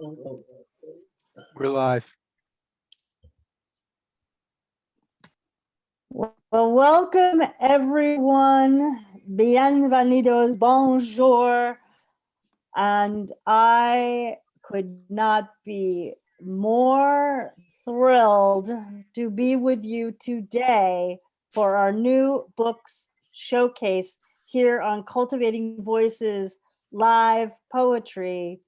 We're live. Well, welcome everyone. Bienvenidos, bonjour. And I could not be more thrilled to be with you today for our new books showcase here on Cultivating Voices Live Poetry,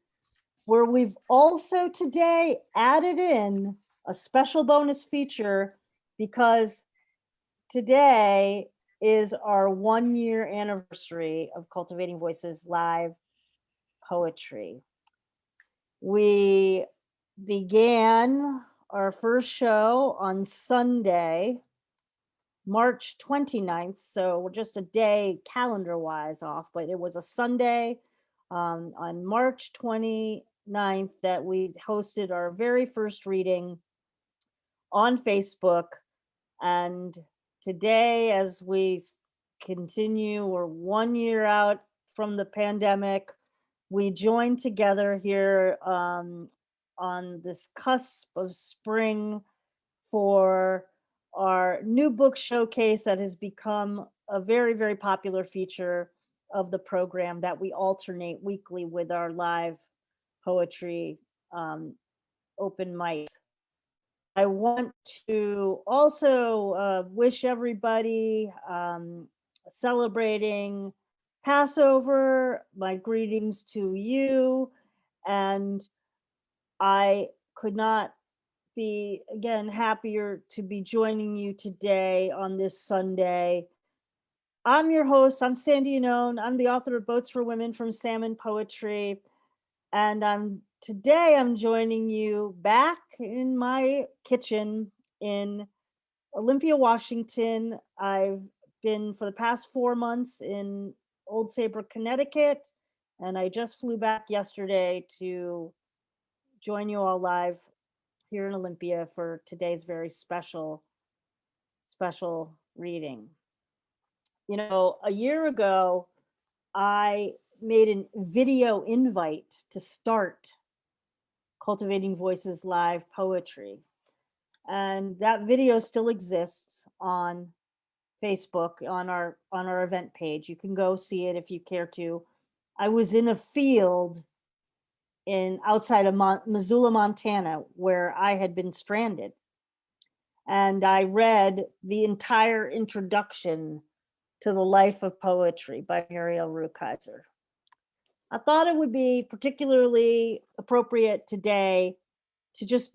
where we've also today added in a special bonus feature because today is our 1-year anniversary of Cultivating Voices Live Poetry. We began our first show on Sunday, March 29th. So we're just a day calendar-wise off, but it was a Sunday on March 29th that we hosted our very first reading on Facebook. And today, as we continue, we're 1 year out from the pandemic. We join together here on this cusp of spring for our new book showcase that has become a very, very popular feature of the program that we alternate weekly with our live poetry open mic. I want to also wish everybody celebrating Passover, my greetings to you. And I could not be, again, happier to be joining you today on this Sunday. I'm your host, I'm Sandy Yannone. I'm the author of Boats for Women from Salmon Poetry. And today I'm joining you back in my kitchen in Olympia, Washington. I've been for the past 4 months in Old Saybrook, Connecticut, and I just flew back yesterday to join you all live here in Olympia for today's very special reading. You know, a year ago, I made a video invite to start Cultivating Voices Live Poetry. And that video still exists on Facebook on our event page. You can go see it if you care to. I was in a field outside of Missoula, Montana, where I had been stranded. And I read the entire introduction to the Life of Poetry by Muriel Nelson. I thought it would be particularly appropriate today to just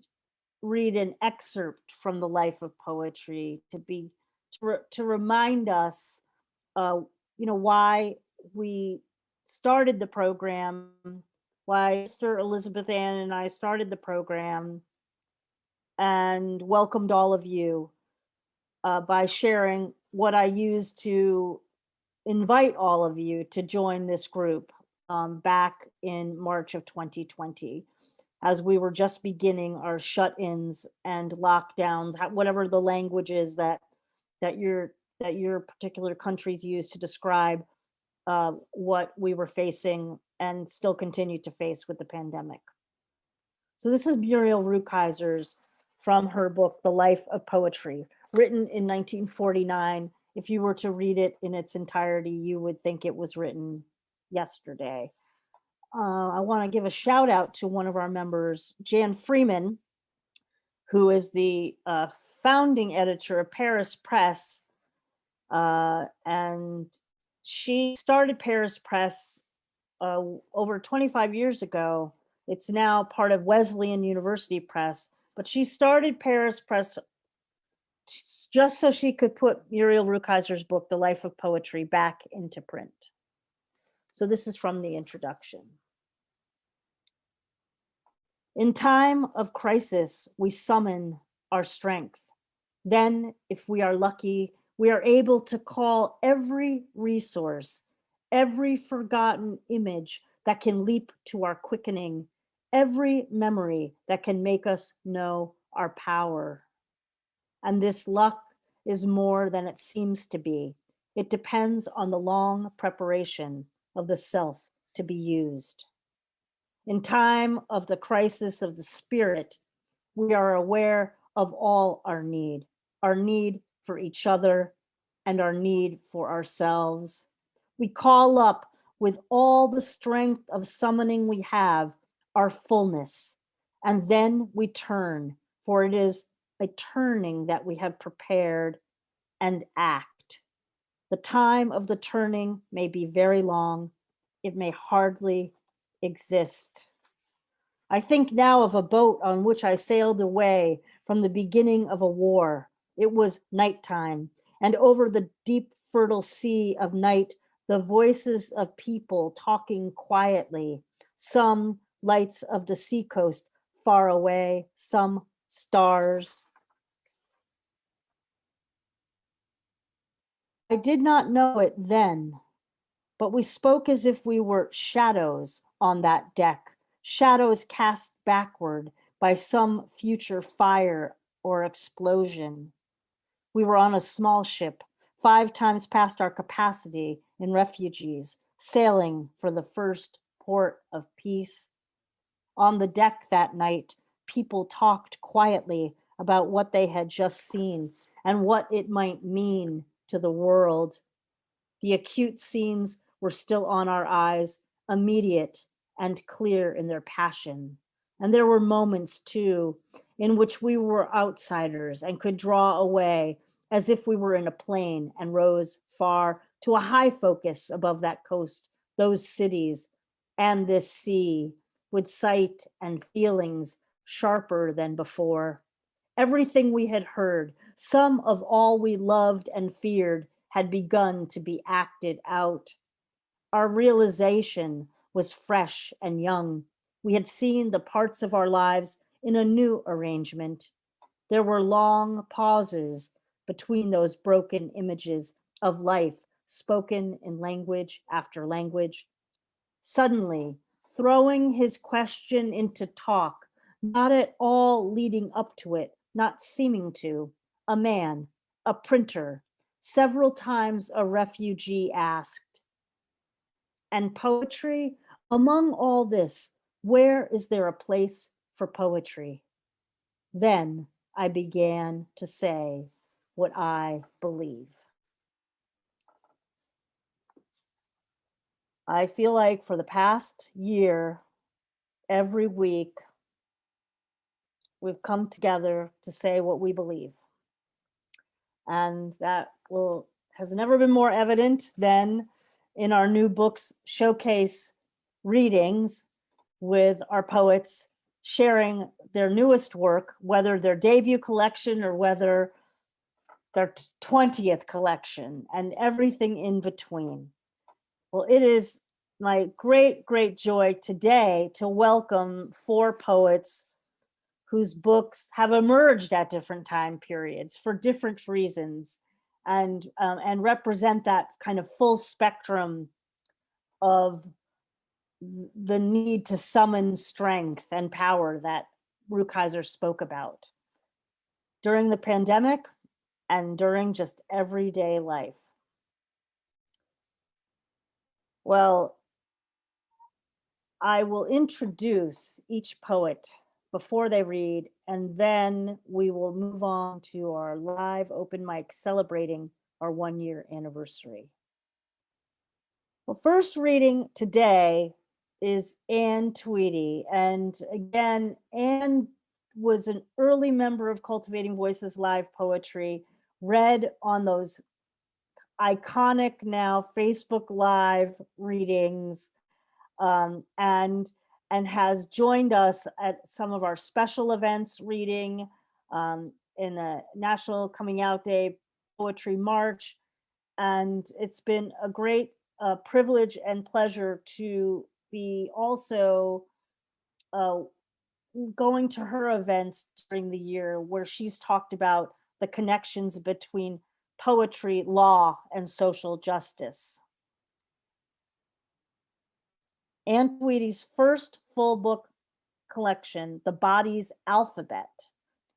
read an excerpt from the Life of Poetry to remind us, why we started the program, why Sister Elizabeth Ann and I started the program, and welcomed all of you by sharing what I used to invite all of you to join this group back in March of 2020, as we were just beginning our shut-ins and lockdowns, whatever the language is that your particular countries use to describe what we were facing and still continue to face with the pandemic. So this is Muriel Rukeyser's from her book, The Life of Poetry, written in 1949. If you were to read it in its entirety, you would think it was written yesterday. I want to give a shout out to one of our members, Jan Freeman, who is the founding editor of Paris Press. And she started Paris Press over 25 years ago. It's now part of Wesleyan University Press, but she started Paris Press just so she could put Muriel Rukeyser's book, The Life of Poetry, back into print. So this is from the introduction. In time of crisis, we summon our strength. Then, if we are lucky, we are able to call every resource, every forgotten image that can leap to our quickening, every memory that can make us know our power. And this luck is more than it seems to be. It depends on the long preparation of the self to be used. In time of the crisis of the spirit, we are aware of all our need for each other, and our need for ourselves. We call up with all the strength of summoning we have our fullness, and then we turn, for it is a turning that we have prepared, and act. The time of the turning may be very long, it may hardly exist. I think now of a boat on which I sailed away from the beginning of a war. It was nighttime, and over the deep, fertile sea of night, the voices of people talking quietly, some lights of the seacoast far away, some stars. I did not know it then, but we spoke as if we were shadows on that deck, shadows cast backward by some future fire or explosion. We were on a small ship, 5 times past our capacity in refugees, sailing for the first port of peace. On the deck that night, people talked quietly about what they had just seen and what it might mean to the world. The acute scenes were still on our eyes, immediate and clear in their passion. And there were moments too in which we were outsiders and could draw away as if we were in a plane and rose far to a high focus above that coast, those cities, and this sea, with sight and feelings sharper than before. Everything we had heard, some of all we loved and feared, had begun to be acted out. Our realization was fresh and young. We had seen the parts of our lives in a new arrangement. There were long pauses between those broken images of life spoken in language after language. Suddenly, throwing his question into talk, not at all leading up to it, not seeming to, a man, a printer, several times a refugee asked, "And poetry? Among all this, where is there a place for poetry?" Then I began to say what I believe. I feel like for the past year, every week, we've come together to say what we believe. And that has never been more evident than in our new books showcase readings with our poets sharing their newest work, whether their debut collection or whether their 20th collection and everything in between. Well, it is my great, great joy today to welcome 4 poets whose books have emerged at different time periods for different reasons and represent that kind of full spectrum of the need to summon strength and power that Rukeyser spoke about during the pandemic and during just everyday life. Well, I will introduce each poet before they read, and then we will move on to our live open mic celebrating our 1-year anniversary. Well, first reading today is Anne Tweedy. And again, Anne was an early member of Cultivating Voices Live Poetry, read on those iconic now Facebook Live readings, and has joined us at some of our special events reading in the National Coming Out Day Poetry March. And it's been a great privilege and pleasure to be also going to her events during the year where she's talked about the connections between poetry, law, and social justice. Anne Tweedy's first full book collection, The Body's Alphabet,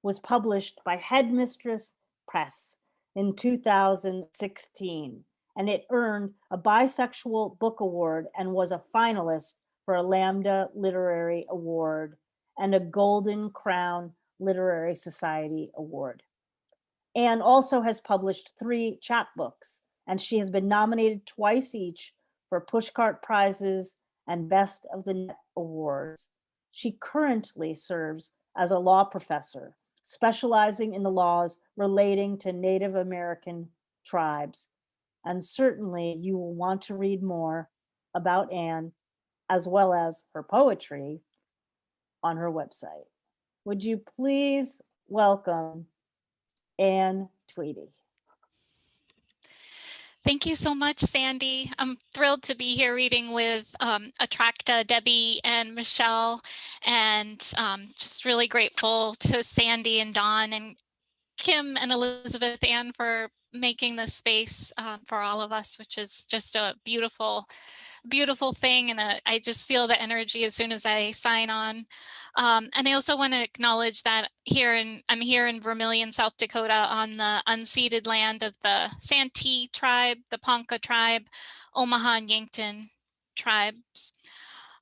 was published by Headmistress Press in 2016, and it earned a Bisexual Book Award and was a finalist for a Lambda Literary Award and a Golden Crown Literary Society Award. Anne also has published 3 chapbooks, and she has been nominated twice each for Pushcart Prizes and Best of the Net Awards. She currently serves as a law professor, specializing in the laws relating to Native American tribes. And certainly you will want to read more about Anne, as well as her poetry, on her website. Would you please welcome Anne Tweedy? Thank you so much, Sandy. I'm thrilled to be here reading with Atracta, Debbie, and Michelle, and just really grateful to Sandy and Dawn and Kim and Elizabeth Ann for making this space for all of us, which is just a beautiful, beautiful thing. And I just feel the energy as soon as I sign on. And I also want to acknowledge that I'm here in Vermilion, South Dakota, on the unceded land of the Santee tribe, the Ponca tribe, Omaha and Yankton tribes.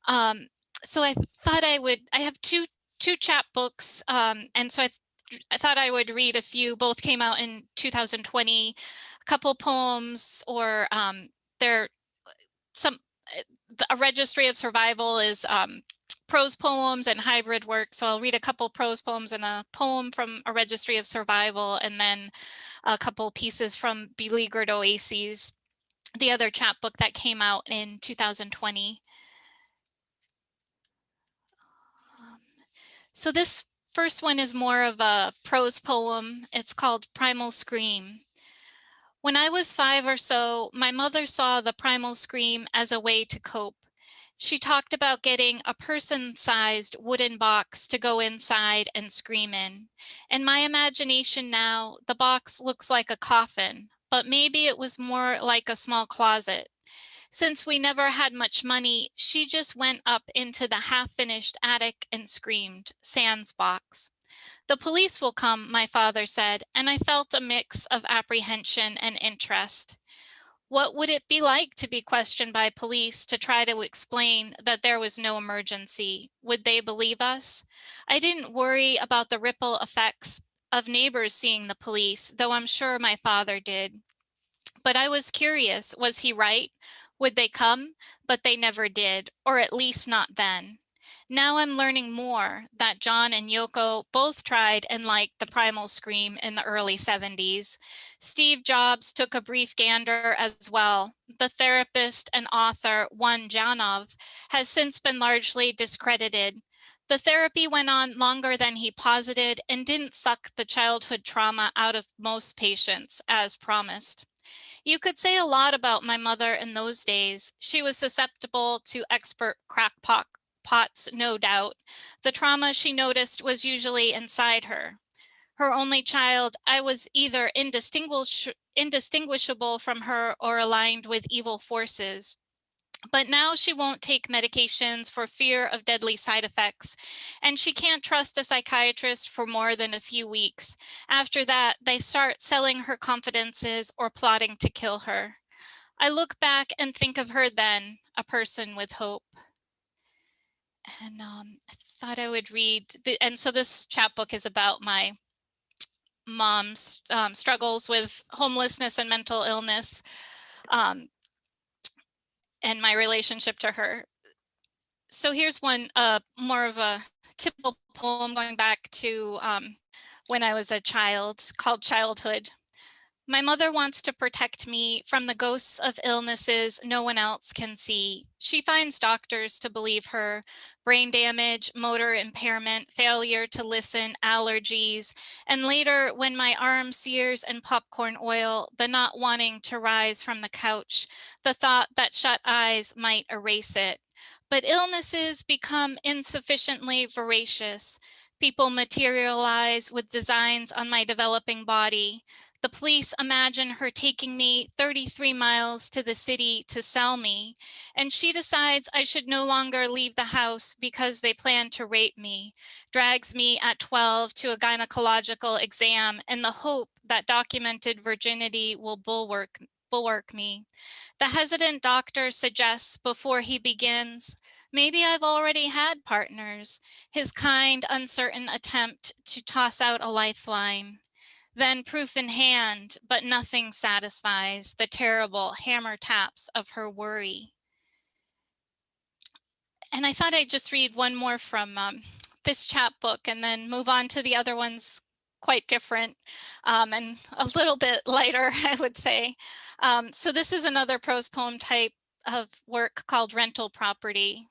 So I thought I have two chapbooks, and so I thought I would read a few. Both came out in 2020. A couple poems, or a registry of survival is prose poems and hybrid work. So I'll read a couple prose poems and a poem from a registry of survival, and then a couple pieces from Beleaguered Oases, the other chapbook that came out in 2020. So this first one is more of a prose poem. It's called Primal Scream. When I was 5 or so, my mother saw the primal scream as a way to cope. She talked about getting a person-sized wooden box to go inside and scream in. In my imagination now, the box looks like a coffin, but maybe it was more like a small closet. Since we never had much money, she just went up into the half-finished attic and screamed, "Sans box." "The police will come," my father said, and I felt a mix of apprehension and interest. What would it be like to be questioned by police to try to explain that there was no emergency? Would they believe us? I didn't worry about the ripple effects of neighbors seeing the police, though I'm sure my father did. But I was curious, was he right? Would they come? But they never did, or at least not then. Now I'm learning more that John and Yoko both tried and liked the primal scream in the early 70s. Steve Jobs took a brief gander as well. The therapist and author Juan Janov has since been largely discredited. The therapy went on longer than he posited and didn't suck the childhood trauma out of most patients, as promised. You could say a lot about my mother in those days. She was susceptible to expert crackpots, no doubt. The trauma she noticed was usually inside her. Her only child, I was either indistinguishable from her or aligned with evil forces. But now she won't take medications for fear of deadly side effects, and she can't trust a psychiatrist for more than a few weeks. After that, they start selling her confidences or plotting to kill her. I look back and think of her then, a person with hope. And I thought I would read, and so this chapbook is about my mom's struggles with homelessness and mental illness. And my relationship to her. So here's one more of a typical poem going back to when I was a child, called Childhood. My mother wants to protect me from the ghosts of illnesses no one else can see. She finds doctors to believe her: brain damage, motor impairment, failure to listen, allergies, and later, when my arm sears in popcorn oil, the not wanting to rise from the couch, the thought that shut eyes might erase it. But illnesses become insufficiently voracious. People materialize with designs on my developing body. The police imagine her taking me 33 miles to the city to sell me, and she decides I should no longer leave the house because they plan to rape me, drags me at 12 to a gynecological exam in the hope that documented virginity will bulwark me. The hesitant doctor suggests before he begins, Maybe I've already had partners, his kind, uncertain attempt to toss out a lifeline. Then proof in hand, but nothing satisfies the terrible hammer taps of her worry. And I thought I'd just read one more from this chapbook and then move on to the other ones, quite different and a little bit lighter, I would say. So this is another prose poem type of work called Rental Property.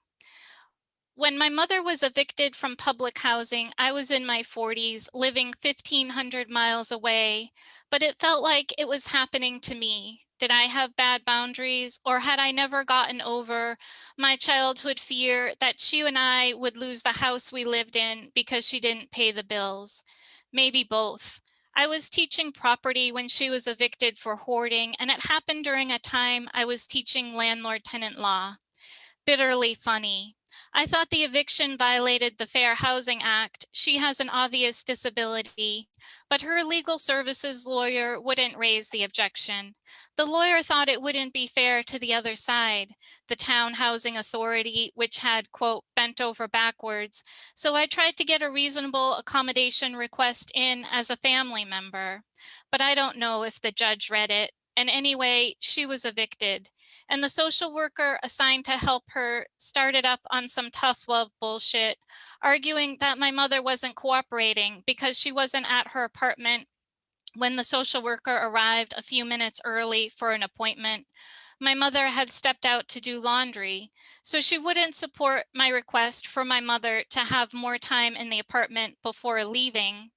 When my mother was evicted from public housing, I was in my 40s, living 1,500 miles away, but it felt like it was happening to me. Did I have bad boundaries, or had I never gotten over my childhood fear that she and I would lose the house we lived in because she didn't pay the bills? Maybe both. I was teaching property when she was evicted for hoarding, and it happened during a time I was teaching landlord-tenant law. Bitterly funny. I thought the eviction violated the Fair Housing Act. She has an obvious disability, but her legal services lawyer wouldn't raise the objection. The lawyer thought it wouldn't be fair to the other side, the town housing authority, which had, quote, bent over backwards. So I tried to get a reasonable accommodation request in as a family member, but I don't know if the judge read it. And anyway, she was evicted. And the social worker assigned to help her started up on some tough love bullshit, arguing that my mother wasn't cooperating because she wasn't at her apartment when the social worker arrived a few minutes early for an appointment. My mother had stepped out to do laundry, so she wouldn't support my request for my mother to have more time in the apartment before leaving,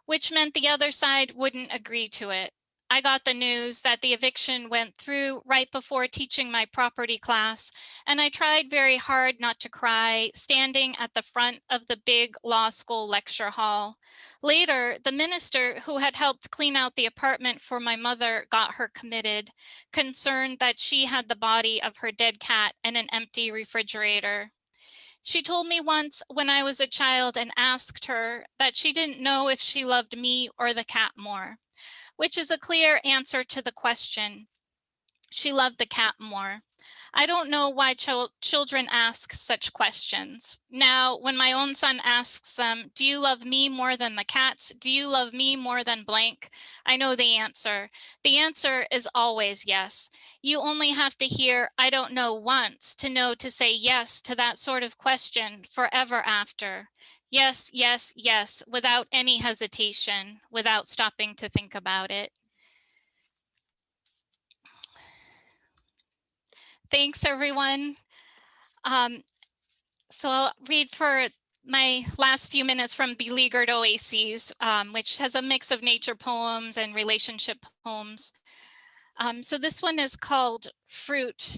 which meant the other side wouldn't agree to it. I got the news that the eviction went through right before teaching my property class, and I tried very hard not to cry, standing at the front of the big law school lecture hall. Later, the minister who had helped clean out the apartment for my mother got her committed, concerned that she had the body of her dead cat and an empty refrigerator. She told me once when I was a child and asked her that she didn't know if she loved me or the cat more, which is a clear answer to the question. She loved the cat more. I don't know why children ask such questions. Now, when my own son asks them, do you love me more than the cats? Do you love me more than blank? I know the answer. The answer is always yes. You only have to hear, I don't know once to know to say yes to that sort of question forever after. Yes, yes, yes, without any hesitation, without stopping to think about it. Thanks, everyone. So I'll read for my last few minutes from Beleaguered Oases, which has a mix of nature poems and relationship poems. So this one is called Fruit.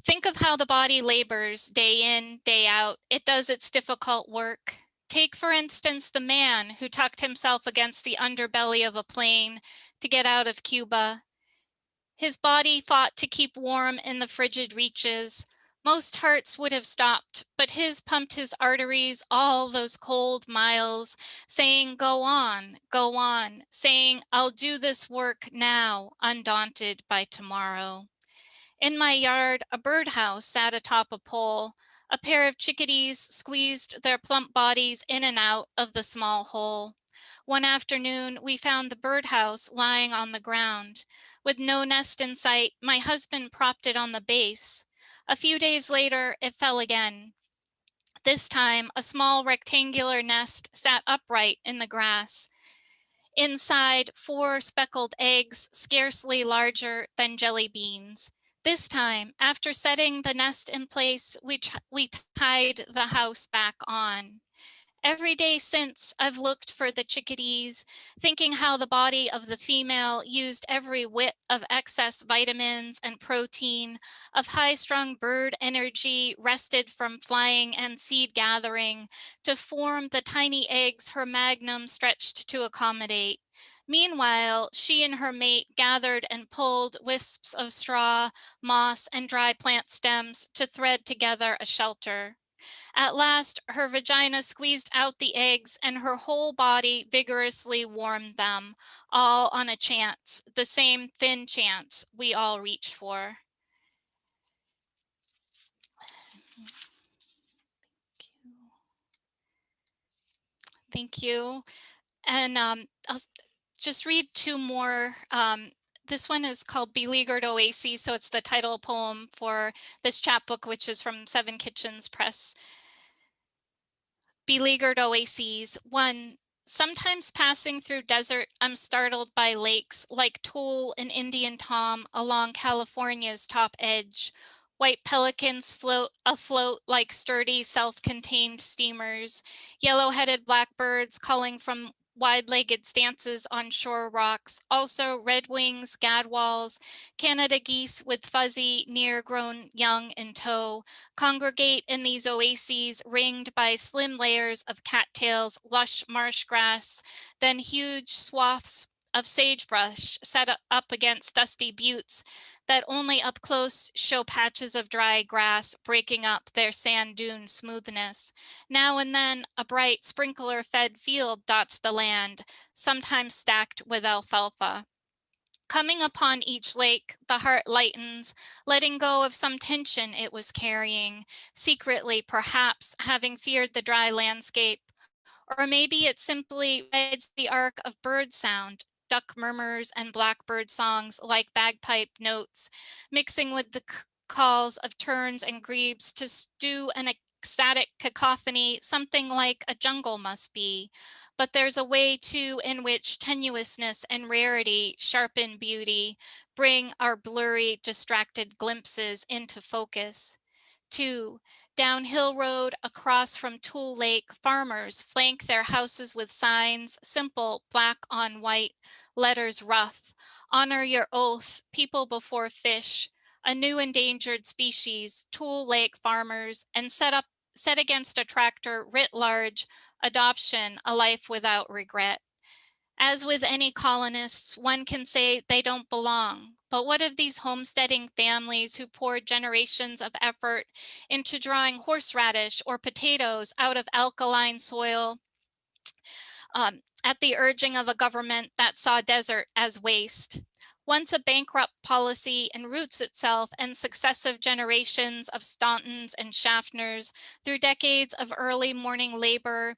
Think of how the body labors day in, day out. It does its difficult work. Take, for instance, the man who tucked himself against the underbelly of a plane to get out of Cuba. His body fought to keep warm in the frigid reaches. Most hearts would have stopped, but his pumped his arteries all those cold miles, saying, go on, saying, I'll do this work now, undaunted by tomorrow. In my yard, a birdhouse sat atop a pole. A pair of chickadees squeezed their plump bodies in and out of the small hole. One afternoon, we found the birdhouse lying on the ground. With no nest in sight, my husband propped it on the base. A few days later, it fell again. This time, a small rectangular nest sat upright in the grass. Inside, 4 speckled eggs, scarcely larger than jelly beans. This time, after setting the nest in place, we tied the house back on. Every day since, I've looked for the chickadees, thinking how the body of the female used every whit of excess vitamins and protein, of high-strung bird energy wrested from flying and seed gathering, to form the tiny eggs her magnum stretched to accommodate. Meanwhile, she and her mate gathered and pulled wisps of straw, moss, and dry plant stems to thread together a shelter. At last, her vagina squeezed out the eggs and her whole body vigorously warmed them, all on a chance, the same thin chance we all reach for. Thank you. And I'll just read two more. This one is called Beleaguered Oases, so it's the title poem for this chapbook, which is from Seven Kitchens Press. Beleaguered Oases. 1. Sometimes passing through desert, I'm startled by lakes like Tool and Indian Tom along California's top edge. White pelicans float afloat like sturdy, self-contained steamers. Yellow-headed blackbirds calling from wide-legged stances on shore rocks. Also redwings, gadwalls, Canada geese with fuzzy, near-grown young in tow congregate in these oases ringed by slim layers of cattails, lush marsh grass, then huge swaths of sagebrush set up against dusty buttes that only up close show patches of dry grass breaking up their sand dune smoothness. Now and then a bright sprinkler-fed field dots the land, sometimes stacked with alfalfa. Coming upon each lake, the heart lightens, letting go of some tension it was carrying, secretly perhaps having feared the dry landscape. Or maybe it simply rides the arc of bird sound, duck murmurs and blackbird songs like bagpipe notes, mixing with the calls of terns and grebes to stew an ecstatic cacophony, something like a jungle must be. But there's a way too in which tenuousness and rarity sharpen beauty, bring our blurry, distracted glimpses into focus. 2. Down Hill Road, across from Tool Lake, farmers flank their houses with signs, simple, black on white, letters rough. Honor your oath, people before fish, a new endangered species, Tool Lake farmers, and set against a tractor writ large, adoption, a life without regret. As with any colonists, one can say they don't belong. But what of these homesteading families who poured generations of effort into drawing horseradish or potatoes out of alkaline soil at the urging of a government that saw desert as waste? Once a bankrupt policy enroots itself and successive generations of Stauntons and Schaffners through decades of early morning labor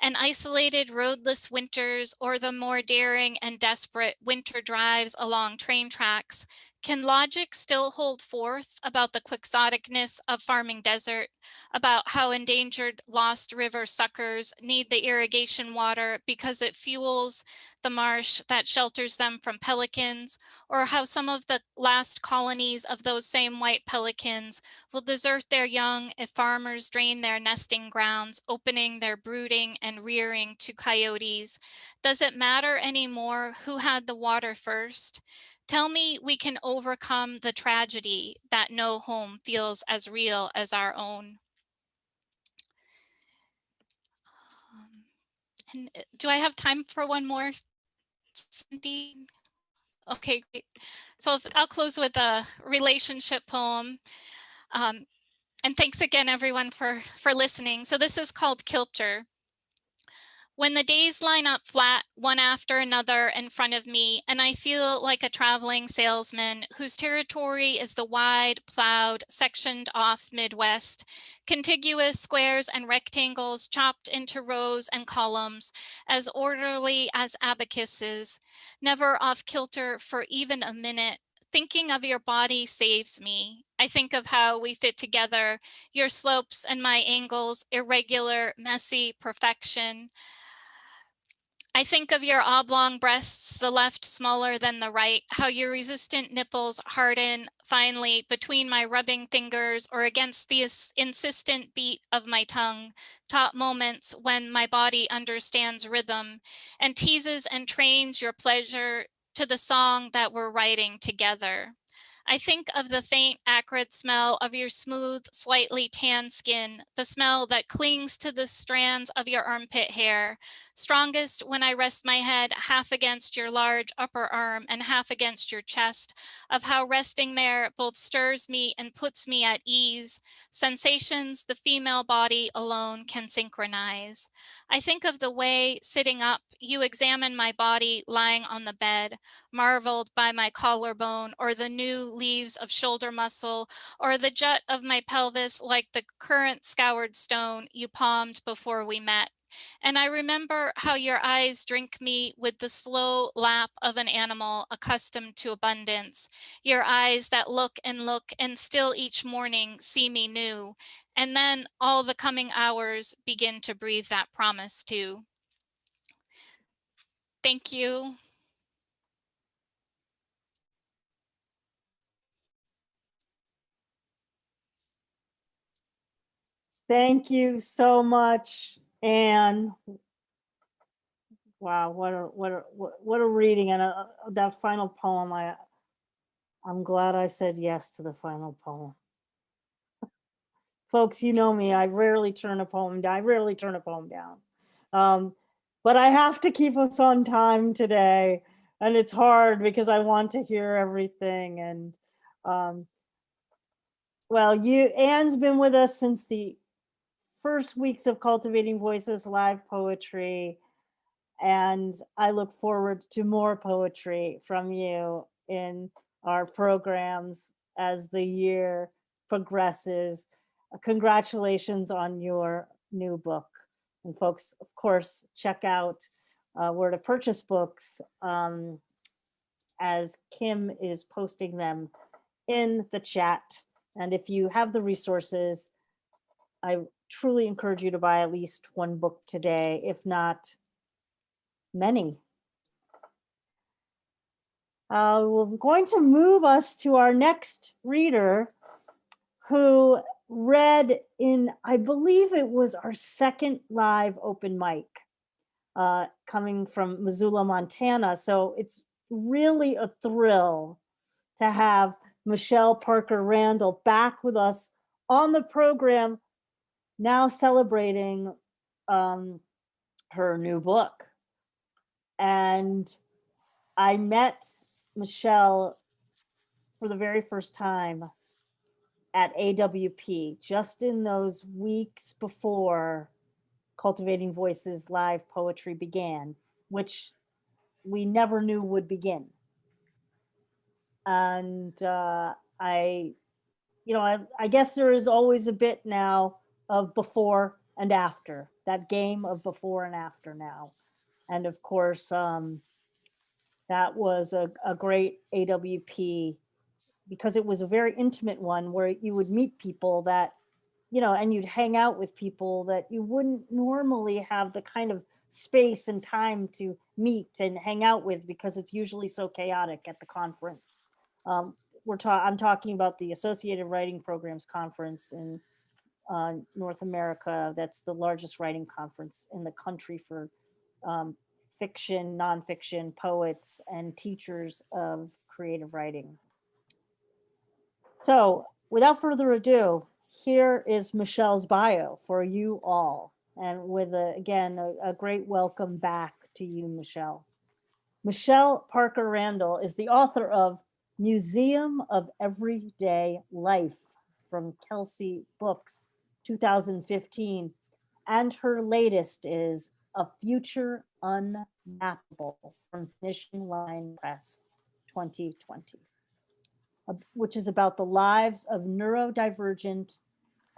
and isolated roadless winters or the more daring and desperate winter drives along train tracks, can logic still hold forth about the quixoticness of farming desert, about how endangered lost river suckers need the irrigation water because it fuels the marsh that shelters them from pelicans, or how some of the last colonies of those same white pelicans will desert their young if farmers drain their nesting grounds, opening their brooding and rearing to coyotes? Does it matter anymore who had the water first? Tell me we can overcome the tragedy that no home feels as real as our own. And do I have time for one more, Cindy? Okay, great. So I'll close with a relationship poem. And thanks again, everyone, for listening. So this is called Kilter. When the days line up flat, one after another in front of me, and I feel like a traveling salesman whose territory is the wide, plowed, sectioned off Midwest, contiguous squares and rectangles chopped into rows and columns, as orderly as abacuses, never off kilter for even a minute. Thinking of your body saves me. I think of how we fit together, your slopes and my angles, irregular, messy perfection. I think of your oblong breasts, the left smaller than the right, how your resistant nipples harden finely between my rubbing fingers or against the insistent beat of my tongue, taut moments when my body understands rhythm and teases and trains your pleasure to the song that we're writing together. I think of the faint, acrid smell of your smooth, slightly tan skin, the smell that clings to the strands of your armpit hair, strongest when I rest my head half against your large upper arm and half against your chest, of how resting there both stirs me and puts me at ease, sensations the female body alone can synchronize. I think of the way, sitting up, you examine my body lying on the bed, marveled by my collarbone or the new leaves of shoulder muscle or the jut of my pelvis like the current scoured stone you palmed before we met. And I remember how your eyes drink me with the slow lap of an animal accustomed to abundance, your eyes that look and still each morning see me new. And then all the coming hours begin to breathe that promise too. Thank you. Thank you so much, Anne. Wow, what a reading, and that final poem. I'm glad I said yes to the final poem. Folks, you know me. I rarely turn a poem down. I rarely turn a poem down. But I have to keep us on time today, and it's hard because I want to hear everything. And well, Anne's been with us since the first weeks of Cultivating Voices live poetry, and I look forward to more poetry from you in our programs as the year progresses. Congratulations on your new book. And folks, of course, check out where to purchase books as Kim is posting them in the chat. And if you have the resources, I truly encourage you to buy at least one book today, if not many. We're going to move us to our next reader, who read in, I believe it was our second live open mic, coming from Missoula, Montana. So it's really a thrill to have Michelle Parker Randall back with us on the program, now celebrating her new book. And I met Michelle for the very first time at AWP, just in those weeks before Cultivating Voices live poetry began, which we never knew would begin. And I guess there is always a bit now of before and after, that game of before and after now. And of course, that was a great AWP, because it was a very intimate one where you would meet people that, and you'd hang out with people that you wouldn't normally have the kind of space and time to meet and hang out with, because it's usually so chaotic at the conference. I'm talking about the Associated Writing Programs Conference in North America. That's the largest writing conference in the country for fiction, nonfiction, poets, and teachers of creative writing. So without further ado, here is Michelle's bio for you all. And with, again, a great welcome back to you, Michelle. Michelle Parker Randall is the author of Museum of Everyday Life from Kelsey Books, 2015. And her latest is A Future Unmappable from Finishing Line Press, 2020, which is about the lives of neurodivergent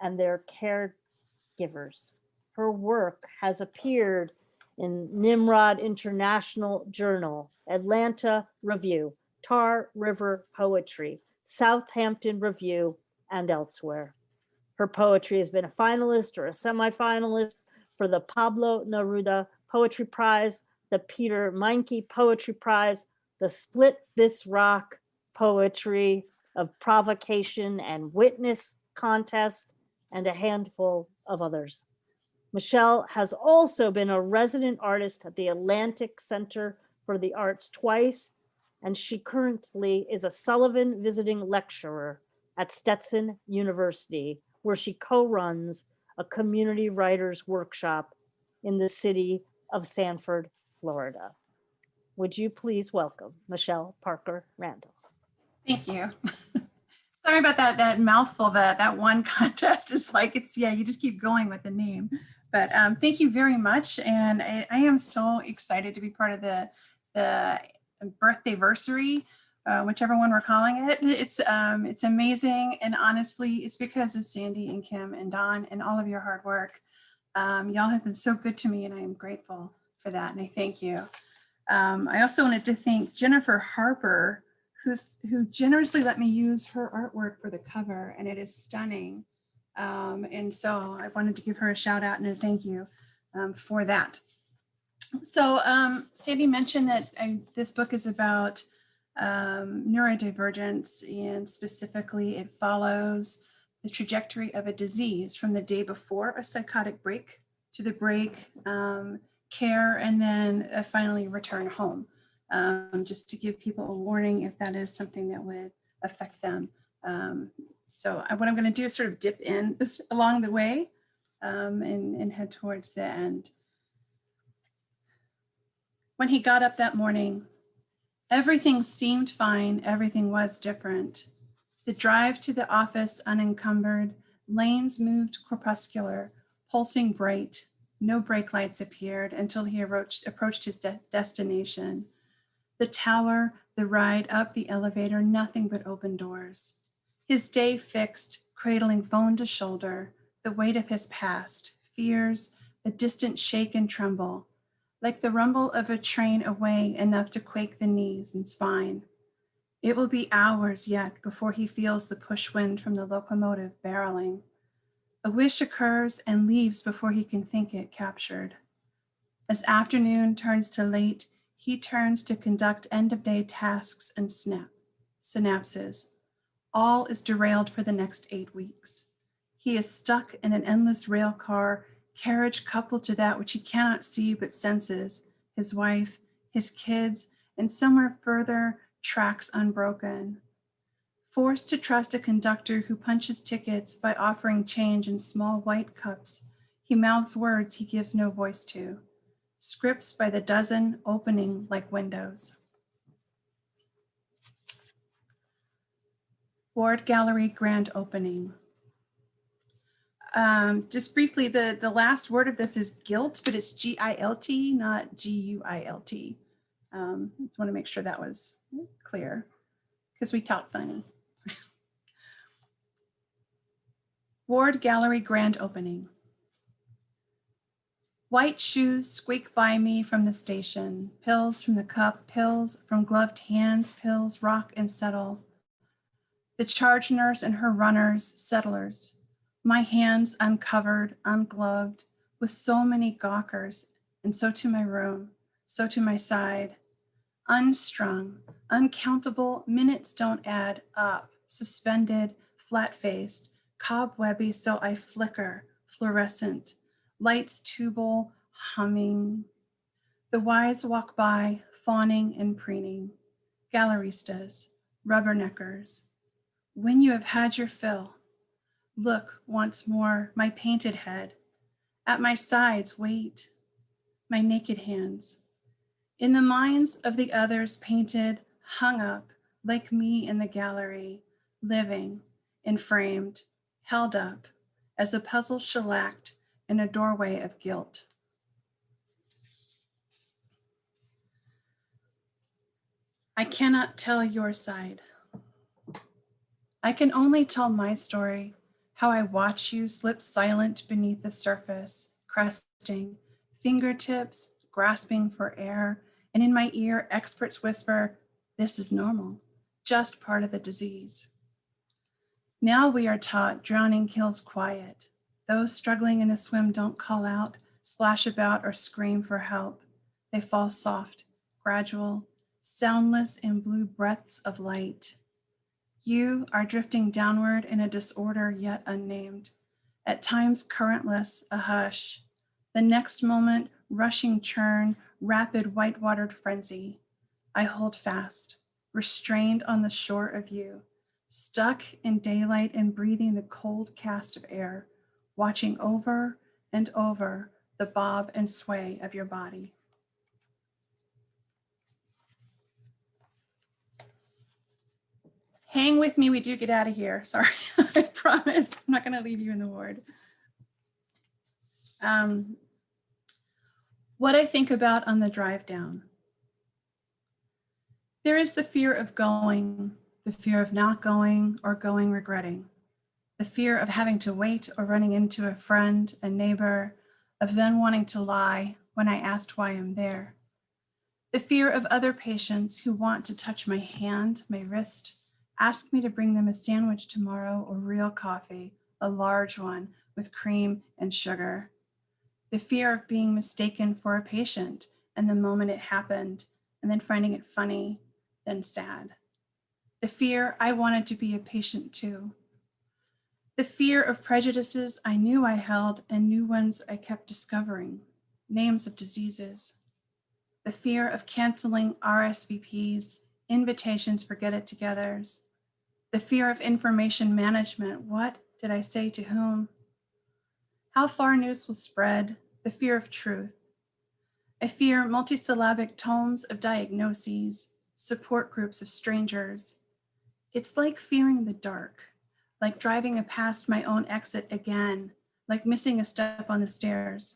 and their caregivers. Her work has appeared in Nimrod International Journal, Atlanta Review, Tar River Poetry, Southampton Review, and elsewhere. Her poetry has been a finalist or a semifinalist for the Pablo Neruda Poetry Prize, the Peter Meinke Poetry Prize, the Split This Rock Poetry of Provocation and Witness Contest, and a handful of others. Michelle has also been a resident artist at the Atlantic Center for the Arts twice, and she currently is a Sullivan visiting lecturer at Stetson University, where she co-runs a community writers workshop in the city of Sanford, Florida. Would you please welcome Michelle Parker Randall? Thank you. Sorry about that mouthful. That one contest is like, you just keep going with the name. But thank you very much. And I am so excited to be part of the birthday-versary, whichever one we're calling it. It's amazing. And honestly, it's because of Sandy and Kim and Don and all of your hard work. Y'all have been so good to me, and I am grateful for that, and I thank you. I also wanted to thank Jennifer Harper, who generously let me use her artwork for the cover, and it is stunning. And so I wanted to give her a shout out and a thank you for that. So Sandy mentioned that this book is about neurodivergence, and specifically it follows the trajectory of a disease from the day before a psychotic break to the break, care, and then finally return home. Just to give people a warning if that is something that would affect them. So what I'm going to do is sort of dip in along the way and head towards the end. When he got up that morning, everything seemed fine. Everything was different. The drive to the office unencumbered, lanes moved corpuscular, pulsing bright. No brake lights appeared until he approached his destination. The tower, the ride up the elevator, nothing but open doors. His day fixed, cradling phone to shoulder, the weight of his past, fears, a distant shake and tremble, like the rumble of a train away enough to quake the knees and spine. It will be hours yet before he feels the push wind from the locomotive barreling. A wish occurs and leaves before he can think it captured. As afternoon turns to late, he turns to conduct end-of-day tasks and synapses. All is derailed for the next 8 weeks. He is stuck in an endless rail car, carriage coupled to that which he cannot see but senses, his wife, his kids, and somewhere further, tracks unbroken. Forced to trust a conductor who punches tickets by offering change in small white cups, he mouths words he gives no voice to, scripts by the dozen opening like windows. Ward Gallery grand opening. Just briefly, the last word of this is guilt, but it's G-I-L-T, not G-U-I-L-T. Just want to make sure that was clear because we talk funny. Ward Gallery grand opening. White shoes squeak by me from the station, pills from the cup, pills from gloved hands, pills rock and settle. The charge nurse and her runners, settlers, my hands uncovered, ungloved, with so many gawkers, and so to my room, so to my side. Unstrung, uncountable minutes don't add up, suspended, flat-faced, cobwebby, so I flicker, fluorescent, lights tubal, humming. The wise walk by, fawning and preening, galleristas, rubberneckers. When you have had your fill, look once more, my painted head. At my sides, wait, my naked hands. In the minds of the others painted, hung up, like me in the gallery, living, enframed, held up, as a puzzle shellacked in a doorway of guilt. I cannot tell your side. I can only tell my story, how I watch you slip silent beneath the surface, cresting, fingertips grasping for air, and in my ear, experts whisper, this is normal, just part of the disease. Now we are taught drowning kills quiet. Those struggling in the swim don't call out, splash about, or scream for help. They fall soft, gradual, soundless in blue breaths of light. You are drifting downward in a disorder yet unnamed, at times currentless, a hush. The next moment, rushing churn, rapid white-watered frenzy. I hold fast, restrained on the shore of you, stuck in daylight and breathing the cold cast of air, watching over and over the bob and sway of your body. Hang with me, we do get out of here. Sorry, I promise. I'm not gonna leave you in the ward. What I think about on the drive down. There is the fear of going, the fear of not going or going regretting, the fear of having to wait or running into a friend, a neighbor, of then wanting to lie when I asked why I'm there. The fear of other patients who want to touch my hand, my wrist, ask me to bring them a sandwich tomorrow or real coffee, a large one with cream and sugar. The fear of being mistaken for a patient and the moment it happened, and then finding it funny, then sad. The fear I wanted to be a patient too. The fear of prejudices I knew I held and new ones I kept discovering, names of diseases. The fear of canceling RSVPs, invitations for get-it-togethers. The fear of information management. What did I say to whom? How far news will spread. The fear of truth. I fear multisyllabic tomes of diagnoses, support groups of strangers. It's like fearing the dark, like driving past my own exit again, like missing a step on the stairs.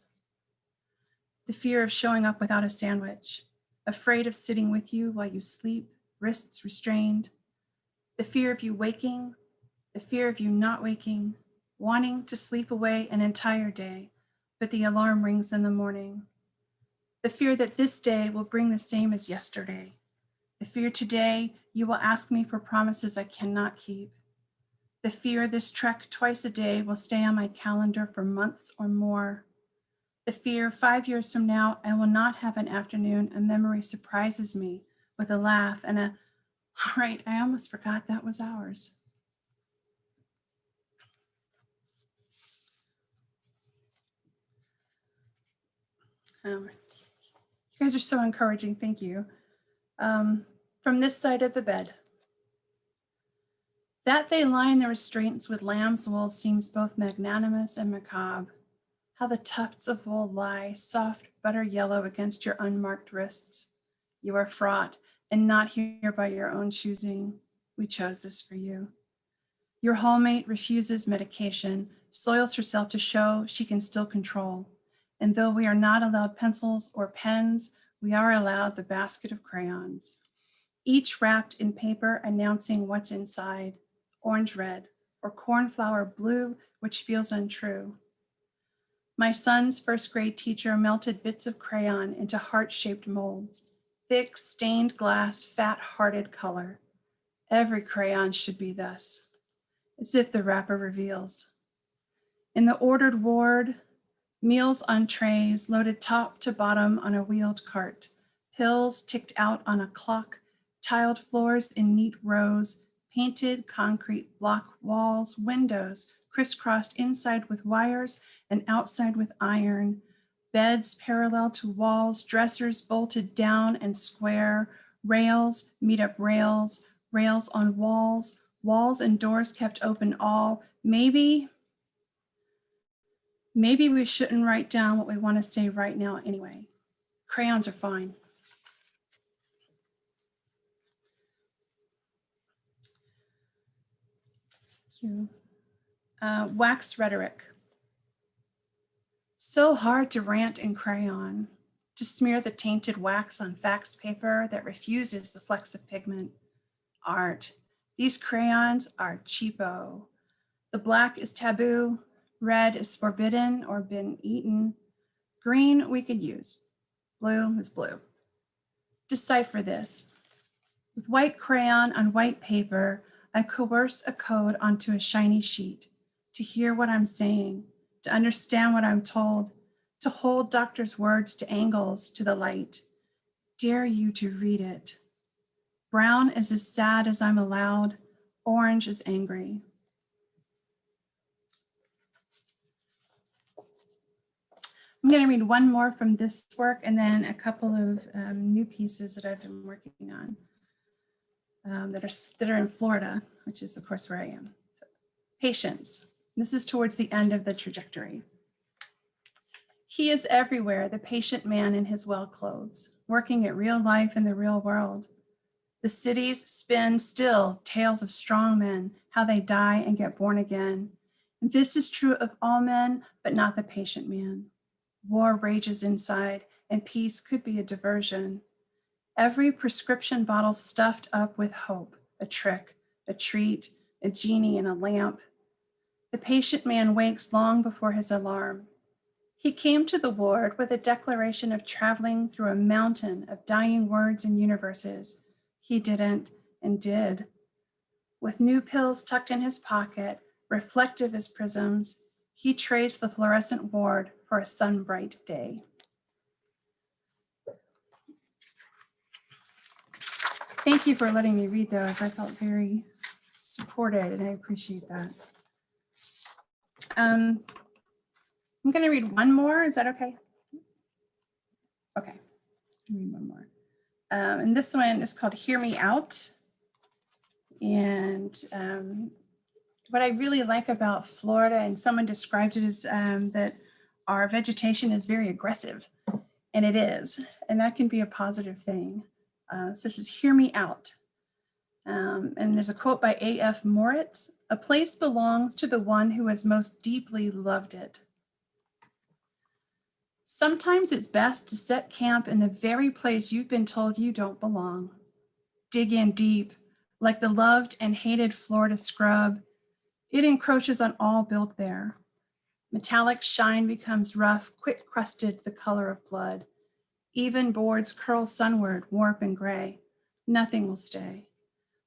The fear of showing up without a sandwich, afraid of sitting with you while you sleep, wrists restrained. The fear of you waking, the fear of you not waking, wanting to sleep away an entire day, but the alarm rings in the morning. The fear that this day will bring the same as yesterday. The fear today you will ask me for promises I cannot keep. The fear this trek twice a day will stay on my calendar for months or more. The fear 5 years from now I will not have an afternoon a memory surprises me with a laugh and a, all right, I almost forgot that was ours. You guys are so encouraging, thank you. From this side of the bed. That they line the restraints with lamb's wool seems both magnanimous and macabre. How the tufts of wool lie, soft butter yellow against your unmarked wrists. You are fraught and not here by your own choosing. We chose this for you. Your hallmate refuses medication, soils herself to show she can still control. And though we are not allowed pencils or pens, we are allowed the basket of crayons, each wrapped in paper announcing what's inside, orange red, or cornflower blue, which feels untrue. My son's first grade teacher melted bits of crayon into heart-shaped molds, thick stained glass, fat-hearted color. Every crayon should be thus, as if the wrapper reveals. In the ordered ward, meals on trays loaded top to bottom on a wheeled cart, pills ticked out on a clock, tiled floors in neat rows, painted concrete block walls, windows crisscrossed inside with wires and outside with iron, beds parallel to walls, dressers bolted down and square, rails meet up rails, rails on walls, walls and doors kept open all. Maybe we shouldn't write down what we want to say right now anyway. Crayons are fine. Thank you. Wax rhetoric. So hard to rant in crayon, to smear the tainted wax on fax paper that refuses the flecks of pigment. Art. These crayons are cheapo. The black is taboo, red is forbidden or been eaten. Green we could use. Blue is blue. Decipher this. With white crayon on white paper, I coerce a code onto a shiny sheet to hear what I'm saying, to understand what I'm told, to hold doctor's words to angles to the light. Dare you to read it. Brown is as sad as I'm allowed, orange is angry. I'm going to read one more from this work and then a couple of new pieces that I've been working on that are in Florida, which is of course where I am. So, patience. This is towards the end of the trajectory. He is everywhere, the patient man in his well clothes, working at real life in the real world. The cities spin still tales of strong men, how they die and get born again. And this is true of all men, but not the patient man. War rages inside, and peace could be a diversion. Every prescription bottle stuffed up with hope, a trick, a treat, a genie in a lamp. The patient man wakes long before his alarm. He came to the ward with a declaration of traveling through a mountain of dying words and universes. He didn't and did. With new pills tucked in his pocket, reflective as prisms, he traced the fluorescent ward for a sun-bright day. Thank you for letting me read those. I felt very supported and I appreciate that. I'm going to read one more. Is that okay? Okay, read one more. And this one is called Hear Me Out. And what I really like about Florida, and someone described it as that our vegetation is very aggressive, and it is, and that can be a positive thing. So this is Hear Me Out. And there's a quote by A.F. Moritz: "A place belongs to the one who has most deeply loved it." Sometimes it's best to set camp in the very place you've been told you don't belong. Dig in deep, like the loved and hated Florida scrub. It encroaches on all built there. Metallic shine becomes rough, quick crusted, the color of blood. Even boards curl sunward, warp and gray. Nothing will stay.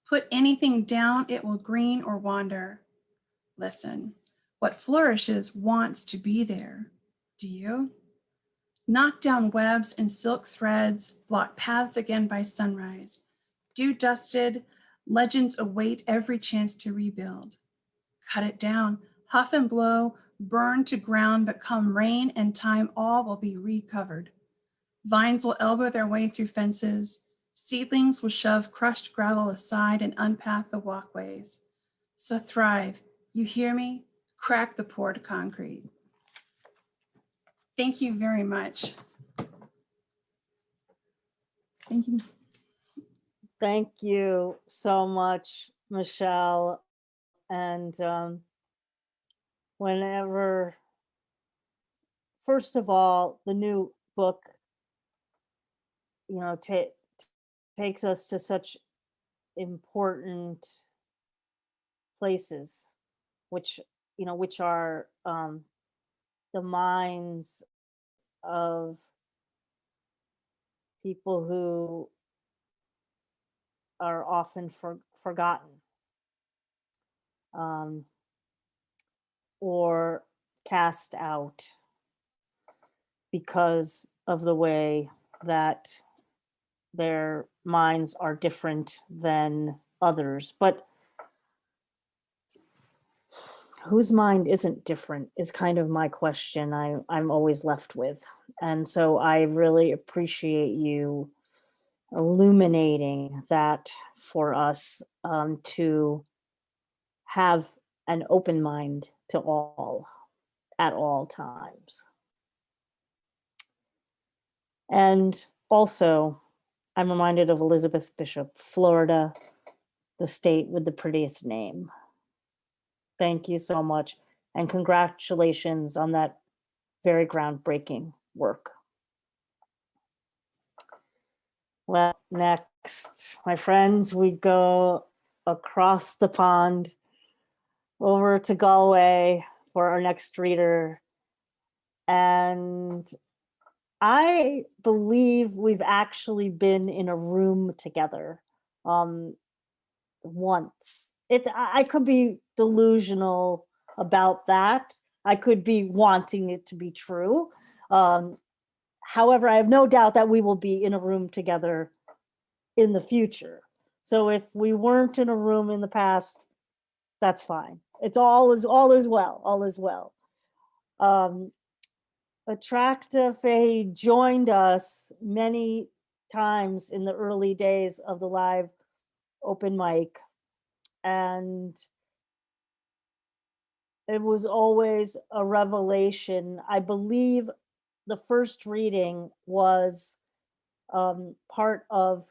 Put anything down, it will green or wander. Listen, what flourishes wants to be there. Do you? Knock down webs and silk threads, block paths again by sunrise. Dew dusted, legends await every chance to rebuild. Cut it down, huff and blow, burn to ground, but come rain and time, all will be recovered. Vines will elbow their way through fences. Seedlings will shove crushed gravel aside and unpath the walkways. So thrive, you hear me? Crack the poured concrete. Thank you very much. Thank you. Thank you so much, Michelle. And whenever, first of all, the new book, takes us to such important places, which are the minds of people who are often forgotten or cast out because of the way that their minds are different than others. But whose mind isn't different is kind of my question I'm always left with. And so I really appreciate you illuminating that for us, to have an open mind to all at all times. And also, I'm reminded of Elizabeth Bishop, Florida, the state with the prettiest name. Thank you so much, and congratulations on that very groundbreaking work. Well, next, my friends, we go across the pond over to Galway for our next reader. And I believe we've actually been in a room together once. I could be delusional about that. I could be wanting it to be true. However, I have no doubt that we will be in a room together in the future. So if we weren't in a room in the past, that's fine. It's all is well. All is well. Atracta Fahy joined us many times in the early days of the live open mic, and it was always a revelation. I believe the first reading was part of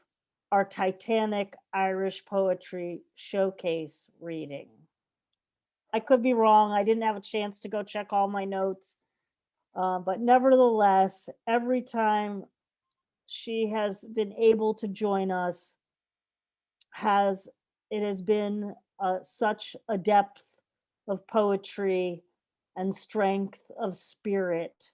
our Titanic Irish Poetry Showcase reading. I could be wrong. I didn't have a chance to go check all my notes. But nevertheless, every time she has been able to join us, it has been such a depth of poetry and strength of spirit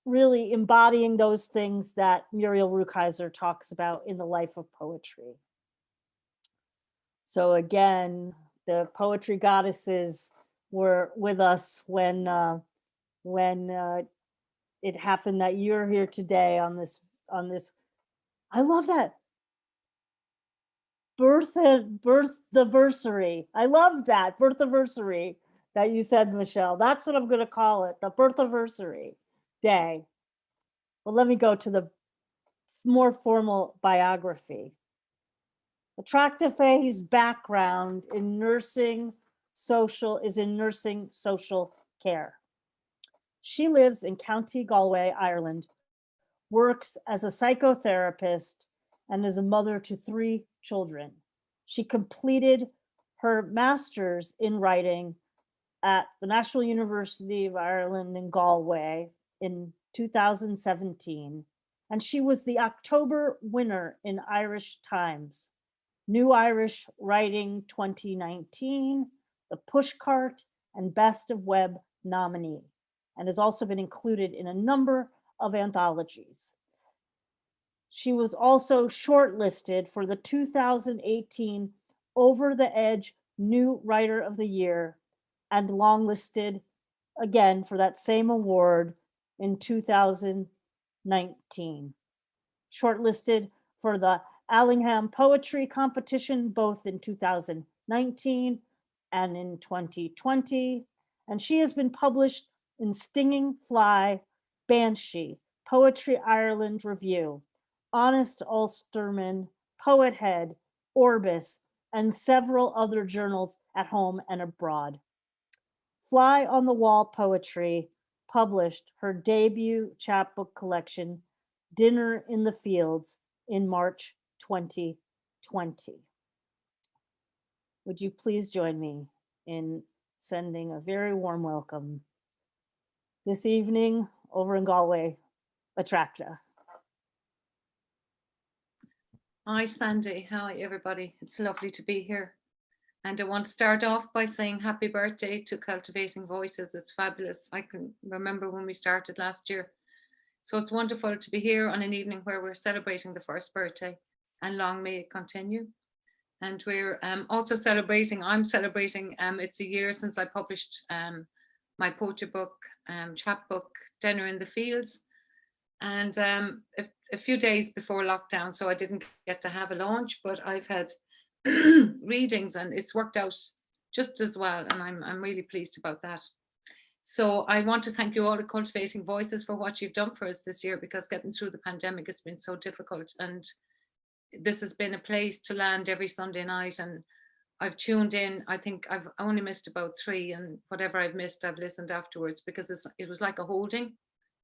really embodying those things that Muriel Rukeyser talks about in The Life of Poetry. So again, the poetry goddesses were with us when it happened that you're here today on this. I love that birth-anniversary. I love that birth-anniversary that you said, Michelle. That's what I'm going to call it, the birth-anniversary day. Well, let me go to the more formal biography. Atracta Fahy's background in nursing social care. She lives in County Galway, Ireland, works as a psychotherapist, and is a mother to 3 children. She completed her master's in writing at the National University of Ireland in Galway in 2017, and she was the October winner in Irish Times, New Irish Writing 2019, the Pushcart, and Best of Web nominee, and has also been included in a number of anthologies. She was also shortlisted for the 2018 Over the Edge New Writer of the Year and longlisted again for that same award in 2019. Shortlisted for the Allingham Poetry Competition both in 2019 and in 2020. And she has been published in Stinging Fly, Banshee, Poetry Ireland Review, Honest Ulsterman, Poet Head, Orbis, and several other journals at home and abroad. Fly on the Wall Poetry published her debut chapbook collection, Dinner in the Fields, in March 2020. Would you please join me in sending a very warm welcome this evening over in Galway, Atracta. Hi, Sandy. Hi, everybody. It's lovely to be here. And I want to start off by saying happy birthday to Cultivating Voices. It's fabulous. I can remember when we started last year. So it's wonderful to be here on an evening where we're celebrating the first birthday, and long may it continue. And we're also celebrating, it's a year since I published my poetry book, chapbook, Dinner in the Fields. And a few days before lockdown, so I didn't get to have a launch, but I've had readings and it's worked out just as well, and I'm really pleased about that. So I want to thank you all at Cultivating Voices for what you've done for us this year, because getting through the pandemic has been so difficult, and this has been a place to land every Sunday night, and I've tuned in. I think I've only missed about 3, and whatever I've missed, I've listened afterwards, because it was like a holding, it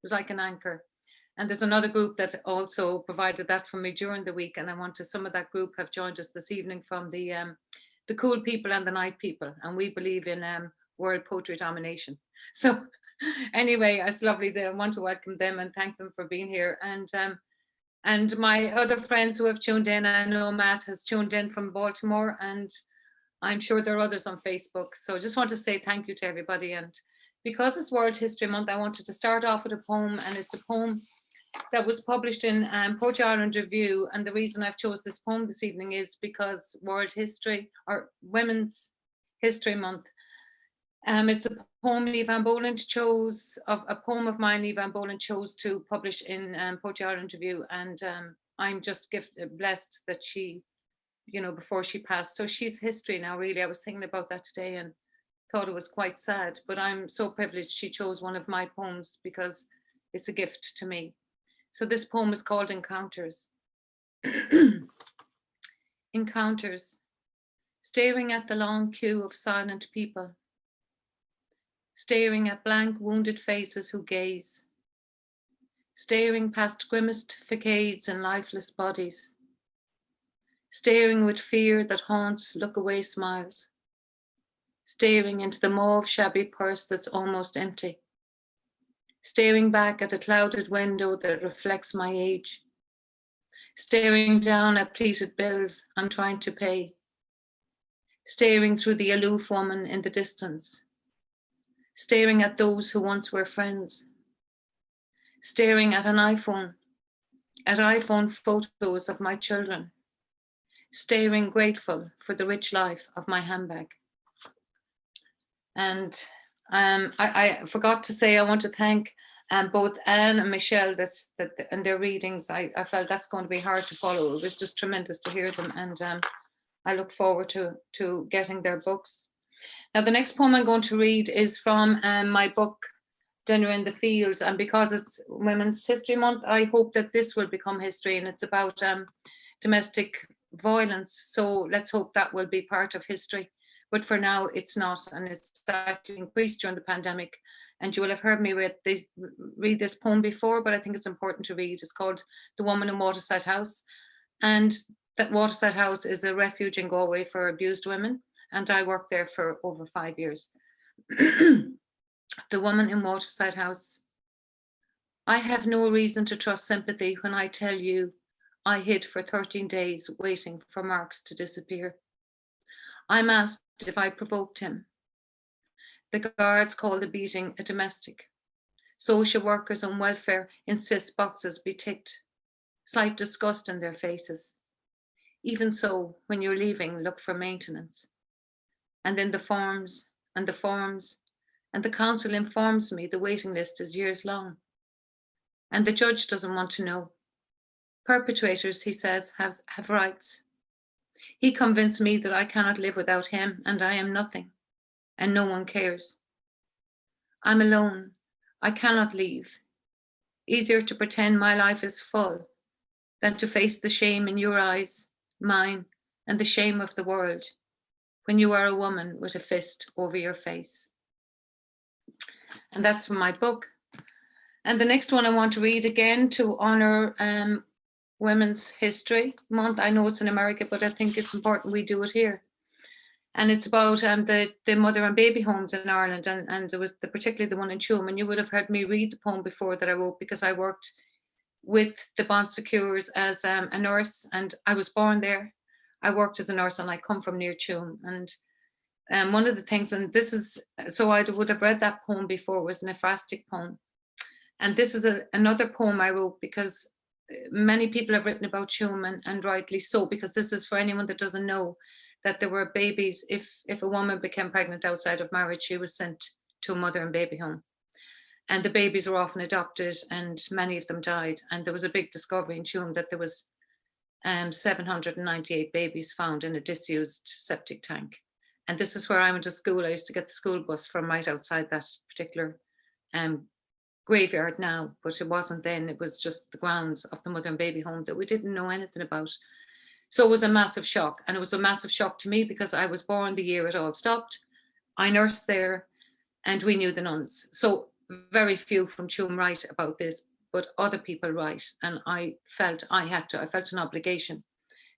was like an anchor. And there's another group that also provided that for me during the week. And I want to, some of that group have joined us this evening from the Cool People and the Night People. And we believe in world poetry domination. So anyway, it's lovely. I want to welcome them and thank them for being here. And my other friends who have tuned in, I know Matt has tuned in from Baltimore, and I'm sure there are others on Facebook. So I just want to say thank you to everybody. And because it's World History Month, I wanted to start off with a poem, and it's a poem that was published in Poetry Ireland Review. And the reason I've chose this poem this evening is because World History, or Women's History Month. It's a poem Evan Boland chose, a poem of mine Evan Boland chose to publish in Poetry Ireland Review. And I'm just blessed that she, before she passed. So she's history now, really. I was thinking about that today and thought it was quite sad, but I'm so privileged she chose one of my poems because it's a gift to me. So this poem is called Encounters. Encounters, staring at the long queue of silent people, staring at blank wounded faces who gaze, staring past grimaced facades and lifeless bodies, staring with fear that haunts look away smiles, staring into the mauve shabby purse that's almost empty, staring back at a clouded window that reflects my age, staring down at pleated bills I'm trying to pay, staring through the aloof woman in the distance, staring at those who once were friends, staring at an iPhone, at iPhone photos of my children, staring grateful for the rich life of my handbag. And I forgot to say, I want to thank both Anne and Michelle and their readings. I felt that's going to be hard to follow. It was just tremendous to hear them, and I look forward to getting their books. Now, the next poem I'm going to read is from my book, Dinner in the Fields, and because it's Women's History Month, I hope that this will become history, and it's about domestic violence. So let's hope that will be part of history. But for now, it's not, and it's actually increased during the pandemic. And you will have heard me read this poem before, but I think it's important to read. It's called The Woman in Waterside House. And that Waterside House is a refuge in Galway for abused women. And I worked there for over 5 years. The Woman in Waterside House. I have no reason to trust sympathy when I tell you I hid for 13 days waiting for Marks to disappear. I'm asked if I provoked him. The guards call the beating a domestic. Social workers on welfare insist boxes be ticked. Slight disgust in their faces. Even so, when you're leaving, look for maintenance. And then the forms, and the forms, and the council informs me the waiting list is years long. And the judge doesn't want to know. Perpetrators, he says, have rights. He convinced me that I cannot live without him, and I am nothing, and no one cares. I'm alone. I cannot leave. Easier to pretend my life is full than to face the shame in your eyes, mine, and the shame of the world when you are a woman with a fist over your face. And that's from my book. And the next one I want to read again to honor Women's History Month. I know it's in America, but I think it's important we do it here. And it's about the mother and baby homes in Ireland, and there was particularly the one in Tuam. And you would have heard me read the poem before that I wrote, because I worked with the Bon Secours as a nurse, and I was born there. I worked as a nurse, and I come from near Tuam. And one of the things, and this is, so I would have read that poem before, was an ekphrastic poem. And this is another poem I wrote because many people have written about Tuam, and rightly so, because this is for anyone that doesn't know that there were babies. If a woman became pregnant outside of marriage, she was sent to a mother and baby home. And the babies were often adopted, and many of them died. And there was a big discovery in Tuam that there was 798 babies found in a disused septic tank. And this is where I went to school. I used to get the school bus from right outside that particular graveyard now, but it wasn't then. It was just the grounds of the mother and baby home that we didn't know anything about. So it was a massive shock. And it was a massive shock to me because I was born the year it all stopped. I nursed there, and we knew the nuns. So very few from Tuam write about this, but other people write. And I felt an obligation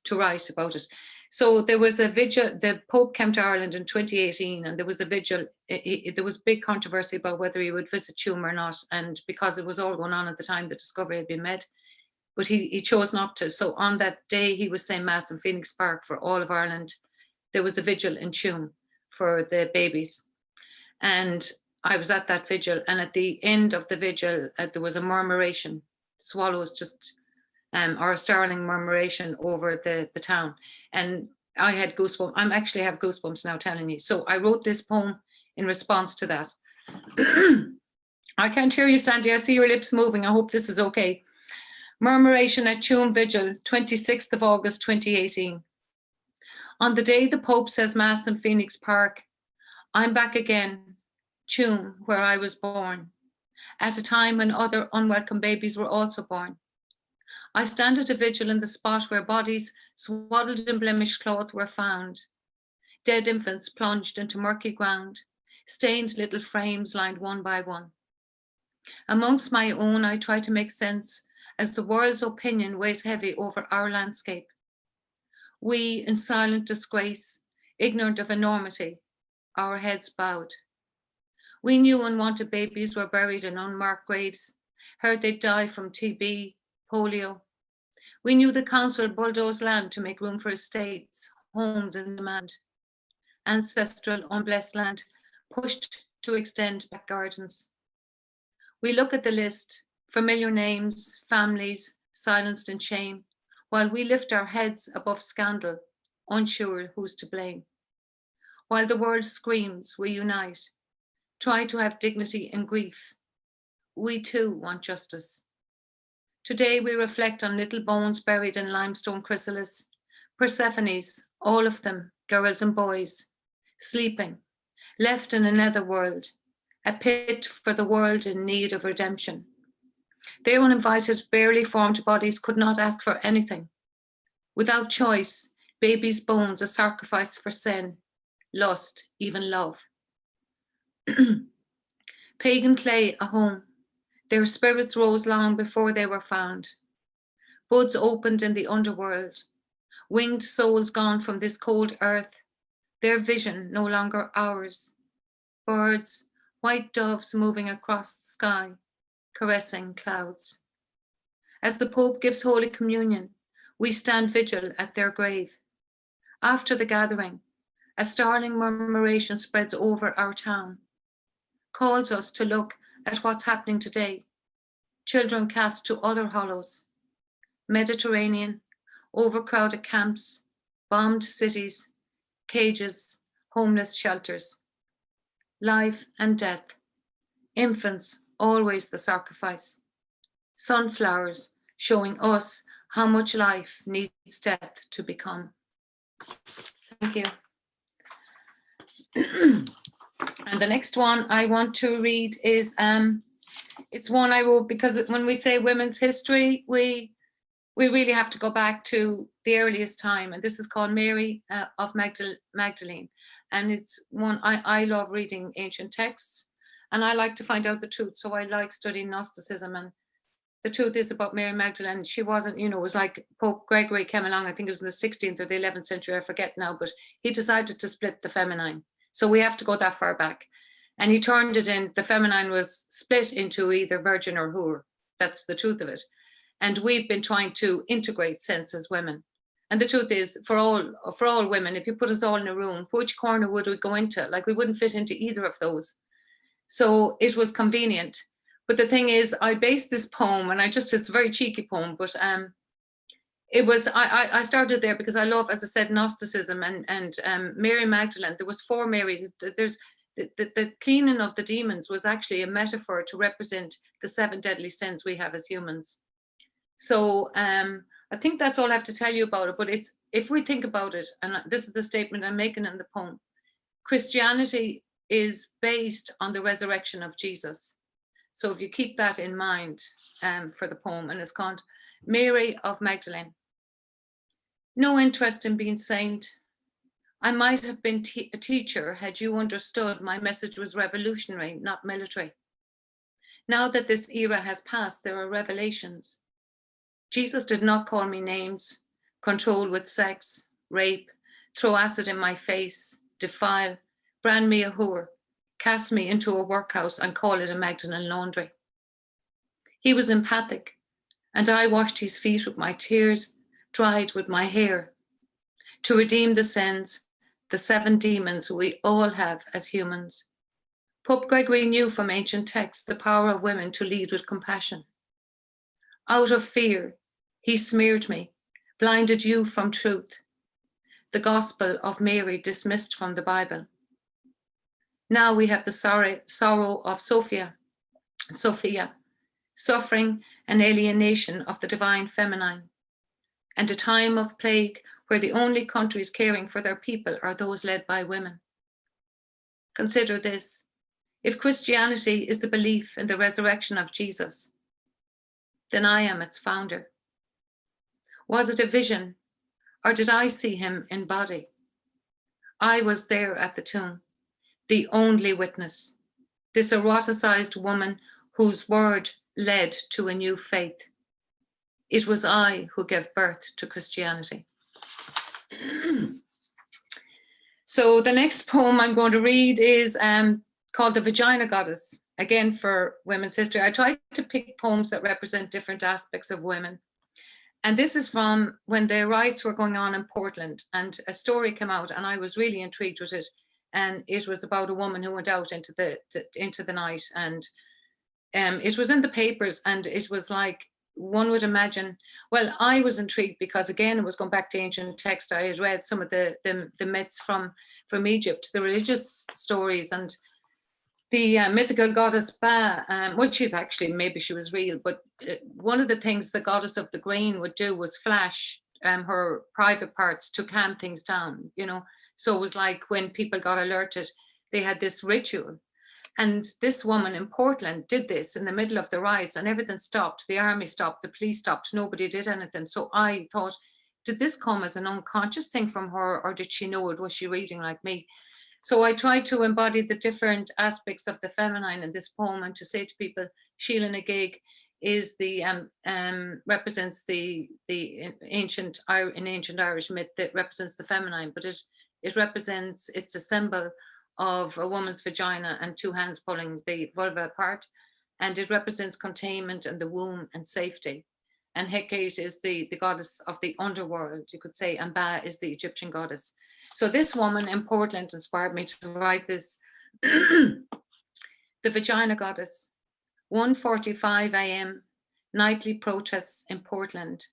to write about it. So there was a vigil. The Pope came to Ireland in 2018, and there was a vigil. There was big controversy about whether he would visit Tuam or not, and because it was all going on at the time the discovery had been made, but he chose not to. So on that day, he was saying Mass in Phoenix Park for all of Ireland. There was a vigil in Tuam for the babies, and I was at that vigil. And at the end of the vigil, there was a murmuration, swallows just. Or a startling murmuration over the town. And I had goosebumps. I actually have goosebumps now telling you. So I wrote this poem in response to that. I can't hear you, Sandy. I see your lips moving. I hope this is okay. Murmuration at Tuam Vigil, 26th of August, 2018. On the day the Pope says Mass in Phoenix Park, I'm back again, Tuam, where I was born, at a time when other unwelcome babies were also born. I stand at a vigil in the spot where bodies swaddled in blemished cloth were found. Dead infants plunged into murky ground, stained little frames lined one by one. Amongst my own, I try to make sense as the world's opinion weighs heavy over our landscape. We, in silent disgrace, ignorant of enormity, our heads bowed. We knew unwanted babies were buried in unmarked graves, heard they'd die from TB, polio. We knew the council bulldozed land to make room for estates, homes in demand. Ancestral, unblessed land pushed to extend back gardens. We look at the list, Familiar names, families silenced in shame, while we lift our heads above scandal, unsure who's to blame. While the world screams, we unite, try to have dignity in grief. We too want justice. Today we reflect on little bones buried in limestone chrysalis, Persephones, all of them, girls and boys, sleeping, left in another world, a pit for the world in need of redemption. Their uninvited, barely formed bodies could not ask for anything. Without choice, babies' bones a sacrifice for sin, lust, even love. Pagan clay a home. Their spirits rose long before they were found. Buds opened in the underworld. Winged souls gone from this cold earth. Their vision no longer ours. Birds, white doves moving across the sky, caressing clouds. As the Pope gives Holy Communion, we stand vigil at their grave. After the gathering, a startling murmuration spreads over our town, calls us to look at what's happening today. Children cast to other hollows, Mediterranean, overcrowded camps, bombed cities, cages, homeless shelters. Life and death, infants always the sacrifice. Sunflowers showing us how much life needs death to become. Thank you. And the next one I want to read is, it's one I wrote because when we say women's history, we really have to go back to the earliest time. And this is called Mary of Magdalene. And it's one, I love reading ancient texts and I like to find out the truth. So I like studying Gnosticism, and the truth is about Mary Magdalene. She wasn't, it was like Pope Gregory came along, I think it was in the 16th or the 11th century, I forget now, but he decided to split the feminine. So we have to go that far back. And he turned it in, the feminine was split into either virgin or whore. That's the truth of it. And we've been trying to integrate sense as women. And the truth is, for all women, if you put us all in a room, which corner would we go into? Like, we wouldn't fit into either of those. So it was convenient. But the thing is, I based this poem, and it's a very cheeky poem, but it was, I started there because I love, as I said, Gnosticism and Mary Magdalene. There was 4 Marys. There's the cleaning of the demons was actually a metaphor to represent the 7 deadly sins we have as humans. So I think that's all I have to tell you about it. But it's, if we think about it, and this is the statement I'm making in the poem, Christianity is based on the resurrection of Jesus. So if you keep that in mind for the poem, and it's called Mary of Magdalene. No interest in being saint. I might have been a teacher had you understood my message was revolutionary, not military. Now that this era has passed, there are revelations. Jesus did not call me names, control with sex, rape, throw acid in my face, defile, brand me a whore, cast me into a workhouse and call it a Magdalene laundry. He was empathic, and I washed his feet with my tears, dried with my hair, to redeem the sins, the 7 demons we all have as humans. Pope Gregory knew from ancient texts the power of women to lead with compassion. Out of fear, he smeared me, blinded you from truth. The Gospel of Mary dismissed from the Bible. Now we have the sorrow of Sophia, suffering and alienation of the divine feminine, and a time of plague where the only countries caring for their people are those led by women. Consider this: if Christianity is the belief in the resurrection of Jesus, then I am its founder. Was it a vision, or did I see him in body? I was there at the tomb, the only witness, this eroticized woman whose word led to a new faith. It was I who gave birth to Christianity. So the next poem I'm going to read is called The Vagina Goddess, again for women's history. I tried to pick poems that represent different aspects of women. And this is from when the riots were going on in Portland, and a story came out and I was really intrigued with it. And it was about a woman who went out into the night, and it was in the papers, and it was like, one would imagine, well, I was intrigued because, again, it was going back to ancient text. I had read some of the myths from Egypt, the religious stories, and the mythical goddess Ba, well, she's actually, maybe she was real, but one of the things the goddess of the grain would do was flash her private parts to calm things down, you know. So it was like when people got alerted, they had this ritual. And this woman in Portland did this in the middle of the riots, and everything stopped. The army stopped, the police stopped, nobody did anything. So I thought, did this come as an unconscious thing from her, or did she know it? Was she reading like me? So I tried to embody the different aspects of the feminine in this poem, and to say to people, Sheila Nagig is the represents the ancient Irish myth that represents the feminine, but it represents, it's a symbol of a woman's vagina and two hands pulling the vulva apart, and it represents containment and the womb and safety. And Hecate is the goddess of the underworld, you could say, and Ba is the Egyptian goddess. So this woman in Portland inspired me to write this. The vagina goddess. 1:45 a.m. Nightly protests in Portland.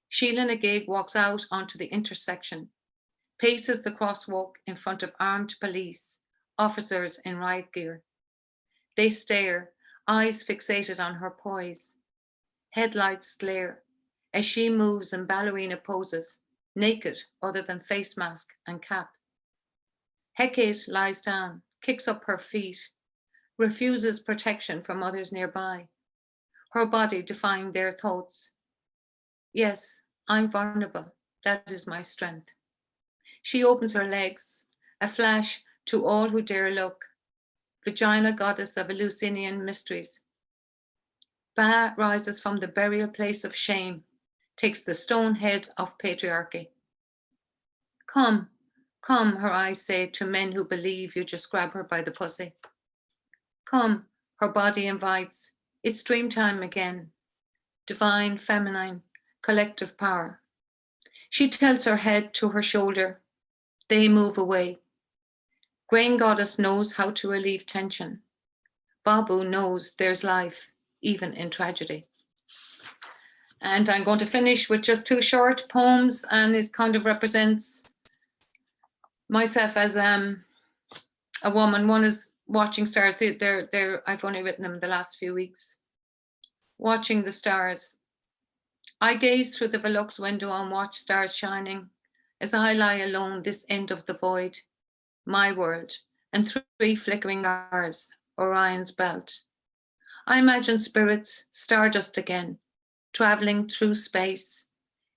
Sheila Nagig walks out onto the intersection, paces the crosswalk in front of armed police, officers in riot gear. They stare, eyes fixated on her poise. Headlights glare as she moves in ballerina poses, naked other than face mask and cap. Hecate lies down, kicks up her feet, refuses protection from others nearby, her body defying their thoughts. Yes, I'm vulnerable. That is my strength. She opens her legs, a flash to all who dare look. Vagina goddess of Eleusinian mysteries. Ba rises from the burial place of shame, takes the stone head of patriarchy. Come, come, her eyes say to men who believe you just grab her by the pussy. Come, her body invites. It's dream time again. Divine, feminine, collective power. She tilts her head to her shoulder. They move away. Grain goddess knows how to relieve tension. Babu knows there's life, even in tragedy. And I'm going to finish with just two short poems, and it kind of represents myself as a woman. One is Watching Stars. I've only written them the last few weeks. Watching the stars. I gaze through the Velux window and watch stars shining as I lie alone this end of the void, my world, and 3 flickering stars, Orion's belt. I imagine spirits, stardust again, traveling through space,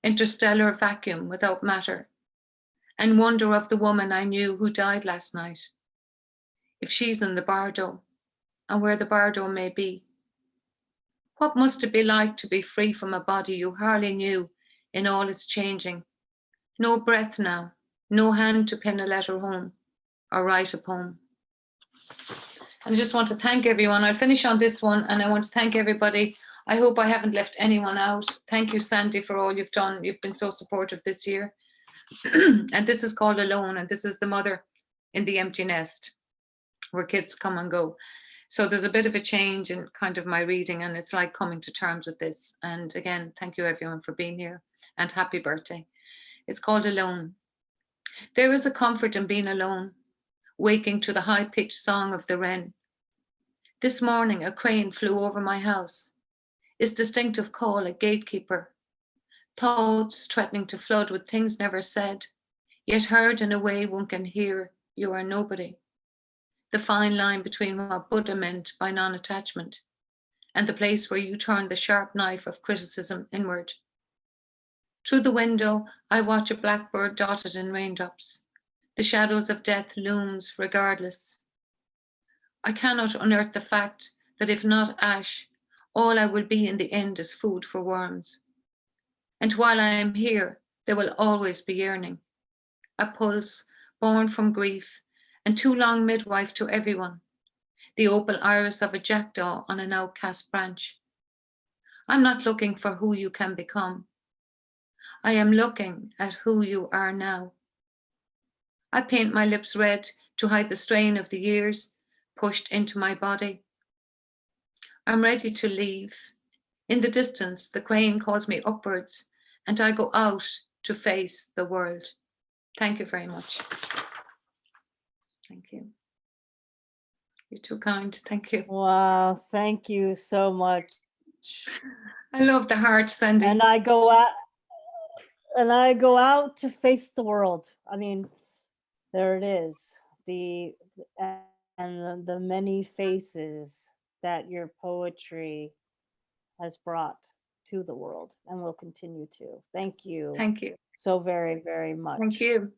interstellar vacuum without matter, and wonder of the woman I knew who died last night. If she's in the bardo, and where the bardo may be. What must it be like to be free from a body you hardly knew in all its changing? No breath now, no hand to pen a letter home or write a poem. And I just want to thank everyone. I'll finish on this one, and I want to thank everybody. I hope I haven't left anyone out. Thank you, Sandy, for all you've done. You've been so supportive this year. And this is called Alone, and this is the mother in the empty nest, where kids come and go. So there's a bit of a change in kind of my reading, and it's like coming to terms with this. And again, thank you everyone for being here, and happy birthday. It's called Alone. There is a comfort in being alone, waking to the high-pitched song of the wren. This morning, a crane flew over my house. Its distinctive call a gatekeeper. Thoughts threatening to flood with things never said, yet heard in a way one can hear. You are nobody. The fine line between what Buddha meant by non-attachment and the place where you turn the sharp knife of criticism inward. Through the window, I watch a blackbird dotted in raindrops. The shadows of death looms regardless. I cannot unearth the fact that if not ash, all I will be in the end is food for worms. And while I am here, there will always be yearning, a pulse born from grief, and too long midwife to everyone, the opal iris of a jackdaw on an outcast branch. I'm not looking for who you can become. I am looking at who you are now. I paint my lips red to hide the strain of the years pushed into my body. I'm ready to leave. In the distance, the crane calls me upwards, and I go out to face the world. Thank you very much. Thank you. You're too kind. Thank you. Wow, thank you so much. I love the heart, Sandy. And I go out to face the world. I mean, there it is. The many faces that your poetry has brought to the world and will continue to. Thank you. Thank you. So very, very much. Thank you.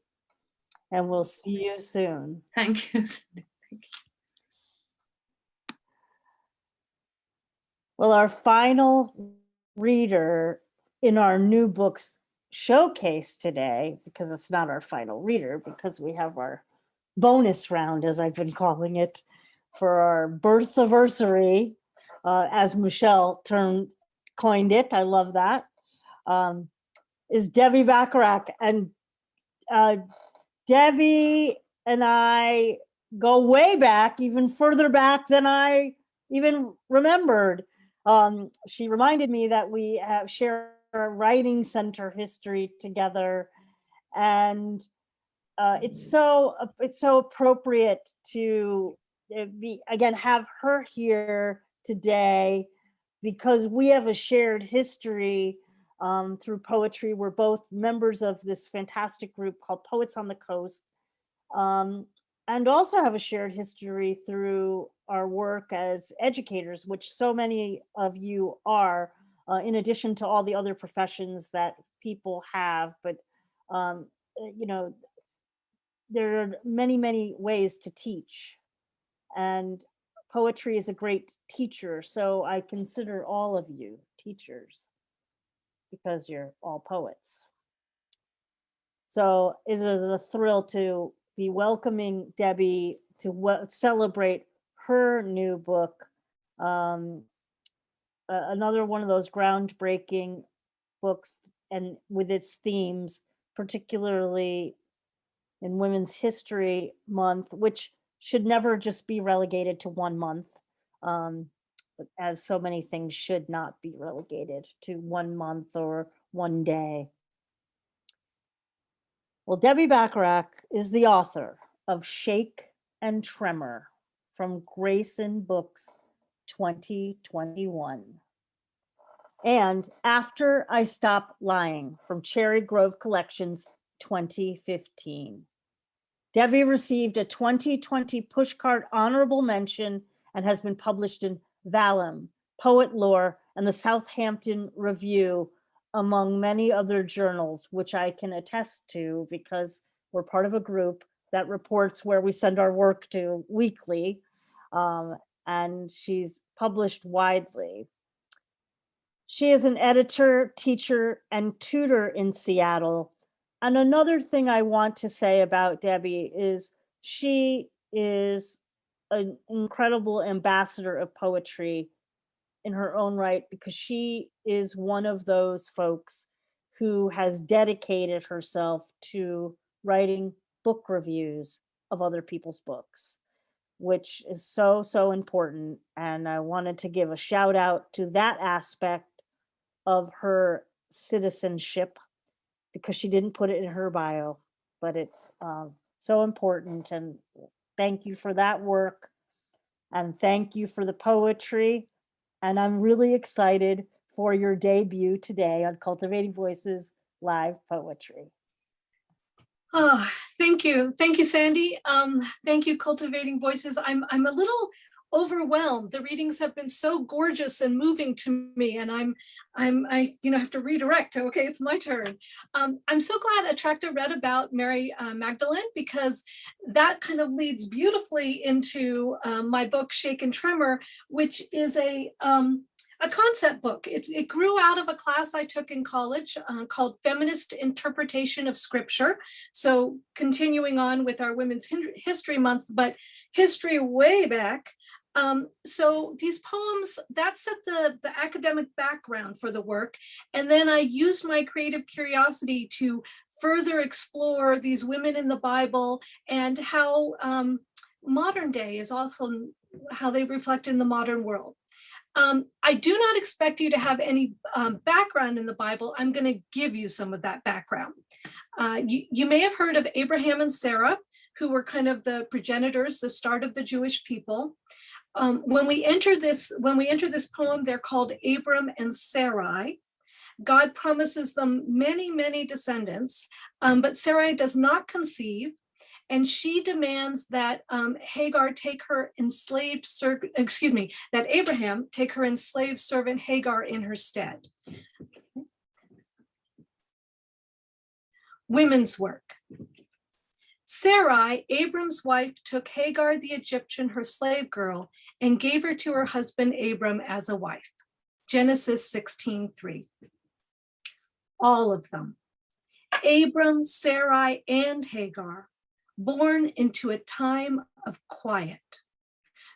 And we'll see you soon. Thank you. Thank you. Well, our final reader in our new books showcase today, because it's not our final reader, because we have our bonus round, as I've been calling it, for our birth anniversary, as Michelle coined it. I love that. Is Debbie Bacharach. And Debbie and I go way back, even further back than I even remembered. She reminded me that we have shared a writing center history together, and it's so appropriate to have her here today, because we have a shared history through poetry. We're both members of this fantastic group called Poets on the Coast, and also have a shared history through our work as educators, which so many of you are, in addition to all the other professions that people have. But, there are many, many ways to teach, and poetry is a great teacher. So I consider all of you teachers, because you're all poets. So it is a thrill to be welcoming Debbie to celebrate her new book, another one of those groundbreaking books, and with its themes, particularly in Women's History Month, which should never just be relegated to 1 month, as so many things should not be relegated to 1 month or 1 day. Well, Debbie Bacharach is the author of Shake and Tremor from Grayson Books 2021. And After I Stop Lying from Cherry Grove Collections 2015. Debbie received a 2020 Pushcart honorable mention and has been published in Vallum, Poet Lore, and the Southampton Review, among many other journals, which I can attest to because we're part of a group that reports where we send our work to weekly, and she's published widely. She is an editor, teacher, and tutor in Seattle. And another thing I want to say about Debbie is she is an incredible ambassador of poetry in her own right, because she is one of those folks who has dedicated herself to writing book reviews of other people's books, which is so, so important. And I wanted to give a shout out to that aspect of her citizenship, because she didn't put it in her bio, but it's so important. And thank you for that work. And thank you for the poetry. And I'm really excited for your debut today on Cultivating Voices Live Poetry. Oh, thank you. Thank you, Sandy. Thank you, Cultivating Voices. I'm a little overwhelmed. The readings have been so gorgeous and moving to me, and I have to redirect. Okay, it's my turn. I'm so glad Atracta read about Mary Magdalene, because that kind of leads beautifully into my book Shake and Tremor, which is a concept book. It grew out of a class I took in college called Feminist Interpretation of Scripture. So continuing on with our Women's History Month, but history way back. So these poems, that set the academic background for the work. And then I used my creative curiosity to further explore these women in the Bible and how modern day is also how they reflect in the modern world. I do not expect you to have any background in the Bible. I'm going to give you some of that background. You may have heard of Abraham and Sarah, who were kind of the progenitors, the start of the Jewish people. When we enter this poem, they're called Abram and Sarai. God promises them many, many descendants, but Sarai does not conceive, and she demands that Abraham take her enslaved servant Hagar in her stead. Women's work. Sarai, Abram's wife, took Hagar the Egyptian, her slave girl, and gave her to her husband Abram as a wife. Genesis 16:3. All of them, Abram, Sarai, and Hagar, born into a time of quiet.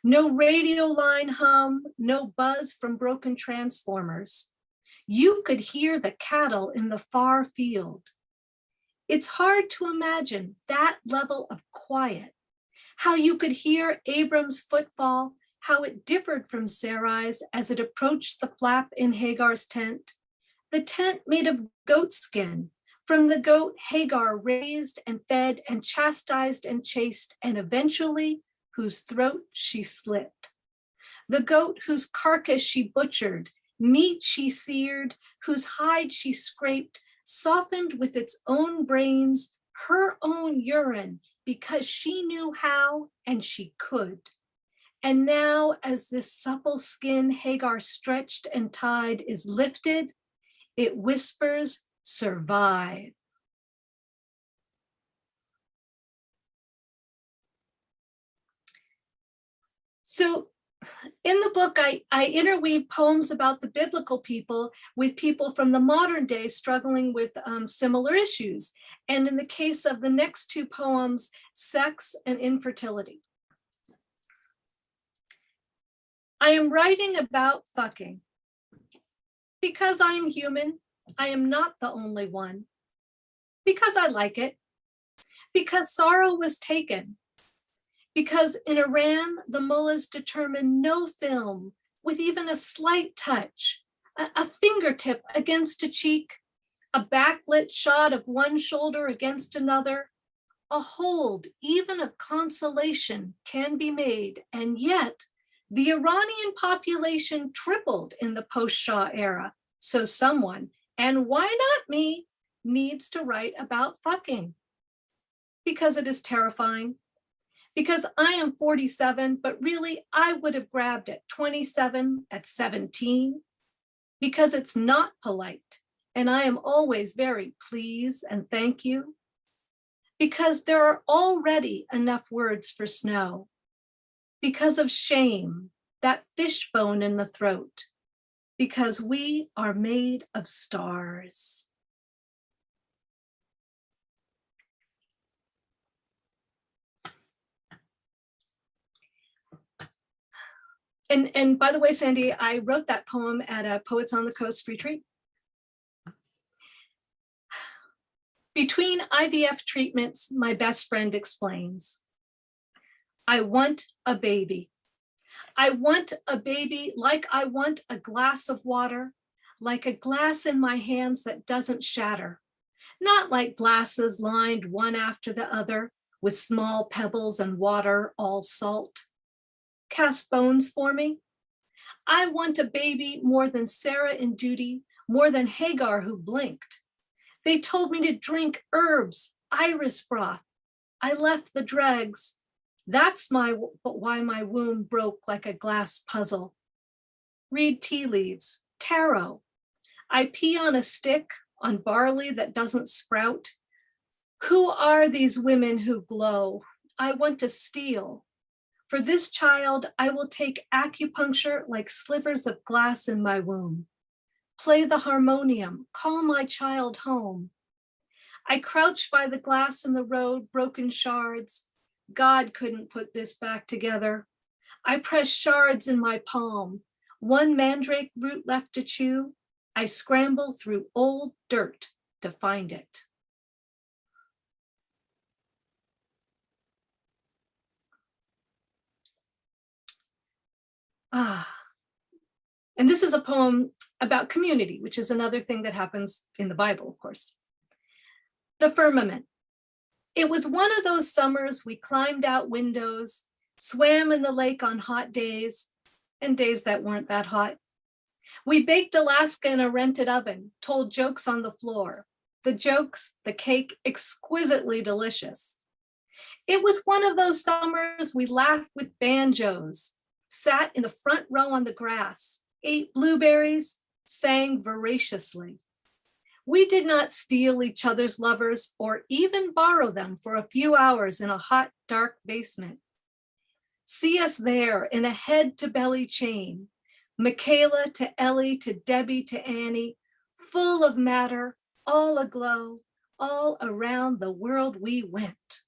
No radio line hum, no buzz from broken transformers. You could hear the cattle in the far field. It's hard to imagine that level of quiet, how you could hear Abram's footfall, how it differed from Sarai's as it approached the flap in Hagar's tent. The tent made of goat skin. From the goat, Hagar raised and fed and chastised and chased, and eventually whose throat she slit. The goat whose carcass she butchered, meat she seared, whose hide she scraped, softened with its own brains, her own urine, because she knew how and she could. And now, as this supple skin Hagar stretched and tied is lifted, it whispers, survive. So in the book, I interweave poems about the biblical people with people from the modern day struggling with similar issues. And in the case of the next two poems, sex and infertility. I am writing about fucking. Because I am human, I am not the only one. Because I like it. Because sorrow was taken. Because in Iran, the mullahs determined no film with even a slight touch, a fingertip against a cheek, a backlit shot of one shoulder against another, a hold even of consolation can be made. And yet the Iranian population tripled in the post-Shah era. So someone, and why not me, needs to write about fucking. Because it is terrifying. Because I am 47, but really I would have grabbed at 27, at 17. Because it's not polite, and I am always very please and thank you. Because there are already enough words for snow. Because of shame, that fishbone in the throat. Because we are made of stars. And by the way, Sandy, I wrote that poem at a Poets on the Coast retreat. Between IVF treatments, my best friend explains, I want a baby. I want a baby like I want a glass of water, like a glass in my hands that doesn't shatter, not like glasses lined one after the other with small pebbles and water all salt. Cast bones for me. I want a baby more than Sarah in duty, more than Hagar who blinked. They told me to drink herbs, iris broth. I left the dregs. That's why my womb broke like a glass puzzle. Read tea leaves, tarot. I pee on a stick, on barley that doesn't sprout. Who are these women who glow? I want to steal. For this child, I will take acupuncture like slivers of glass in my womb. Play the harmonium, call my child home. I crouch by the glass in the road, broken shards. God couldn't put this back together. I press shards in my palm. One mandrake root left to chew. I scramble through old dirt to find it. And this is a poem about community, which is another thing that happens in the Bible, of course. The Firmament. It was one of those summers we climbed out windows, swam in the lake on hot days, and days that weren't that hot. We baked Alaska in a rented oven, told jokes on the floor. The jokes, the cake, exquisitely delicious. It was one of those summers we laughed with banjos, sat in the front row on the grass, ate blueberries, sang voraciously. We did not steal each other's lovers or even borrow them for a few hours in a hot, dark basement. See us there in a head to belly chain, Michaela to Ellie to Debbie to Annie, full of matter, all aglow, all around the world we went.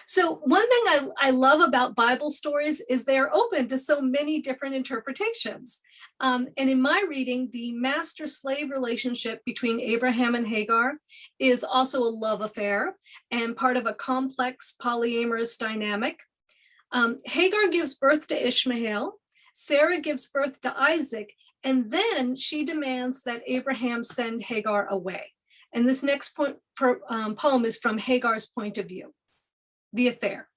So one thing I love about Bible stories is they're open to so many different interpretations. And in my reading, the master-slave relationship between Abraham and Hagar is also a love affair and part of a complex polyamorous dynamic. Hagar gives birth to Ishmael, Sarah gives birth to Isaac, and then she demands that Abraham send Hagar away. And this next poem is from Hagar's point of view. The affair.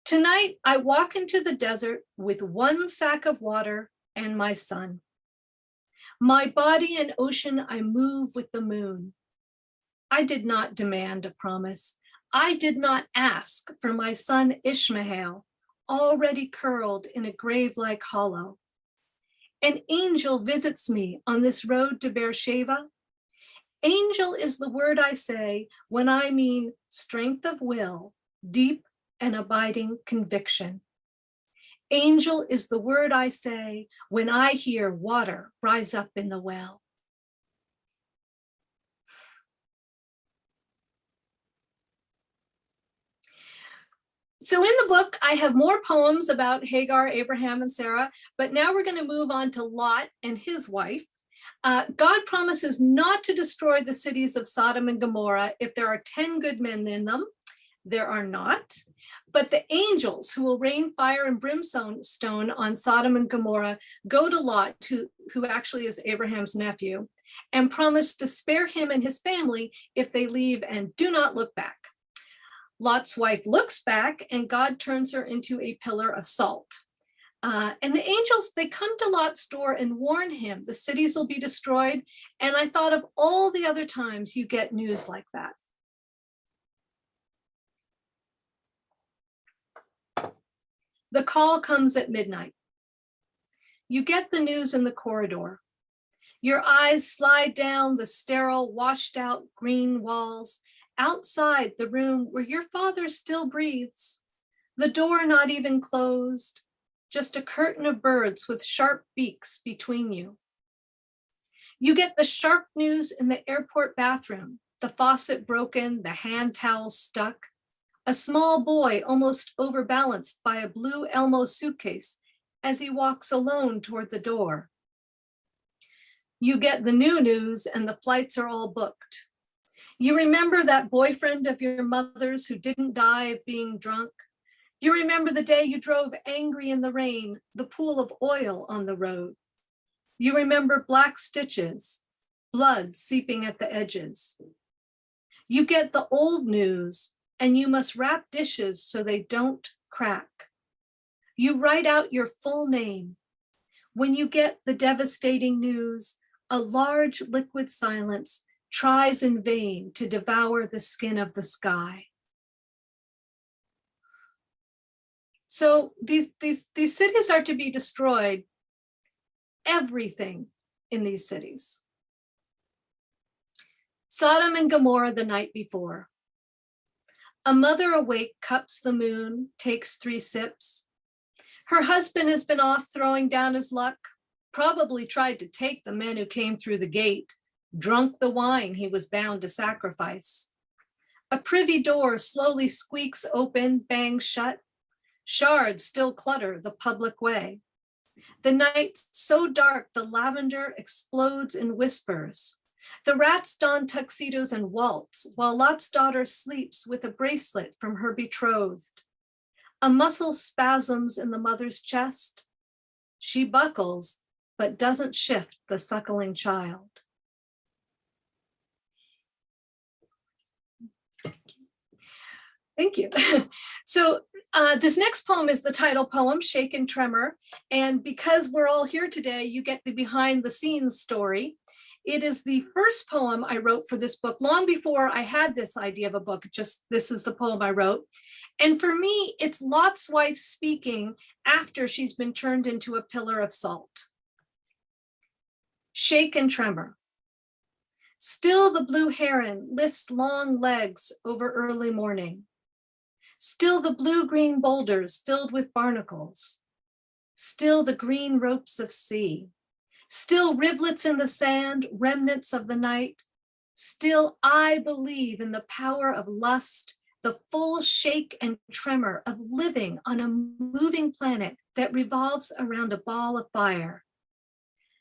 Tonight, I walk into the desert with one sack of water and my son. My body and ocean, I move with the moon. I did not demand a promise. I did not ask for my son Ishmael, already curled in a grave-like hollow. An angel visits me on this road to Beersheba. Angel is the word I say when I mean strength of will, deep and abiding conviction. Angel is the word I say when I hear water rise up in the well. So in the book, I have more poems about Hagar, Abraham, and Sarah, but now we're going to move on to Lot and his wife. God promises not to destroy the cities of Sodom and Gomorrah if there are 10 good men in them. There are not. But the angels who will rain fire and brimstone on Sodom and Gomorrah go to Lot, who actually is Abraham's nephew, and promise to spare him and his family if they leave and do not look back. Lot's wife looks back and God turns her into a pillar of salt. And the angels, they come to Lot's door and warn him the cities will be destroyed. And I thought of all the other times you get news like that. The call comes at midnight. You get the news in the corridor. Your eyes slide down the sterile, washed out green walls outside the room where your father still breathes. The door not even closed. Just a curtain of birds with sharp beaks between you. You get the sharp news in the airport bathroom, the faucet broken, the hand towel stuck, a small boy almost overbalanced by a blue Elmo suitcase as he walks alone toward the door. You get the new news and the flights are all booked. You remember that boyfriend of your mother's who didn't die of being drunk. You remember the day you drove angry in the rain, the pool of oil on the road. You remember black stitches, blood seeping at the edges. You get the old news and you must wrap dishes so they don't crack. You write out your full name. When you get the devastating news, a large liquid silence tries in vain to devour the skin of the sky. So these cities are to be destroyed, everything in these cities. Sodom and Gomorrah the night before. A mother awake cups the moon, takes 3 sips. Her husband has been off throwing down his luck, probably tried to take the men who came through the gate, drunk the wine he was bound to sacrifice. A privy door slowly squeaks open, bangs shut. Shards still clutter the public way. The night so dark the lavender explodes in whispers. The rats don tuxedos and waltz, while Lot's daughter sleeps with a bracelet from her betrothed. A muscle spasms in the mother's chest. She buckles, but doesn't shift the suckling child. Thank you. So this next poem is the title poem, Shake and Tremor. And because we're all here today, you get the behind the scenes story. It is the first poem I wrote for this book, long before I had this idea of a book. Just this is the poem I wrote. And for me, it's Lot's wife speaking after she's been turned into a pillar of salt. Shake and tremor. Still the blue heron lifts long legs over early morning. Still the blue-green boulders filled with barnacles. Still the green ropes of sea. Still rivulets in the sand, remnants of the night. Still I believe in the power of lust, the full shake and tremor of living on a moving planet that revolves around a ball of fire.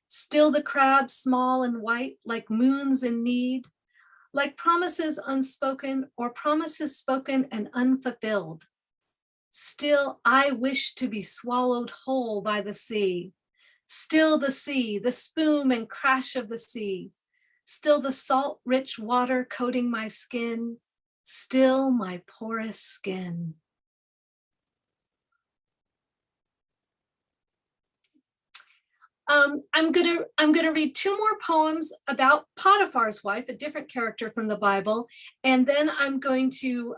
Still the crabs small and white like moons in need, like promises unspoken or promises spoken and unfulfilled. Still I wish to be swallowed whole by the sea. Still the sea, the spume and crash of the sea. Still the salt-rich water coating my skin. Still my porous skin. I'm gonna read two more poems about Potiphar's wife, a different character from the Bible, and then I'm going to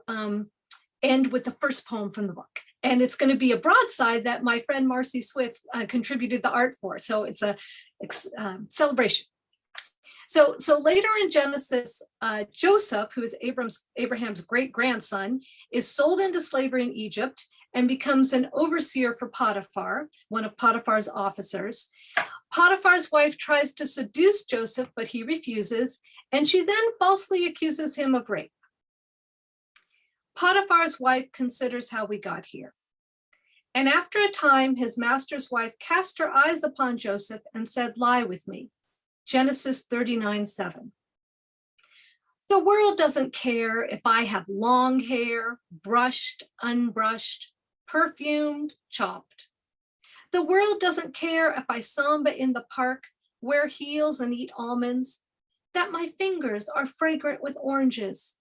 end with the first poem from the book. And it's going to be a broadside that my friend Marcy Swift contributed the art for. So it's a celebration. So later in Genesis, Joseph, who is Abraham's great-grandson, is sold into slavery in Egypt and becomes an overseer for Potiphar, one of Potiphar's officers. Potiphar's wife tries to seduce Joseph, but he refuses, and she then falsely accuses him of rape. Potiphar's wife considers how we got here. And after a time, his master's wife cast her eyes upon Joseph and said, "Lie with me." Genesis 39:7. The world doesn't care if I have long hair, brushed, unbrushed, perfumed, chopped. The world doesn't care if I samba in the park, wear heels and eat almonds, that my fingers are fragrant with oranges.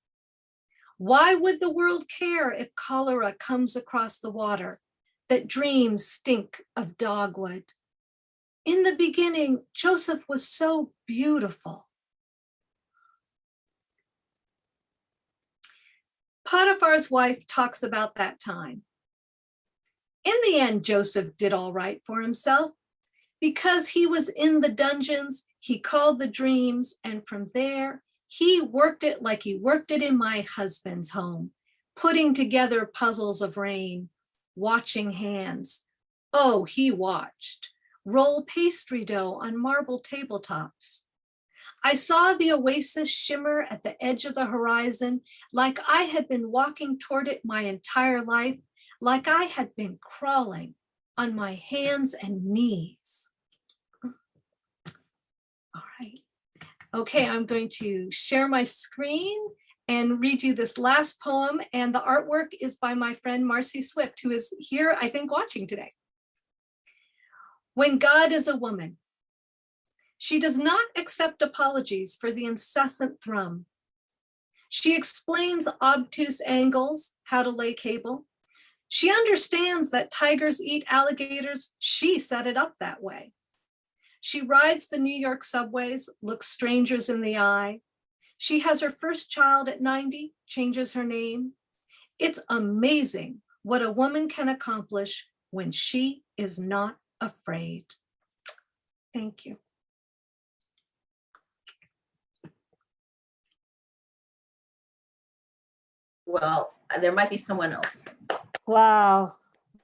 Why would the world care if cholera comes across the water, that dreams stink of dogwood? In the beginning, Joseph was so beautiful. Potiphar's wife talks about that time. In the end, Joseph did all right for himself. Because he was in the dungeons, he called the dreams, and from there, he worked it like he worked it in my husband's home, putting together puzzles of rain, watching hands. Oh, he watched. Roll pastry dough on marble tabletops. I saw the oasis shimmer at the edge of the horizon, like I had been walking toward it my entire life, like I had been crawling on my hands and knees. All right. Okay, I'm going to share my screen and read you this last poem, and the artwork is by my friend Marcy Swift, who is here, I think, watching today. When God is a woman, she does not accept apologies for the incessant thrum. She explains obtuse angles, how to lay cable. She understands that tigers eat alligators. She set it up that way. She rides the New York subways, looks strangers in the eye. She has her first child at 90, changes her name. It's amazing what a woman can accomplish when she is not afraid. Thank you. Well, there might be someone else. Wow.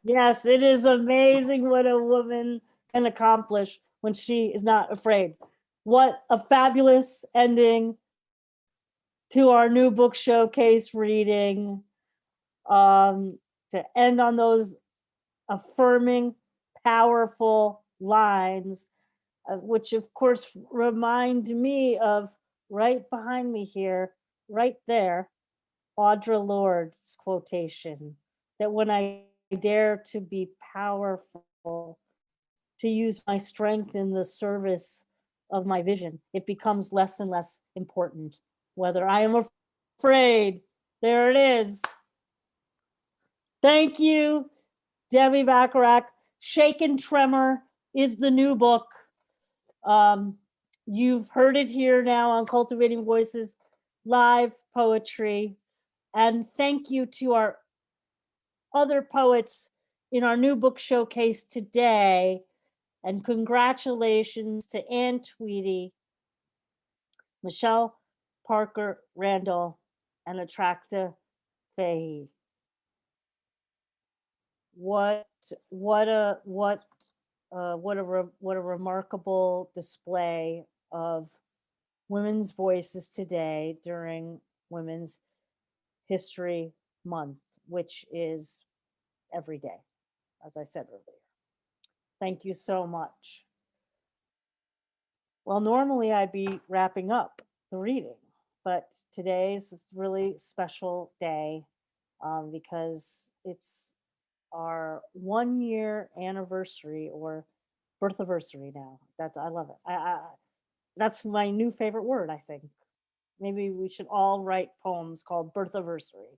Yes, it is amazing what a woman can accomplish when she is not afraid. What a fabulous ending to our new book showcase reading. To end on those affirming, powerful lines, which of course remind me of right behind me here, right there, Audre Lorde's quotation that when I dare to be powerful, to use my strength in the service of my vision, it becomes less and less important whether I am afraid. There it is. Thank you, Debbie Bacharach. Shake and Tremor is the new book. You've heard it here now on Cultivating Voices Live Poetry. And thank you to our other poets in our new book showcase today. And congratulations to Anne Tweedy, Michelle Parker Randall, and Atracta Fahy. What a remarkable display of women's voices today during Women's History Month, which is every day, as I said earlier. Thank you so much. Well, normally I'd be wrapping up the reading, but today's a really special day because it's our 1 year anniversary or birthiversary now. I love it. That's my new favorite word, I think. Maybe we should all write poems called birthiversary.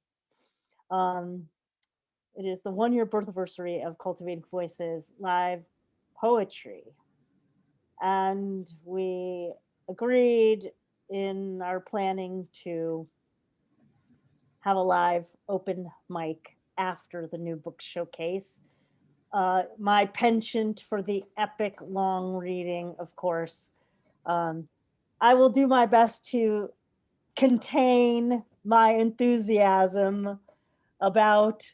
It is the 1 year birthiversary of Cultivating Voices Live Poetry. And we agreed in our planning to have a live open mic after the new book showcase. My penchant for the epic long reading, of course. I will do my best to contain my enthusiasm about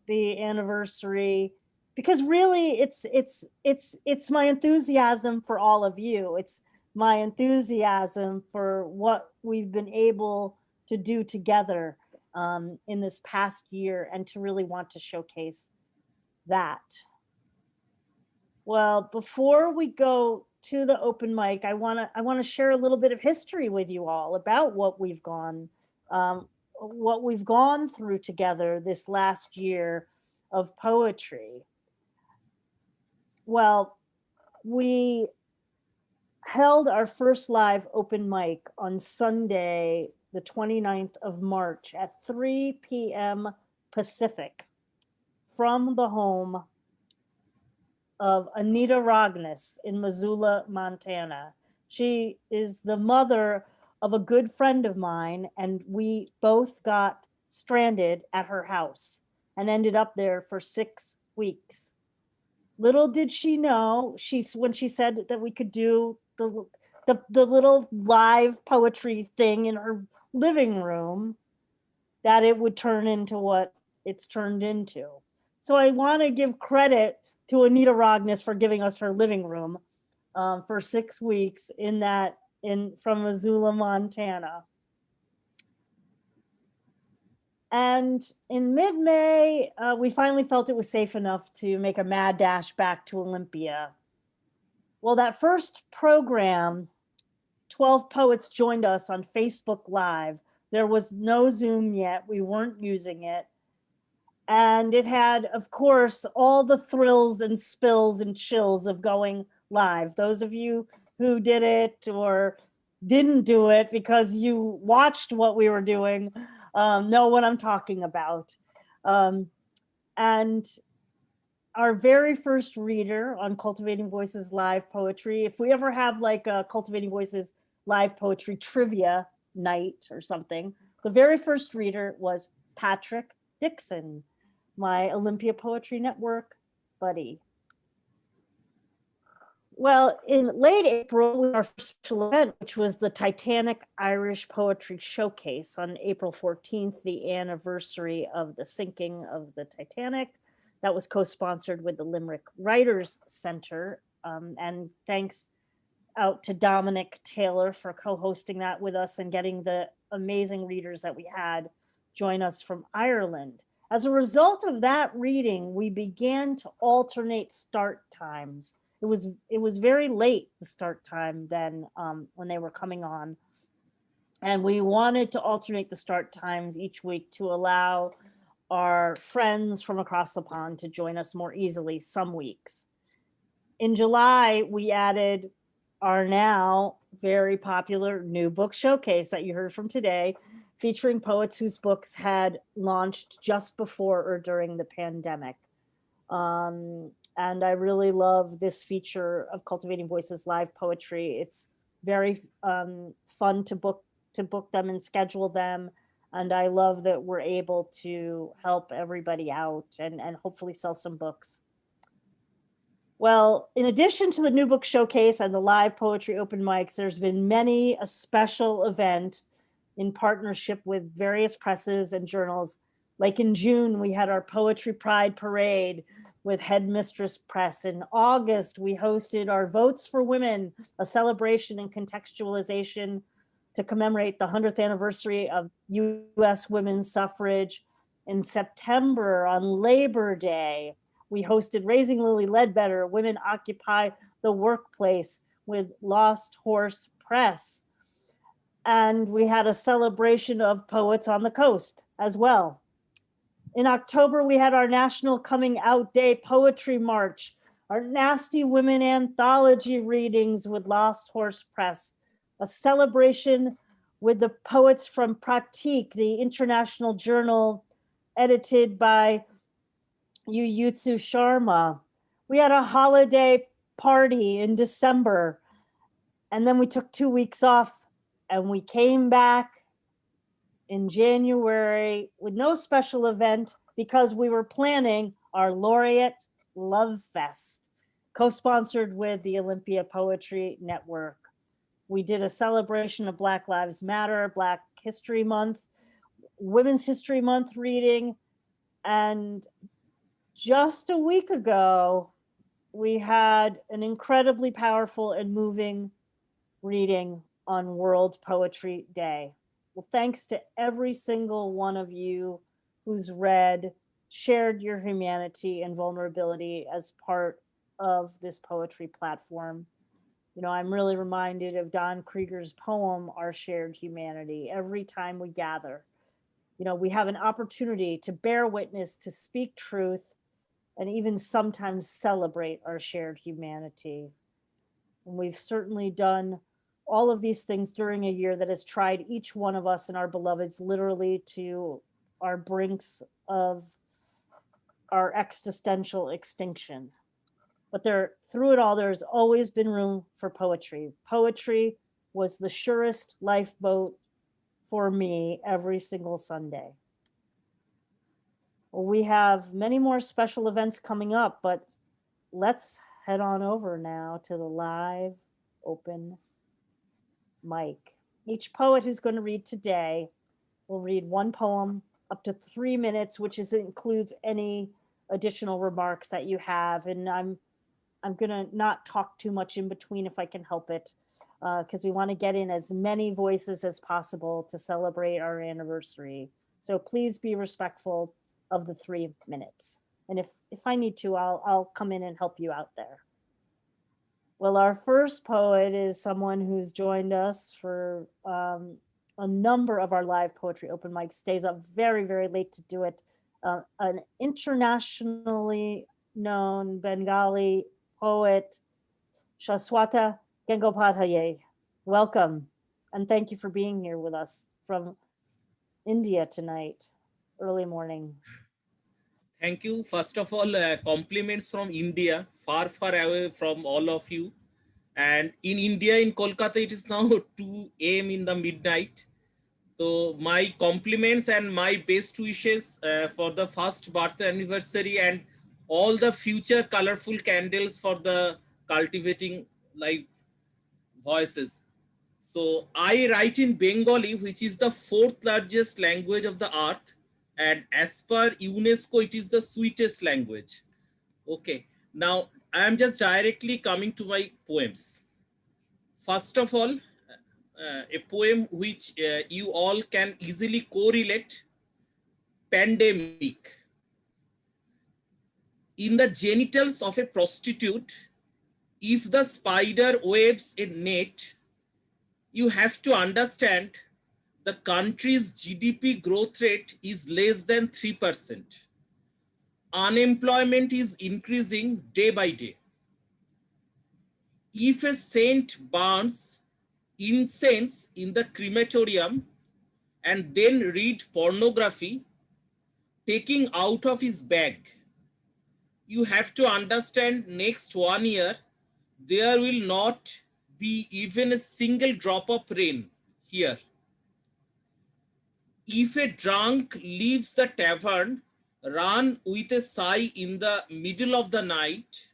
the anniversary, because really it's my enthusiasm for all of you. It's my enthusiasm for what we've been able to do together in this past year, and to really want to showcase that. Well, before we go to the open mic, I want to share a little bit of history with you all about what we've gone through together this last year of poetry. Well, we held our first live open mic on Sunday, the 29th of March at 3 p.m. Pacific from the home of Anita Rognes in Missoula, Montana. She is the mother of a good friend of mine, and we both got stranded at her house and ended up there for 6 weeks. Little did she know, when she said that we could do the little live poetry thing in her living room, that it would turn into what it's turned into. So I want to give credit to Anita Rognes for giving us her living room for 6 weeks from Missoula, Montana. And in mid-May, we finally felt it was safe enough to make a mad dash back to Olympia. Well, that first program, 12 poets joined us on Facebook Live. There was no Zoom yet. We weren't using it. And it had, of course, all the thrills and spills and chills of going live. Those of you who did it or didn't do it because you watched what we were doing know what I'm talking about. And our very first reader on Cultivating Voices Live Poetry, if we ever have like a Cultivating Voices Live Poetry trivia night or something, the very first reader was Patrick Dixon, my Olympia Poetry Network buddy. Well, in late April, we had our first special event, which was the Titanic Irish Poetry Showcase on April 14th, the anniversary of the sinking of the Titanic. That was co-sponsored with the Limerick Writers Center. And thanks out to Dominic Taylor for co-hosting that with us and getting the amazing readers that we had join us from Ireland. As a result of that reading, we began to alternate start times. It was very late, the start time then, when they were coming on. And we wanted to alternate the start times each week to allow our friends from across the pond to join us more easily some weeks. In July, we added our now very popular new book showcase that you heard from today, featuring poets whose books had launched just before or during the pandemic. And I really love this feature of Cultivating Voices live poetry. It's very fun to book them and schedule them. And I love that we're able to help everybody out and hopefully sell some books. Well, in addition to the new book showcase and the live poetry open mics, there's been many a special event in partnership with various presses and journals. Like in June, we had our Poetry Pride Parade with Headmistress Press. In August, we hosted our Votes for Women, a celebration and contextualization to commemorate the 100th anniversary of US women's suffrage. In September, on Labor Day, we hosted Raising Lily Ledbetter, Women Occupy the Workplace with Lost Horse Press. And we had a celebration of poets on the coast as well. In October, we had our National Coming Out Day Poetry March, our Nasty Women anthology readings with Lost Horse Press, a celebration with the poets from Pratique, the international journal edited by Yuyutsu Sharma. We had a holiday party in December, and then we took 2 weeks off, and we came back in January with no special event because we were planning our Laureate Love Fest, co-sponsored with the Olympia Poetry Network. We did a celebration of Black Lives Matter, Black History Month, Women's History Month reading, and just a week ago, we had an incredibly powerful and moving reading on World Poetry Day. Well, thanks to every single one of you who's read, shared your humanity and vulnerability as part of this poetry platform. You know, I'm really reminded of Don Krieger's poem, Our Shared Humanity. Every time we gather, you know, we have an opportunity to bear witness, to speak truth, and even sometimes celebrate our shared humanity. And we've certainly done all of these things during a year that has tried each one of us and our beloveds literally to our brinks of our existential extinction. But through it all, there's always been room for poetry. Poetry was the surest lifeboat for me every single Sunday. Well, we have many more special events coming up, but let's head on over now to the live open mic. Each poet who's going to read today will read one poem up to 3 minutes, which includes any additional remarks that you have. And I'm going to not talk too much in between if I can help it, because we want to get in as many voices as possible to celebrate our anniversary. So please be respectful of the 3 minutes. And if I need to, I'll come in and help you out there. Well, our first poet is someone who's joined us for a number of our live poetry open mics, stays up very, very late to do it. An internationally known Bengali poet, Shaswata Gangopadhyay. Welcome, and thank you for being here with us from India tonight, early morning. Thank you. First of all, compliments from India, far, far away from all of you. And in India, in Kolkata, it is now 2 a.m. in the midnight. So my compliments and my best wishes for the first birthday anniversary and all the future colorful candles for the Cultivating Live Voices. So I write in Bengali, which is the 4th largest language of the earth. And as per UNESCO, it is the sweetest language. Okay, now I am just directly coming to my poems. First of all, a poem which you all can easily correlate, Pandemic. In the genitals of a prostitute, if the spider waves a net, you have to understand the country's GDP growth rate is less than 3%. Unemployment is increasing day by day. If a saint burns incense in the crematorium and then read pornography, taking out of his bag, you have to understand next 1 year, there will not be even a single drop of rain here. If a drunk leaves the tavern, run with a sigh in the middle of the night,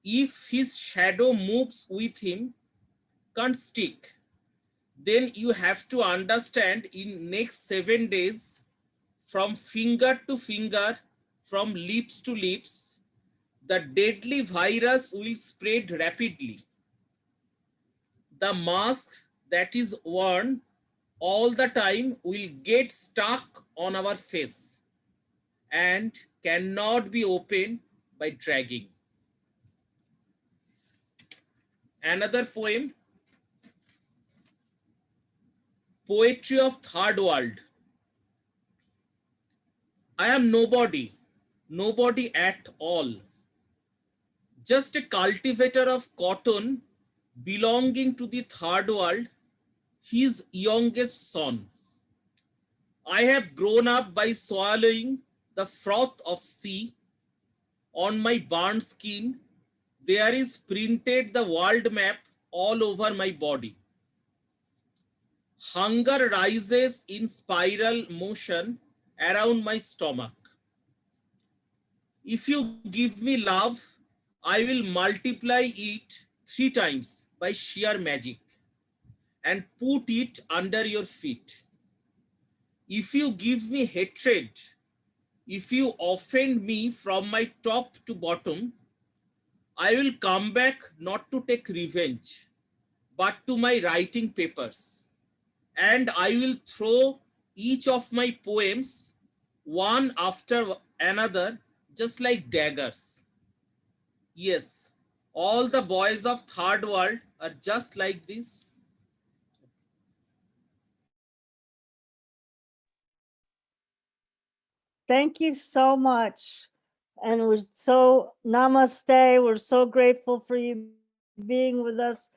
if his shadow moves with him, can't stick, then you have to understand in next 7 days, from finger to finger, from lips to lips, the deadly virus will spread rapidly. The mask that is worn all the time will get stuck on our face and cannot be opened by dragging. Another poem, Poetry of Third World. I am nobody, nobody at all. Just a cultivator of cotton belonging to the third world, his youngest son. I have grown up by swallowing the froth of sea. On my burned skin, there is printed the world map all over my body. Hunger rises in spiral motion around my stomach. If you give me love, I will multiply it 3 times by sheer magic and put it under your feet. If you give me hatred, if you offend me from my top to bottom, I will come back not to take revenge, but to my writing papers. And I will throw each of my poems one after another, just like daggers. Yes, all the boys of third world are just like this. Thank you so much. And we're so, namaste. We're so grateful for you being with us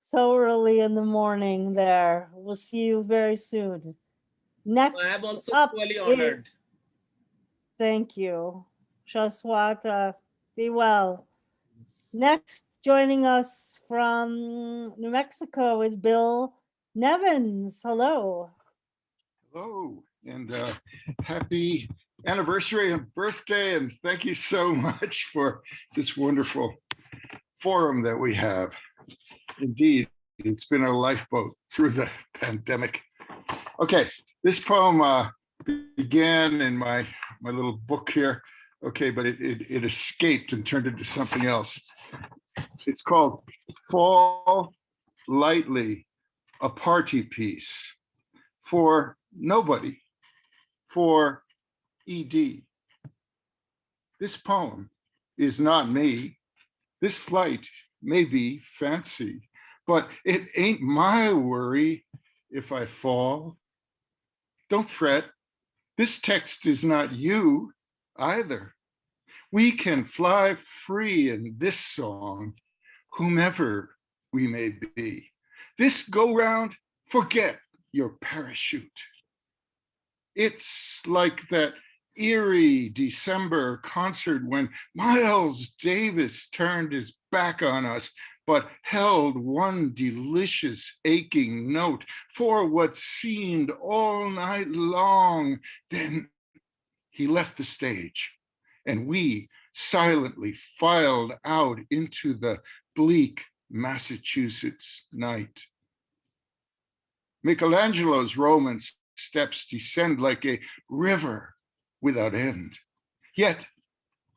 so early in the morning there. We'll see you very soon. Next I am also up equally honored. is, thank you, Shaswata, be well. Next, joining us from New Mexico is Bill Nevins. Hello. Hello, and happy anniversary and birthday, and thank you so much for this wonderful forum that we have. Indeed, it's been a lifeboat through the pandemic. Okay, this poem began in my little book here, okay, but it escaped and turned into something else. It's called Fall Lightly, a Party Piece for nobody, for ED. This poem is not me. This flight may be fancy, but it ain't my worry if I fall. Don't fret. This text is not you either. We can fly free in this song, whomever we may be. This go round, forget your parachute. It's like that eerie December concert when Miles Davis turned his back on us, but held one delicious aching note for what seemed all night long. Then he left the stage, and we silently filed out into the bleak Massachusetts night. Michelangelo's Roman steps descend like a river without end. Yet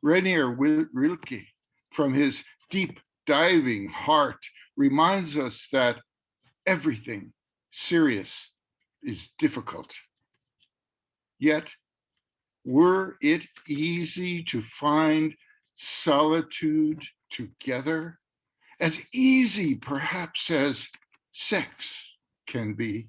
Rainier Rilke, from his deep diving heart, reminds us that everything serious is difficult. Yet, were it easy to find solitude together, as easy perhaps as sex can be,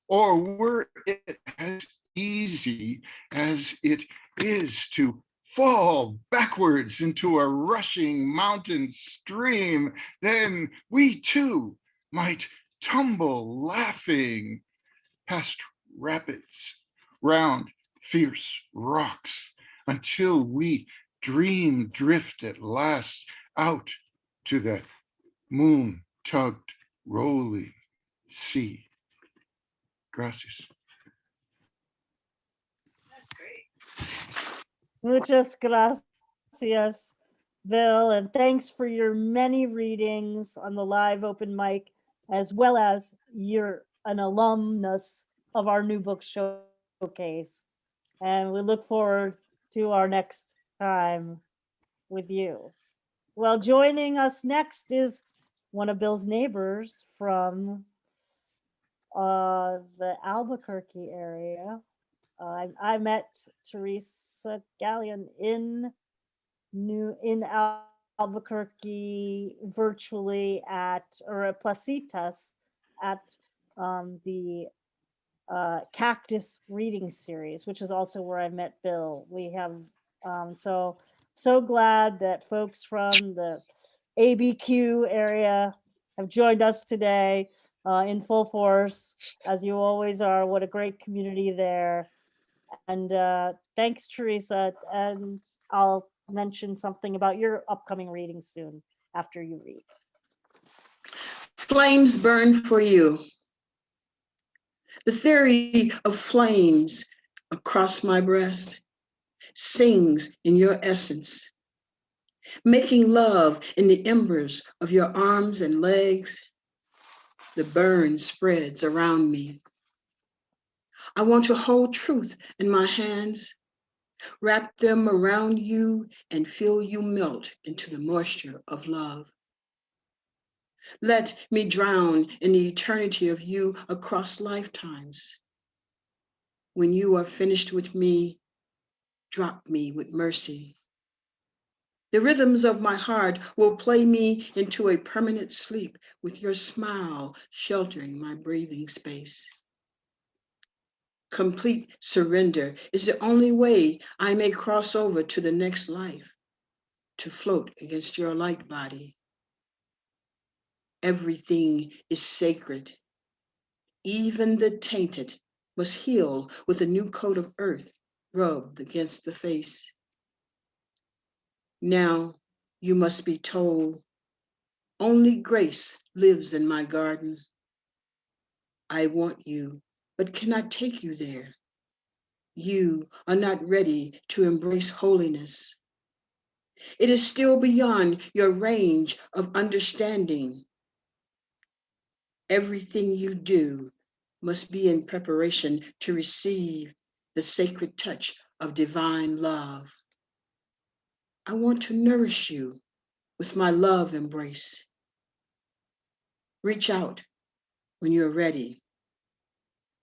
Or were it as easy as it is to fall backwards into a rushing mountain stream, then we too might tumble laughing past rapids, round fierce rocks, until we dream drift at last out to the moon-tugged rolling sea. Gracias. That's great. Muchas gracias, Bill, and thanks for your many readings on the live open mic, as well as you're an alumnus of our new book showcase. And we look forward to our next time with you. Well, joining us next is one of Bill's neighbors from the Albuquerque area. I met Teresa Gallion in Albuquerque virtually at Placitas at the Cactus Reading Series, which is also where I met Bill. We have so glad that folks from the ABQ area have joined us today in full force, as you always are. What a great community there. And thanks, Teresa. And I'll mention something about your upcoming reading soon after you read. Flames burn for you. The theory of flames across my breast sings in your essence, making love in the embers of your arms and legs. The burn spreads around me. I want to hold truth in my hands, wrap them around you, and feel you melt into the moisture of love. Let me drown in the eternity of you across lifetimes. When you are finished with me, drop me with mercy. The rhythms of my heart will play me into a permanent sleep with your smile sheltering my breathing space. Complete surrender is the only way I may cross over to the next life, to float against your light body. Everything is sacred. Even the tainted must heal with a new coat of earth rubbed against the face. Now you must be told, only grace lives in my garden. I want you, but cannot take you there. You are not ready to embrace holiness. It is still beyond your range of understanding. Everything you do must be in preparation to receive the sacred touch of divine love. I want to nourish you with my love embrace. Reach out when you're ready.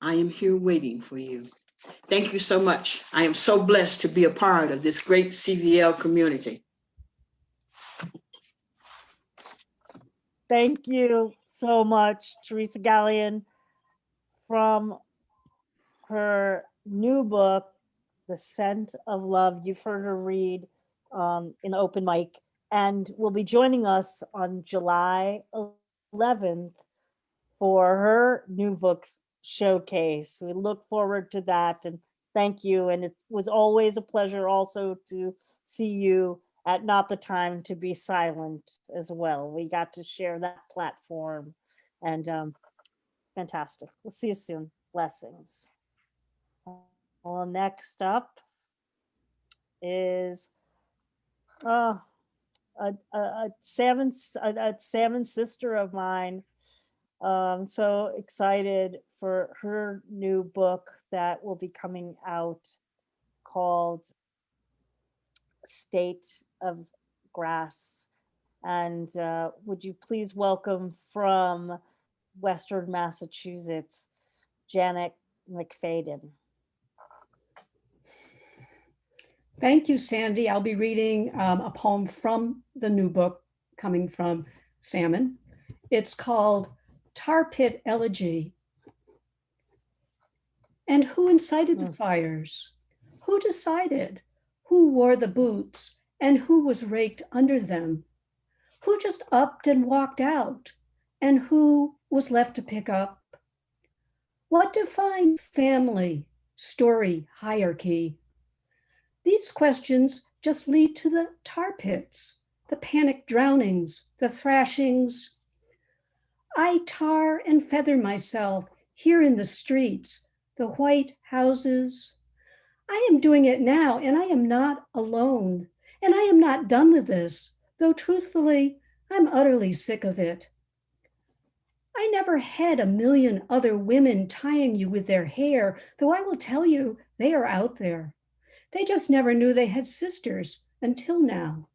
I am here waiting for you. Thank you so much. I am so blessed to be a part of this great CVL community. Thank you so much, Teresa Gallion, from her new book, The Scent of Love. You've heard her read in open mic, and will be joining us on July 11th for her new books showcase. We look forward to that, and thank you. And it was always a pleasure also to see you at Not the Time to Be Silent as well. We got to share that platform, and fantastic. We'll see you soon. Blessings. Well, next up is a salmon sister of mine. So excited for her new book that will be coming out called State of Grass. And would you please welcome from Western Massachusetts, Janet MacFadyen. Thank you, Sandy. I'll be reading a poem from the new book coming from Salmon. It's called Tar Pit Elegy. And who incited the fires? Who decided? Who wore the boots and who was raked under them? Who just upped and walked out? And who was left to pick up? What defined family, story, hierarchy? These questions just lead to the tar pits, the panic drownings, the thrashings. I tar and feather myself here in the streets, the white houses. I am doing it now, and I am not alone. And I am not done with this, though truthfully, I'm utterly sick of it. I never had a million other women tying you with their hair, though I will tell you, they are out there. They just never knew they had sisters until now.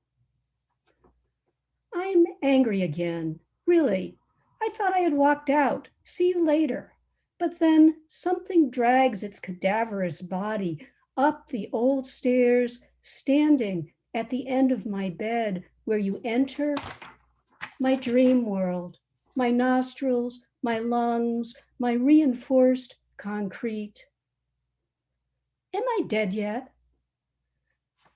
I'm angry again, really. I thought I had walked out. See you later. But then something drags its cadaverous body up the old stairs, standing at the end of my bed where you enter my dream world, my nostrils, my lungs, my reinforced concrete. Am I dead yet?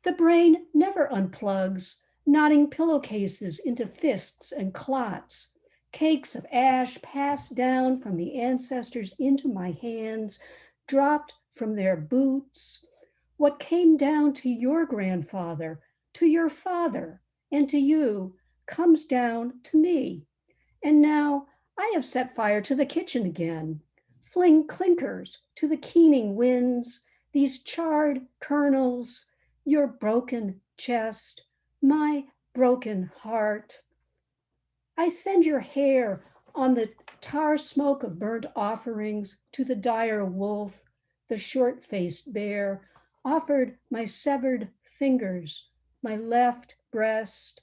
The brain never unplugs, knotting pillowcases into fists and clots, cakes of ash passed down from the ancestors into my hands, dropped from their boots. What came down to your grandfather, to your father, and to you comes down to me. And now I have set fire to the kitchen again, fling clinkers to the keening winds, these charred kernels, your broken chest, my broken heart. I send your hair on the tar smoke of burnt offerings to the dire wolf, the short-faced bear, offered my severed fingers, my left breast,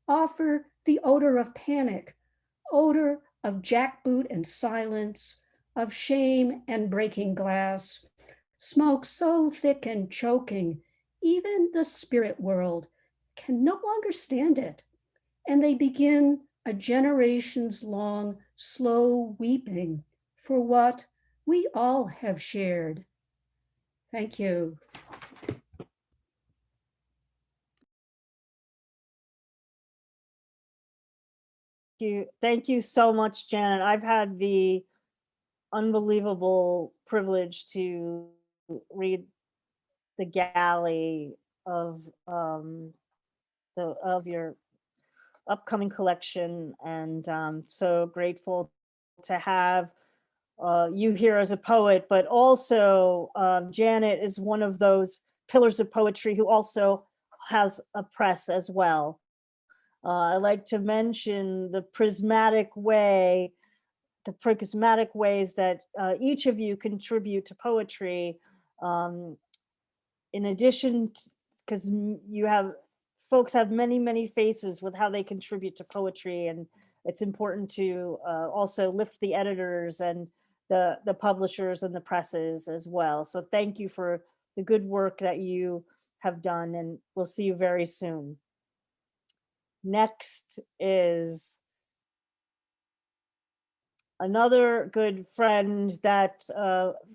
offer the odor of panic, odor of jackboot and silence, of shame and breaking glass, smoke so thick and choking, even the spirit world can no longer stand it. And they begin a generations long slow weeping for what we all have shared. Thank you. Thank you so much, Janet. I've had the unbelievable privilege to read the galley of your upcoming collection, and so grateful to have you here as a poet, but also Janet is one of those pillars of poetry who also has a press as well. I like to mention the prismatic ways that each of you contribute to poetry. In addition, because folks have many faces with how they contribute to poetry, and it's important to also lift the editors and the publishers and the presses as well. So thank you for the good work that you have done, and we'll see you very soon. Next is another good friend that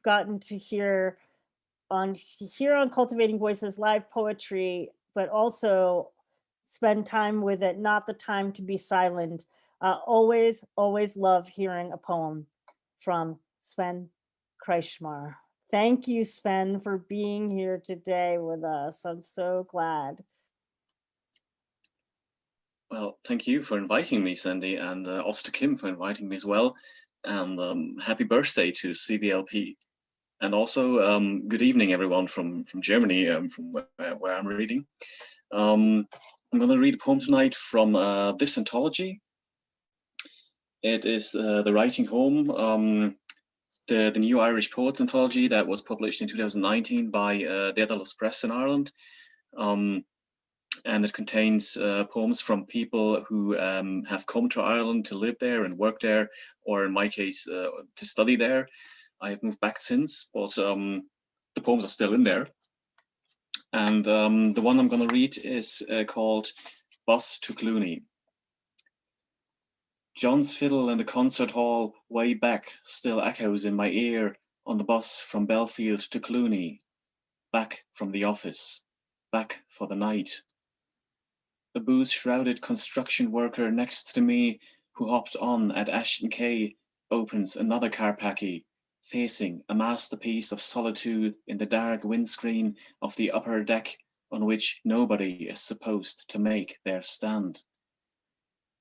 gotten to hear on Cultivating Voices live poetry, but also spend time with it, not the time to be silent. Always love hearing a poem from Sven Kretzschmar. Thank you, Sven, for being here today with us. I'm so glad. Well, thank you for inviting me, Sandy, and also to Kim for inviting me as well. And happy birthday to CVLP. And also, good evening, everyone from Germany, from where I'm reading. I'm going to read a poem tonight from this anthology. It is The Writing Home, the New Irish Poets anthology that was published in 2019 by Daedalus Press in Ireland. And it contains poems from people who have come to Ireland to live there and work there, or in my case, to study there. I have moved back since, but the poems are still in there. And the one I'm going to read is called Bus to Clooney. John's fiddle in the concert hall way back still echoes in my ear on the bus from Belfield to Clooney, back from the office, back for the night. A booze-shrouded construction worker next to me who hopped on at Ashton Quay opens another carpackie, facing a masterpiece of solitude in the dark windscreen of the upper deck on which nobody is supposed to make their stand.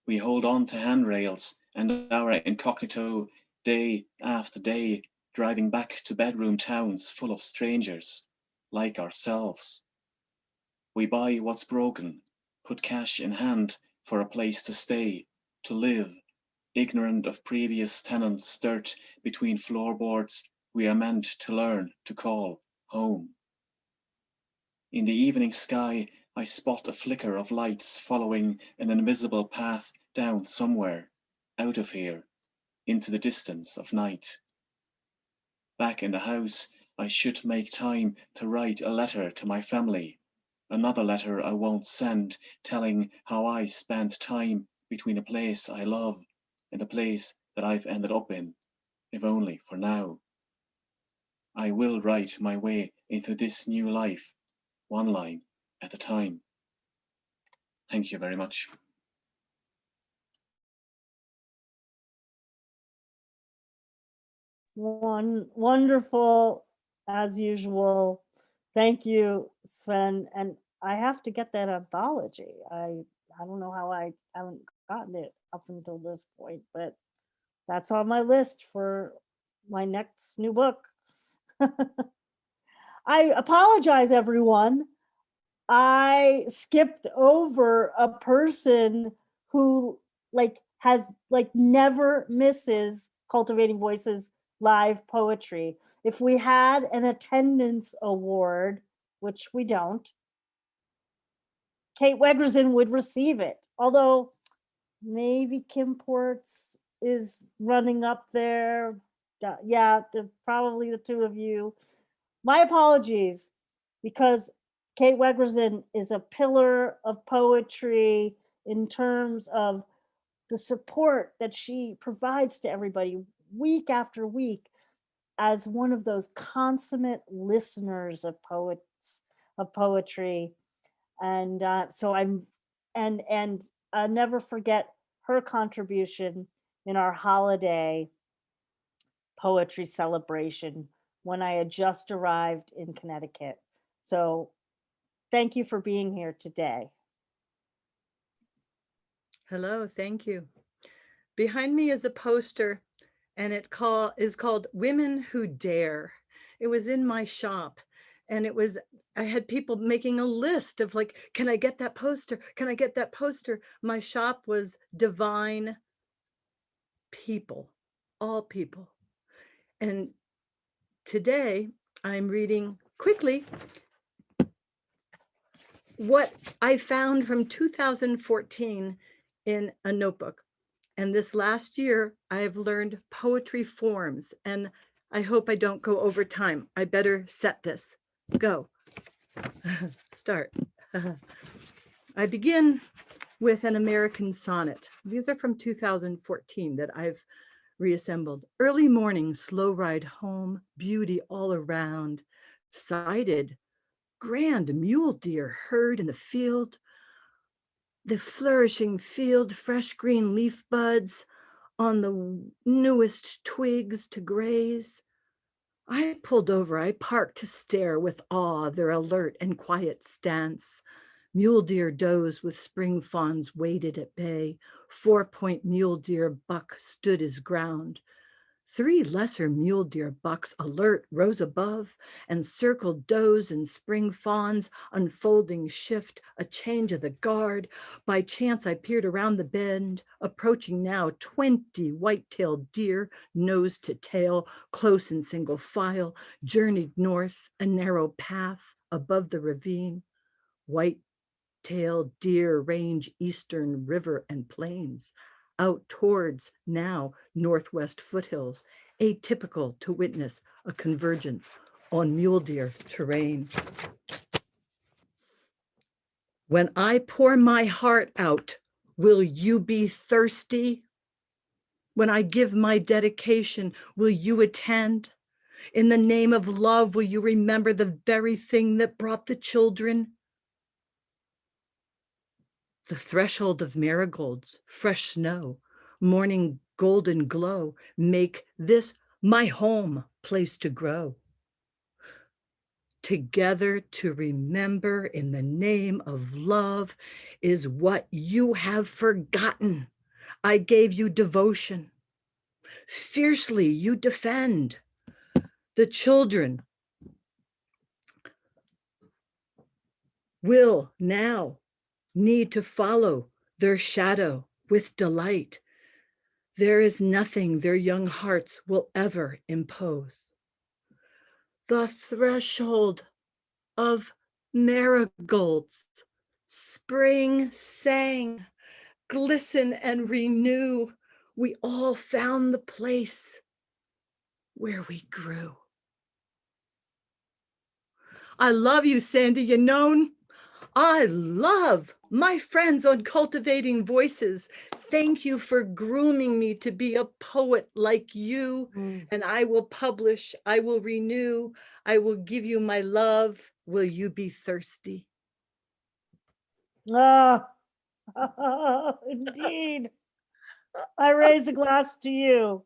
We hold on to handrails and our incognito day after day, driving back to bedroom towns full of strangers, like ourselves. We buy what's broken, put cash in hand for a place to stay, to live, ignorant of previous tenants' dirt between floorboards we are meant to learn to call home. In the evening sky, I spot a flicker of lights following an invisible path down somewhere, out of here, into the distance of night. Back in the house, I should make time to write a letter to my family, another letter I won't send, telling how I spent time between a place I love and a place that I've ended up in, if only for now. I will write my way into this new life, one line at a time. Thank you very much. Wonderful, as usual. Thank you, Sven. And I have to get that anthology. I don't know how I haven't gotten it up until this point, but that's on my list for my next new book. I apologize, everyone. I skipped over a person who has never misses Cultivating Voices live poetry. If we had an attendance award, which we don't, Kate Wegrzyn would receive it. Although maybe Kim Ports is running up there. Yeah, probably the two of you. My apologies, because Kate Wegrzyn is a pillar of poetry in terms of the support that she provides to everybody week after week as one of those consummate listeners of poetry. And I'll never forget her contribution in our holiday poetry celebration when I had just arrived in Connecticut. So thank you for being here today. Hello, thank you. Behind me is a poster, and it is called Women Who Dare. It was in my shop, and I had people making a list of can I get that poster? Can I get that poster? My shop was divine people, all people. And today I'm reading quickly what I found from 2014 in a notebook. And this last year, I have learned poetry forms, and I hope I don't go over time. I better set this. Go. Start. I begin with an American sonnet. These are from 2014 that I've reassembled. Early morning, slow ride home, beauty all around, sighted, grand mule deer herd in the field, the flourishing field, fresh green leaf buds on the newest twigs to graze. I pulled over, I parked to stare with awe their alert and quiet stance. Mule deer does with spring fawns waited at bay. 4-point mule deer buck stood his ground. 3 lesser mule deer bucks alert rose above and circled does and spring fawns, unfolding shift, a change of the guard. By chance I peered around the bend, approaching now 20 white-tailed deer, nose to tail, close in single file, journeyed north, a narrow path above the ravine. White-tailed deer range eastern river and plains, out towards now northwest foothills, atypical to witness a convergence on mule deer terrain. When I pour my heart out, will you be thirsty? When I give my dedication, will you attend? In the name of love, will you remember the very thing that brought the children? The threshold of marigolds, fresh snow, morning golden glow, make this my home place to grow. Together to remember in the name of love is what you have forgotten. I gave you devotion. Fiercely you defend. The children will now need to follow their shadow with delight. There is nothing their young hearts will ever impose. The threshold of marigolds, spring sang, glisten and renew. We all found the place where we grew. I love you, Sandy Yannone. I love my friends on Cultivating Voices. Thank you for grooming me to be a poet like you. And I will publish, I will renew, I will give you my love. Will you be thirsty? Ah, indeed. I raise a glass to you,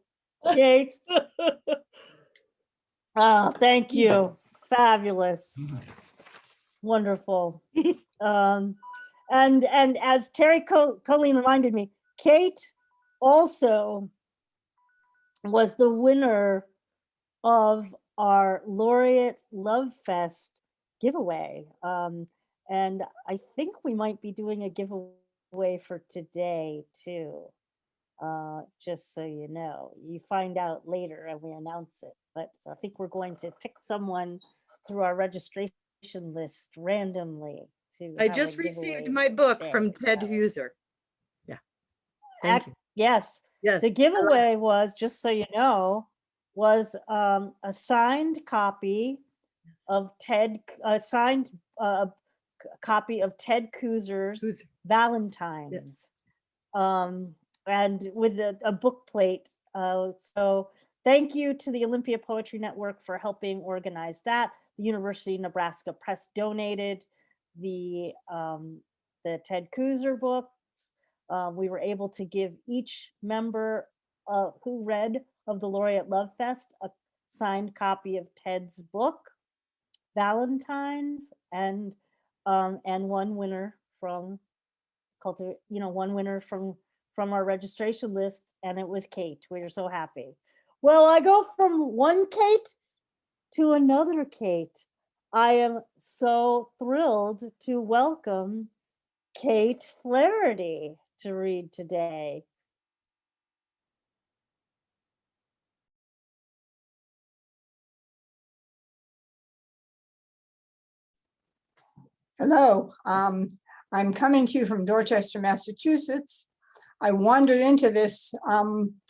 Kate. Ah, thank you. Fabulous. Wonderful. And as Terry Colleen reminded me, Kate also was the winner of our Laureate Love Fest giveaway. And I think we might be doing a giveaway for today too. Just so you know, you find out later and we announce it. But I think we're going to pick someone through our registration list randomly to I have a just received giveaway my book today. from Ted Huser. Yeah, thank you. Yes, Yes, the giveaway was, just so you know, was a signed copy of signed copy of Ted Kuzer's Valentines, and with a book plate. So thank you to the Olympia Poetry Network for helping organize that. The University of Nebraska Press donated the Ted Kuzer books. We were able to give each member who read of the Laureate Love Fest a signed copy of Ted's book, Valentines, and one winner from one winner from our registration list, and it was Kate. We are so happy. Well, I go from one Kate to another Kate. I am so thrilled to welcome Kate Flaherty to read today. Hello, I'm coming to you from Dorchester, Massachusetts. I wandered into this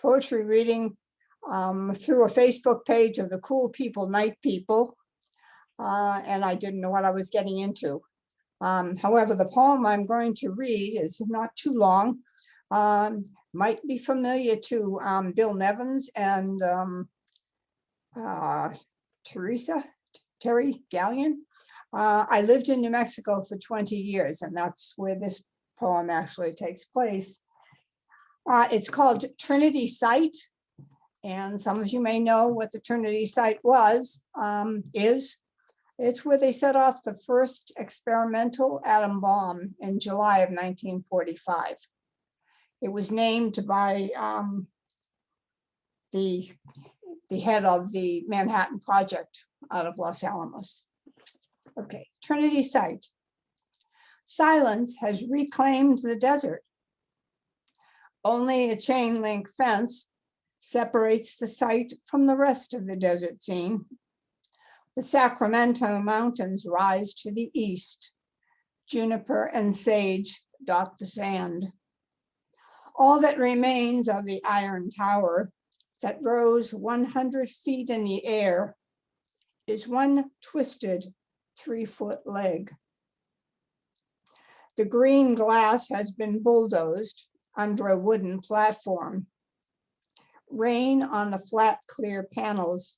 poetry reading through a Facebook page of the Cool People, Night People, and I didn't know what I was getting into. However, the poem I'm going to read is not too long, might be familiar to Bill Nevins and Teresa Gallion. I lived in New Mexico for 20 years, and that's where this poem actually takes place. It's called Trinity Site, and some of you may know what the Trinity Site is. It's where they set off the first experimental atom bomb in July of 1945. It was named by the head of the Manhattan Project out of Los Alamos. Okay, Trinity Site. Silence has reclaimed the desert. Only a chain link fence separates the site from the rest of the desert scene. The Sacramento Mountains rise to the east. Juniper and sage dot the sand. All that remains of the iron tower that rose 100 feet in the air is one twisted 3-foot leg. The green glass has been bulldozed under a wooden platform. Rain on the flat, clear panels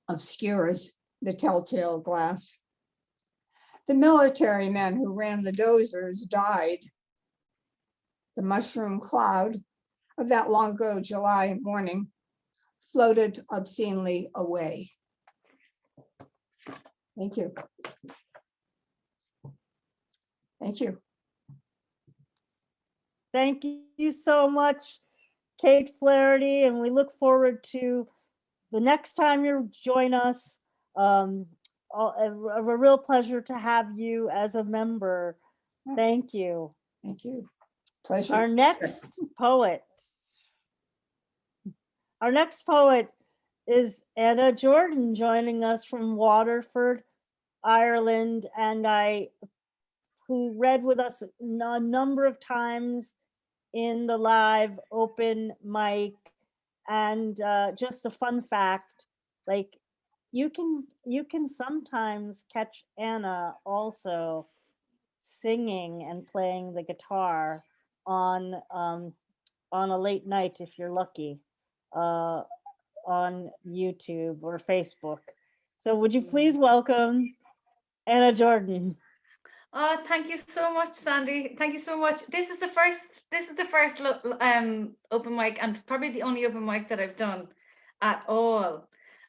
obscures the telltale glass. The military men who ran the dozers died. The mushroom cloud of that long ago July morning floated obscenely away. Thank you. Thank you. Thank you so much, Kate Flaherty, and we look forward to the next time you join us. A real pleasure to have you as a member. Thank you. Thank you. Pleasure. Our next poet is Anna Jordan, joining us from Waterford, Ireland, and who read with us a number of times in the live open mic. And just a fun fact, like you can sometimes catch Anna also singing and playing the guitar on a late night if you're lucky, on YouTube or Facebook. So would you please welcome Anna Jordan? Oh, thank you so much, Sandy. Thank you so much. This is the first open mic, and probably the only open mic that I've done at all.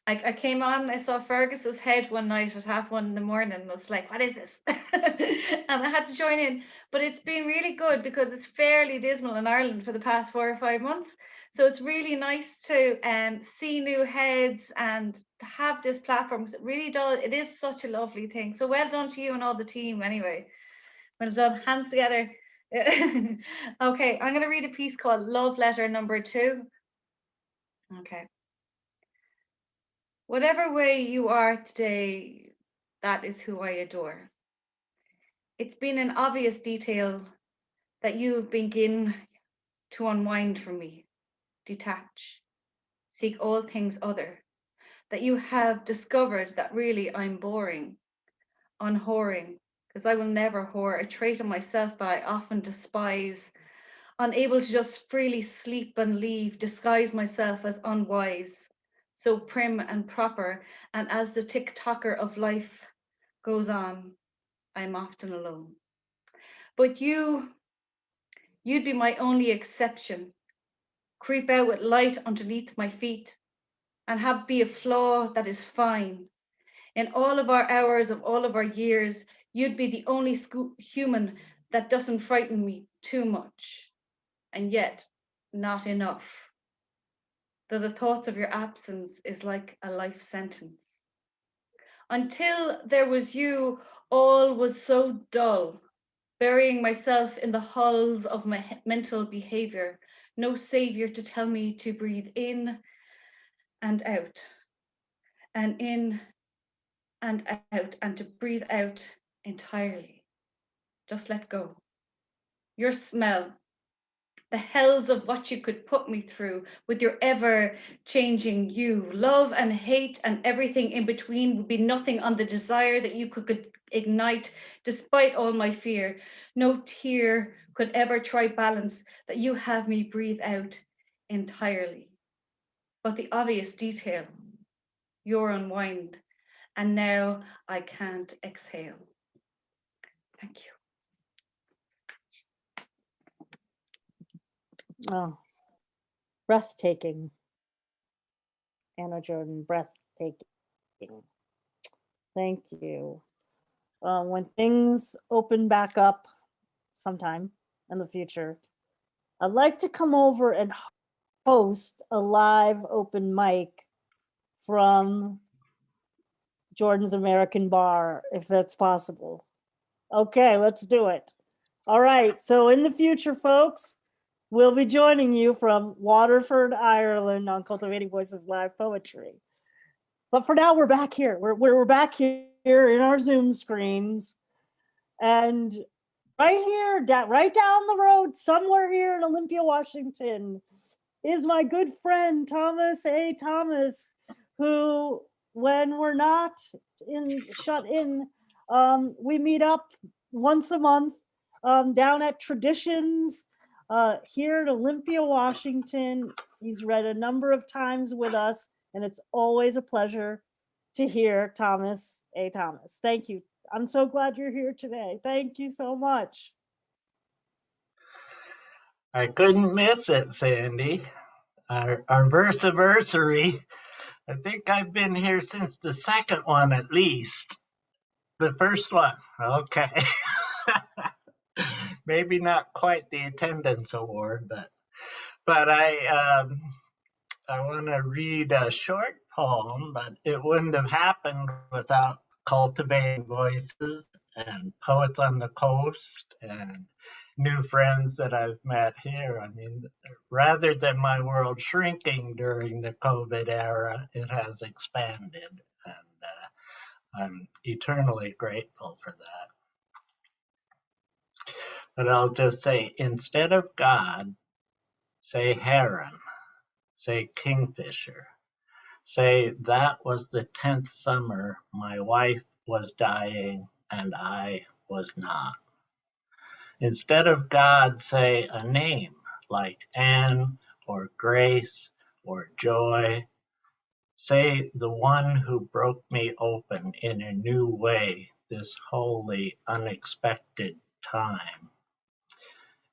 I came on, I saw Fergus's head one night at 1:30 in the morning, and I was like, what is this? And I had to join in. But it's been really good because it's fairly dismal in Ireland for the past 4 or 5 months. So it's really nice to see new heads and to have this platform, because it really does, it is such a lovely thing. So well done to you and all the team anyway. Well done, hands together. Okay, I'm going to read a piece called Love Letter Number 2. Okay. Whatever way you are today, that is who I adore. It's been an obvious detail that you begin to unwind from me, detach, seek all things other, that you have discovered that really I'm boring, unwhoring, because I will never whore, a trait of myself that I often despise, unable to just freely sleep and leave, disguise myself as unwise, so prim and proper, and as the tick-tocker of life goes on, I'm often alone. But you'd be my only exception, creep out with light underneath my feet, and be a flaw that is fine. In all of our hours of all of our years, you'd be the only human that doesn't frighten me too much, and yet not enough. Though the thoughts of your absence is like a life sentence. Until there was you, all was so dull, burying myself in the hulls of my mental behavior, no savior to tell me to breathe in and out, and in and out, and to breathe out entirely. Just let go. Your smell, the hells of what you could put me through with your ever-changing you. Love and hate and everything in between would be nothing on the desire that you could ignite, despite all my fear. No tear could ever try balance that you have me breathe out entirely. But the obvious detail, your unwind, and now I can't exhale. Thank you. Oh, breathtaking. Anna Jordan, breathtaking. Thank you. When things open back up sometime in the future, I'd like to come over and host a live open mic from Jordan's American Bar, if that's possible. Okay, let's do it. All right, so in the future, folks, we'll be joining you from Waterford, Ireland on Cultivating Voices Live Poetry. But for now, we're back here. We're back here in our Zoom screens. And right here, right down the road, somewhere here in Olympia, Washington, is my good friend, Thomas A. Thomas, who, when we're not shut in, we meet up once a month down at Traditions here in Olympia, Washington. He's read a number of times with us, and it's always a pleasure to hear Thomas A. Thomas. Thank you. I'm so glad you're here today. Thank you so much. I couldn't miss it, Sandy. Our verse-anniversary. I think I've been here since the second one at least. The first one, okay. Maybe not quite the attendance award, but I want to read a short poem, but it wouldn't have happened without Cultivating Voices and Poets on the Coast and new friends that I've met here. I mean, rather than my world shrinking during the COVID era, it has expanded, and I'm eternally grateful for that. But I'll just say, instead of God, say heron, say kingfisher, say that was the 10th summer my wife was dying and I was not. Instead of God, say a name like Anne or Grace or Joy. Say the one who broke me open in a new way this wholly unexpected time.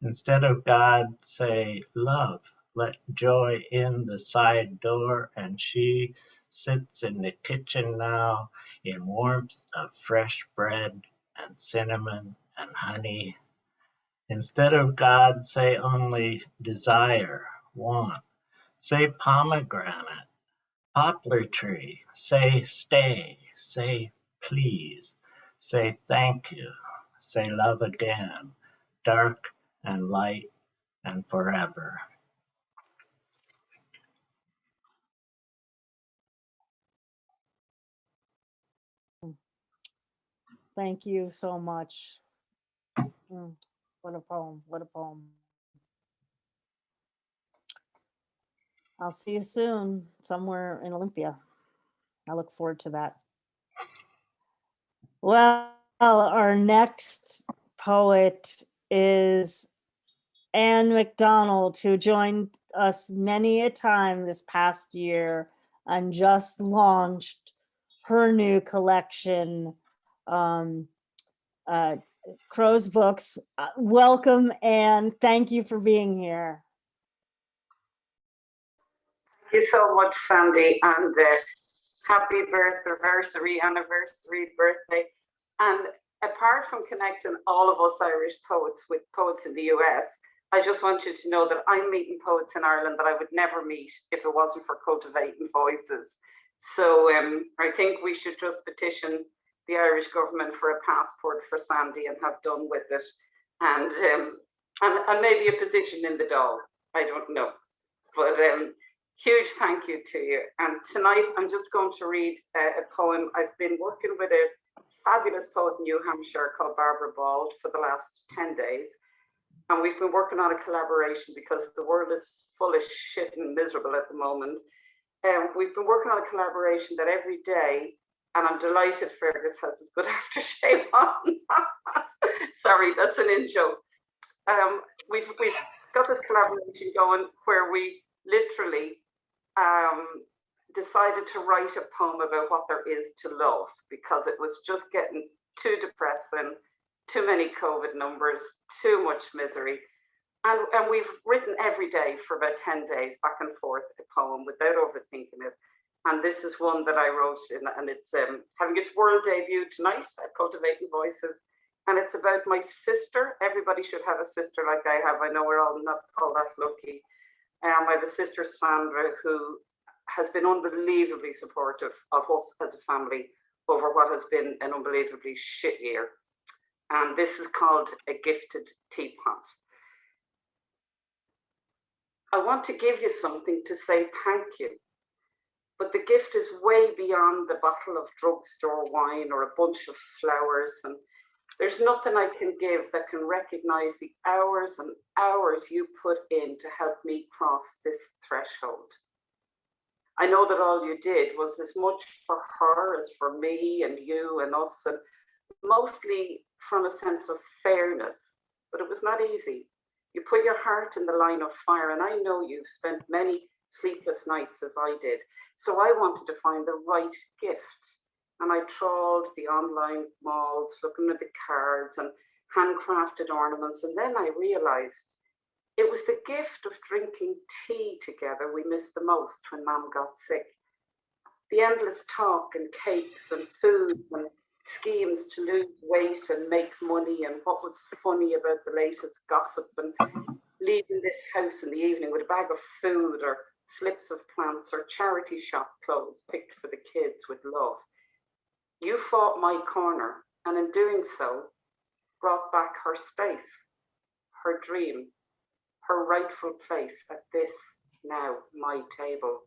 Instead of God, say love. Let joy in the side door, and she sits in the kitchen now in warmth of fresh bread and cinnamon and honey. Instead of God, say only desire, want. Say pomegranate, poplar tree. Say stay, say please, say thank you, say love again, dark and light and forever. Thank you so much. What a poem, what a poem. I'll see you soon somewhere in Olympia. I look forward to that. Well, our next poet is Anne McDonald, who joined us many a time this past year and just launched her new collection, Crow's Books. Welcome, Anne. Thank you for being here. Thank you so much, Sandy, and happy anniversary, birthday. And apart from connecting all of us Irish poets with poets in the US, I just want you to know that I'm meeting poets in Ireland that I would never meet if it wasn't for Cultivating Voices. So I think we should just petition the Irish government for a passport for Sandy and have done with it, and maybe a position in the Dáil. I don't know, but huge thank you to you. And tonight I'm just going to read a poem. I've been working with a fabulous poet in New Hampshire called Barbara Bald for the last 10 days. And we've been working on a collaboration because the world is full of shit and miserable at the moment. We've been working on a collaboration that every day, and I'm delighted Fergus has his good aftershave on. Sorry, that's an in-joke. We've got this collaboration going where we literally decided to write a poem about what there is to love, because it was just getting too depressing, too many COVID numbers, too much misery. And we've written every day for about 10 days, back and forth, a poem without overthinking it. And this is one that I wrote, and it's having its world debut tonight at Cultivating Voices. And it's about my sister. Everybody should have a sister like I have. I know we're all not all that lucky. I have a sister, Sandra, who has been unbelievably supportive of us as a family over what has been an unbelievably shit year. And this is called A Gifted Teapot. I want to give you something to say thank you, but the gift is way beyond the bottle of drugstore wine or a bunch of flowers, and there's nothing I can give that can recognize the hours and hours you put in to help me cross this threshold. I know that all you did was as much for her as for me and you and us, and mostly from a sense of fairness, but it was not easy. You put your heart in the line of fire, and I know you've spent many sleepless nights as I did. So I wanted to find the right gift. And I trawled the online malls, looking at the cards and handcrafted ornaments. And then I realized it was the gift of drinking tea together we missed the most when Mum got sick. The endless talk and cakes and foods and schemes to lose weight and make money, and what was funny about the latest gossip, and leaving this house in the evening with a bag of food or slips of plants or charity shop clothes picked for the kids with love. You fought my corner, and in doing so, brought back her space, her dream, her rightful place at this, now, my table.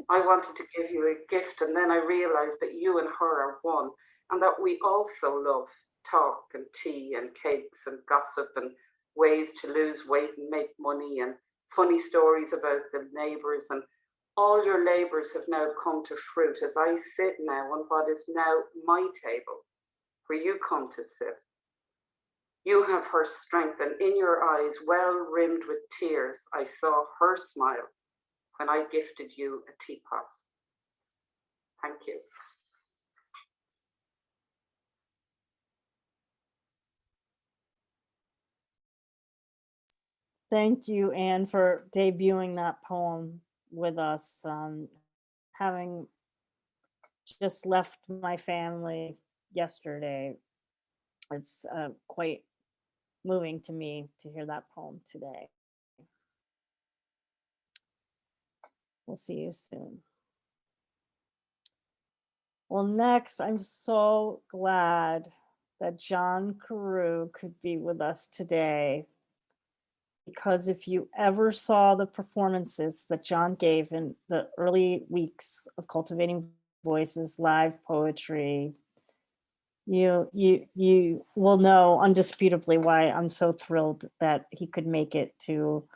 I wanted to give you a gift, and then I realized that you and her are one, and that we also love talk and tea and cakes and gossip and ways to lose weight and make money and funny stories about the neighbors. And all your labors have now come to fruit as I sit now on what is now my table, where you come to sit. You have her strength, and in your eyes, well rimmed with tears, I saw her smile when I gifted you a teapot. Thank you. Thank you, Anne, for debuting that poem with us. Having just left my family yesterday, it's quite moving to me to hear that poem today. We'll see you soon. Well, next, I'm so glad that John Carew could be with us today, because if you ever saw the performances that John gave in the early weeks of Cultivating Voices live poetry, you will know undisputably why I'm so thrilled that he could make it to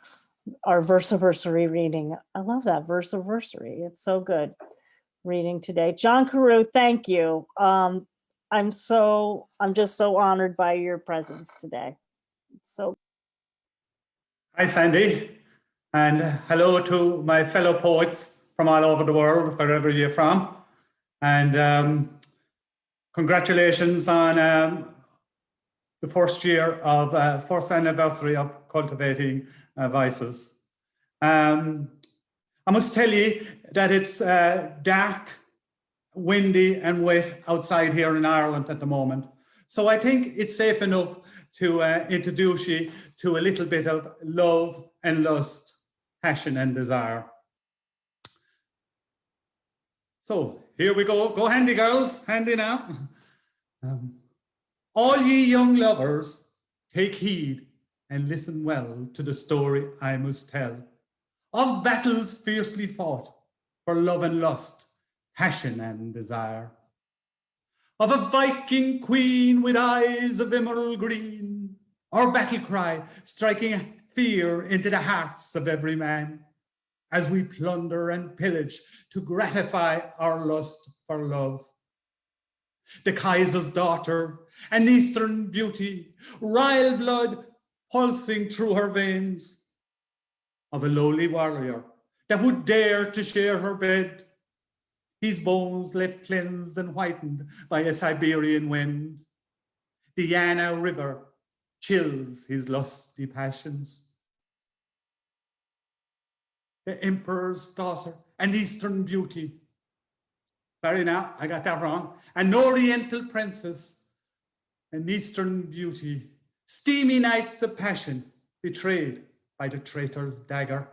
our Versaversary reading. I love that, Versaversary. It's so good reading today. John Carew, thank you. I'm just so honored by your presence today. So. Hi, Sandy, and hello to my fellow poets from all over the world, wherever you're from. And congratulations on the first anniversary of Cultivating Voices. I must tell you that it's dark, windy and wet outside here in Ireland at the moment. So I think it's safe enough to introduce you to a little bit of love and lust, passion and desire. So here we go. Go handy, girls. Handy now. All ye young lovers, take heed and listen well to the story I must tell of battles fiercely fought for love and lust, passion and desire. Of a Viking queen with eyes of emerald green, our battle cry striking fear into the hearts of every man, as we plunder and pillage to gratify our lust for love. The Kaiser's daughter, an Eastern beauty, royal blood pulsing through her veins, of a lowly warrior that would dare to share her bed, his bones left cleansed and whitened by a Siberian wind. The Yannone River chills his lusty passions. The emperor's daughter, an Eastern beauty. Sorry now, I got that wrong. An Oriental princess, an Eastern beauty. Steamy nights of passion, betrayed by the traitor's dagger.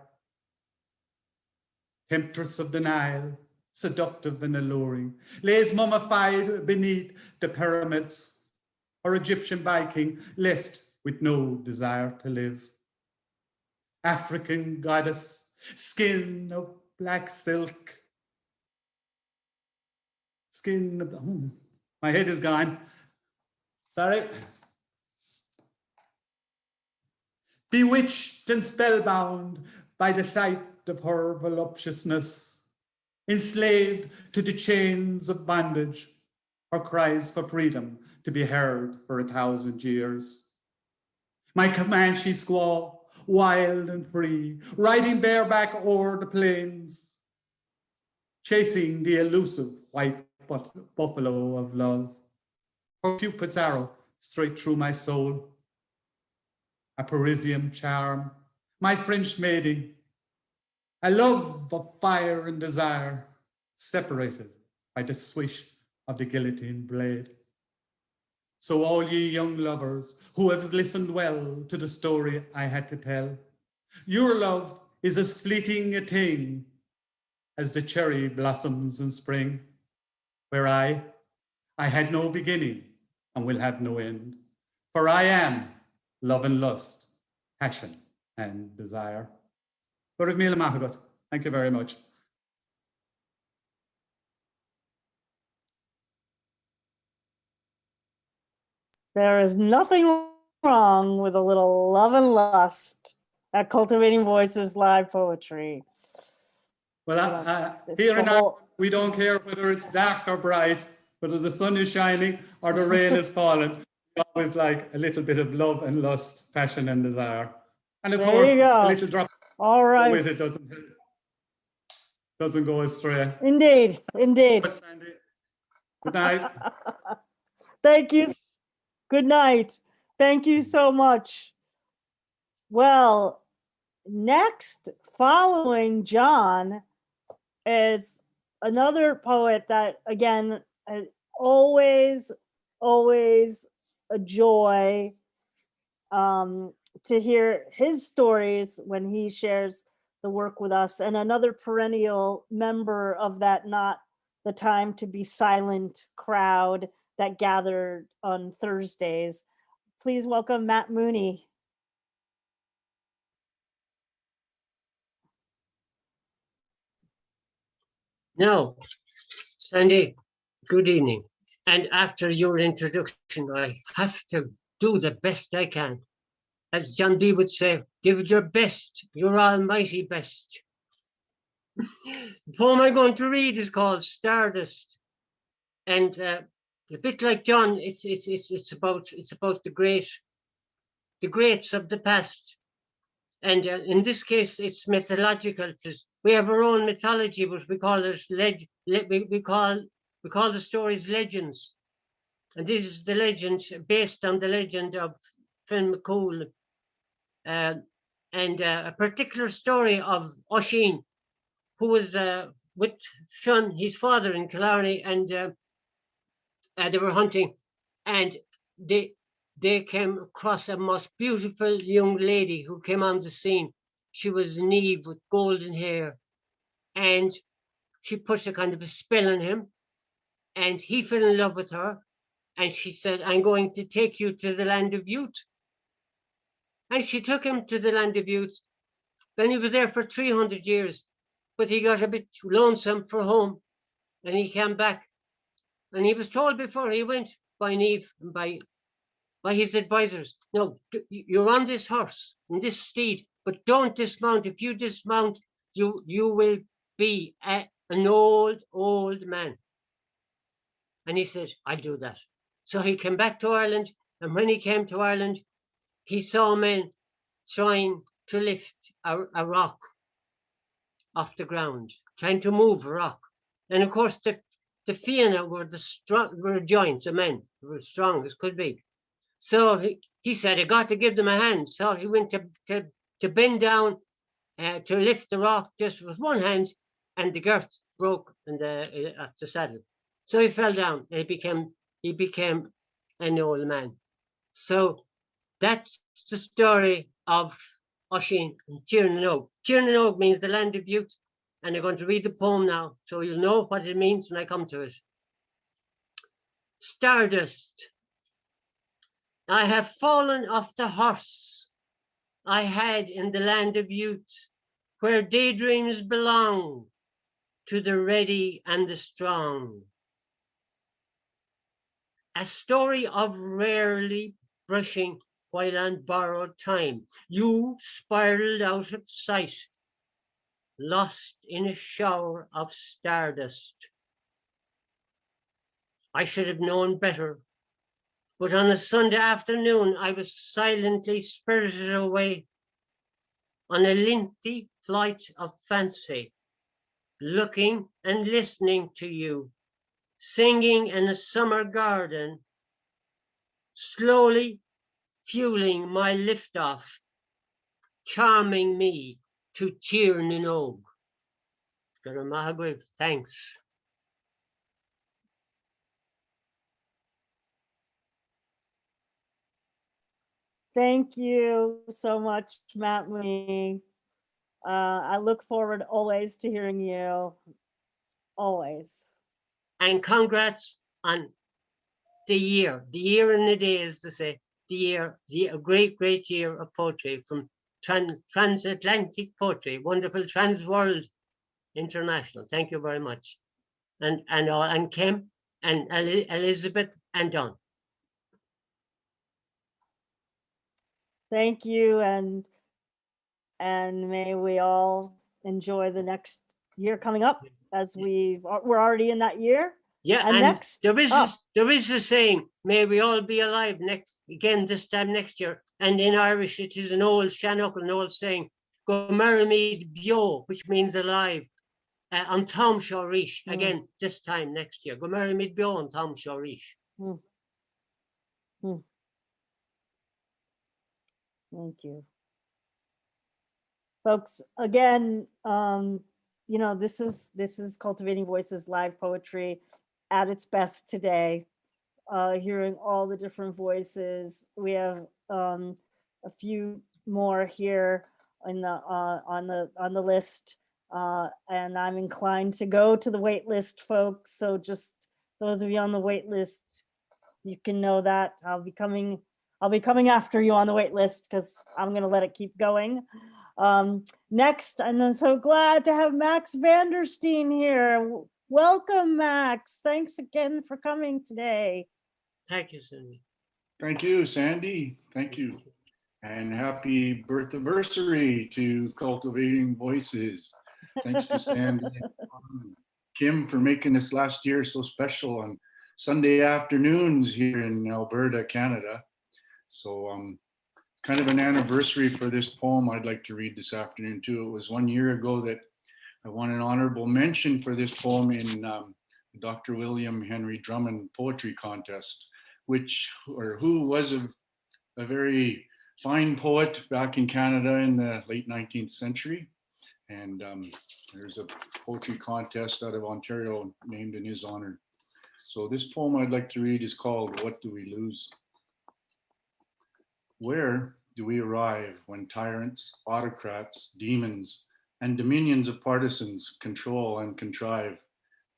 Temptress of the Nile, seductive and alluring, lays mummified beneath the pyramids, or Egyptian Viking left with no desire to live. African goddess, skin of black silk, skin of, my head is gone, sorry. Bewitched and spellbound by the sight of her voluptuousness, enslaved to the chains of bondage, her cries for freedom to be heard for 1,000 years. My Comanche squaw, wild and free, riding bareback o'er the plains, chasing the elusive white buffalo of love. Her Cupid's arrow straight through my soul, a Parisian charm, my French maiding, a love of fire and desire, separated by the swish of the guillotine blade. So all ye young lovers who have listened well to the story I had to tell, your love is as fleeting a thing as the cherry blossoms in spring, where I had no beginning and will have no end. For I am love and lust, passion and desire. Thank you very much. There is nothing wrong with a little love and lust at Cultivating Voices live poetry. Well, It's here the and whole- now, we don't care whether it's dark or bright, whether the sun is shining or the rain is falling. We always like a little bit of love and lust, passion and desire. And of There course, you go. a little drop All right. with it doesn't go astray. Indeed, indeed. Good night. Thank you. Good night. Thank you so much. Well, next, following John, is another poet that, again, always a joy to hear his stories when he shares the work with us, and another perennial member of that Not the Time to Be Silent crowd that gathered on Thursdays. Please welcome Matt Mooney. Now, Sandy, good evening. And after your introduction, I have to do the best I can. As John B would say, give it your best, your almighty best. The poem I'm going to read is called Stardust. And a bit like John, it's about the greats of the past. And in this case, it's mythological. We have our own mythology, but we call it we call the stories legends. And this is the legend based on the legend of Finn McCool, and a particular story of Oisin, who was with Fionn, his father, in Killarney, and they were hunting, and they came across a most beautiful young lady who came on the scene. She was Neve with golden hair, and she put a kind of a spell on him, and he fell in love with her, and she said, I'm going to take you to the land of youth. And she took him to the land of youth. Then he was there for 300 years, but he got a bit lonesome for home, and he came back, and he was told before he went by Neve and by his advisors, no, you're on this horse, on this steed, but don't dismount. If you dismount, you will be an old man. And he said, I'll do that. So he came back to Ireland, and when he came to Ireland, he saw men trying to lift a rock off the ground, trying to move a rock. And of course, the Fianna were giants, the men who were strong as could be. So he said, I got to give them a hand. So he went to bend down to lift the rock just with one hand, and the girth broke at the saddle. So he fell down, and he became an old man. So that's the story of Oisin and Tiernan Og. Tiernan Og means the land of youth, and I'm going to read the poem now, so you'll know what it means when I come to it. Stardust. I have fallen off the horse I had in the land of youth, where daydreams belong to the ready and the strong. A story of rarely brushing while on borrowed time. You spiraled out of sight, lost in a shower of stardust. I should have known better, but on a Sunday afternoon, I was silently spirited away on a lengthy flight of fancy, looking and listening to you, singing in a summer garden, slowly fueling my liftoff, charming me to Tir Nanog. Thanks. Thank you so much, Matt Mooney. I look forward always to hearing you. Always. And congrats on the year and the days, to say, a great, great year of poetry from transatlantic poetry, wonderful trans-world international. Thank you very much. And Kim and Elizabeth and Don. Thank you, and may we all enjoy the next year coming up, as we're already in that year. Yeah, and next there is a saying, may we all be alive this time next year. And in Irish, it is an old Shannock, an old saying, go Marimid Bio, which means alive, on Tom Shorish, again, this time next year. Go Marimid Bio on Tom Shorish. Thank you. Folks, again, you know, this is Cultivating Voices live poetry at its best today. Hearing all the different voices. We have a few more here in the on the list, and I'm inclined to go to the wait list, folks. So just those of you on the wait list, you can know that I'll be coming after you on the wait list, because I'm gonna let it keep going. Next, and I'm so glad to have Max Vandersteen here. Welcome, Max. Thanks again for coming today. Thank you, Sandy. Thank you, Sandy. Thank you. And happy birth anniversary to Cultivating Voices. Thanks to Sandy and Kim for making this last year so special on Sunday afternoons here in Alberta, Canada. So it's kind of an anniversary for this poem I'd like to read this afternoon too. It was 1 year ago that I won an honorable mention for this poem in Dr. William Henry Drummond Poetry Contest, who was a very fine poet back in Canada in the late 19th century. And there's a poetry contest out of Ontario named in his honor. So this poem I'd like to read is called What Do We Lose? Where do we arrive when tyrants, autocrats, demons, and dominions of partisans control and contrive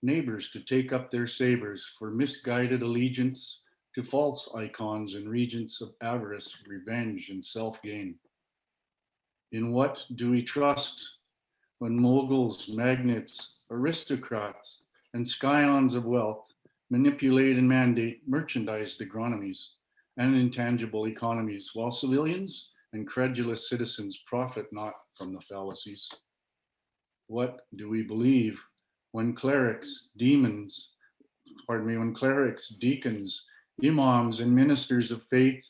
neighbors to take up their sabers for misguided allegiance to false icons and regents of avarice, revenge, and self-gain? In what do we trust when moguls, magnates, aristocrats, and scions of wealth manipulate and mandate merchandised agronomies and intangible economies, while civilians and credulous citizens profit not from the fallacies? What do we believe when clerics, deacons, imams, and ministers of faith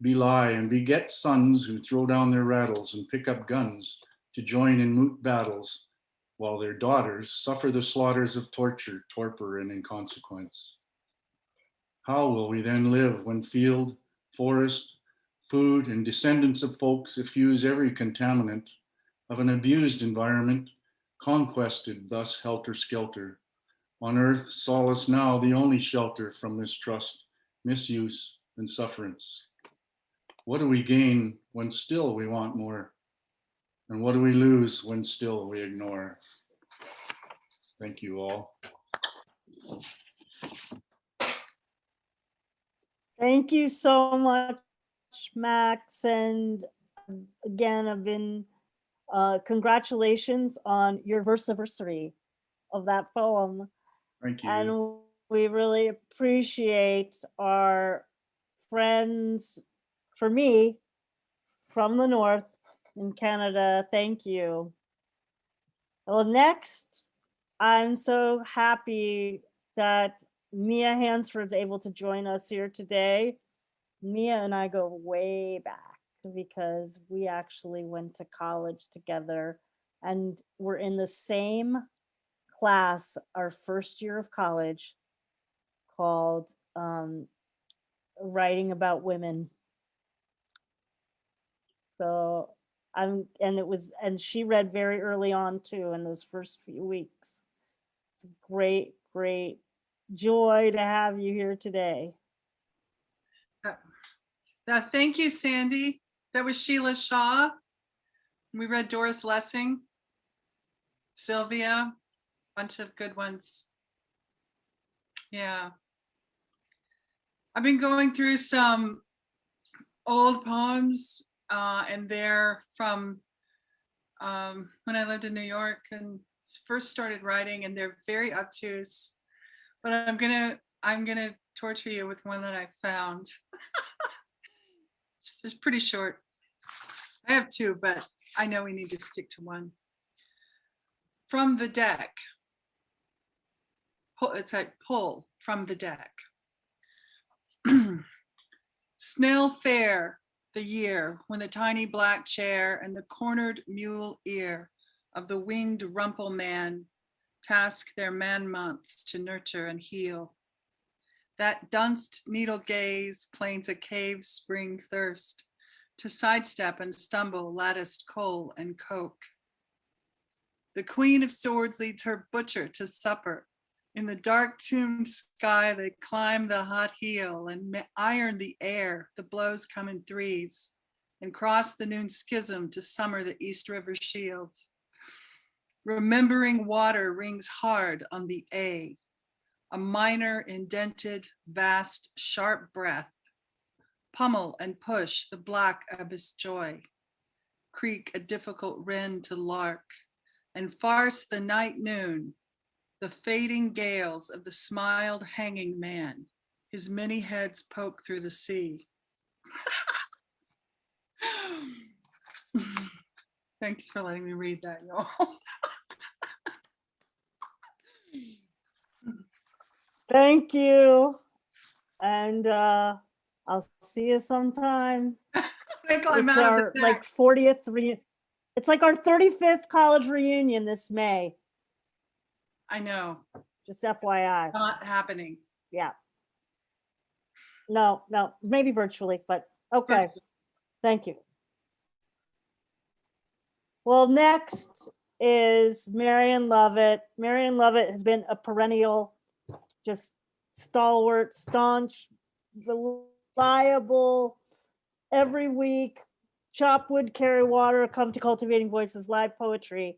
belie and beget sons who throw down their rattles and pick up guns to join in moot battles, while their daughters suffer the slaughters of torture, torpor, and inconsequence? How will we then live when field, forest, food, and descendants of folks effuse every contaminant of an abused environment, conquested thus helter-skelter? On earth, solace now the only shelter from mistrust, misuse, and sufferance. What do we gain when still we want more? And what do we lose when still we ignore? Thank you all. Thank you so much, Max. And again, I've been congratulations on your versiversary of that poem. Thank you. And we really appreciate our friends, for me, from the north in Canada. Thank you. Well, next, I'm so happy that Mia Hansford's able to join us here today. Mia and I go way back. because we actually went to college together and were in the same class our first year of college called Writing About Women. So and she read very early on too in those first few weeks. It's a great, great joy to have you here today. Thank you, Sandy. That was Sheila Shaw. We read Doris Lessing, Sylvia, bunch of good ones. Yeah. I've been going through some old poems and they're from when I lived in New York and first started writing, and they're very obtuse. But I'm gonna torture you with one that I found. It's pretty short. I have two, but I know we need to stick to one. From the deck. It's like pull from the deck. Snail fair, the year when the tiny black chair and the cornered mule ear of the winged rumple man task their man months to nurture and heal. That dunst needle gaze plains a cave spring thirst to sidestep and stumble latticed coal and coke. The queen of swords leads her butcher to supper. In the dark tuned sky, they climb the hot heel and iron the air. The blows come in threes and cross the noon schism to summer the East River shields. Remembering water rings hard on the A, a minor indented, vast, sharp breath. Pummel and push the black abyss joy. Creak a difficult wren to lark and farce the night noon. The fading gales of the smiled hanging man, his many heads poke through the sea. Thanks for letting me read that, y'all. Thank you. And I'll see you sometime. It's our like 40th it's like our 35th college reunion this May. I know. Just FYI. Not happening. Yeah. No, maybe virtually, but okay. Thank you. Well, next is Marian Lovett. Marian Lovett has been a perennial, just stalwart, staunch, reliable, every week, chop wood, carry water, come to Cultivating Voices live poetry.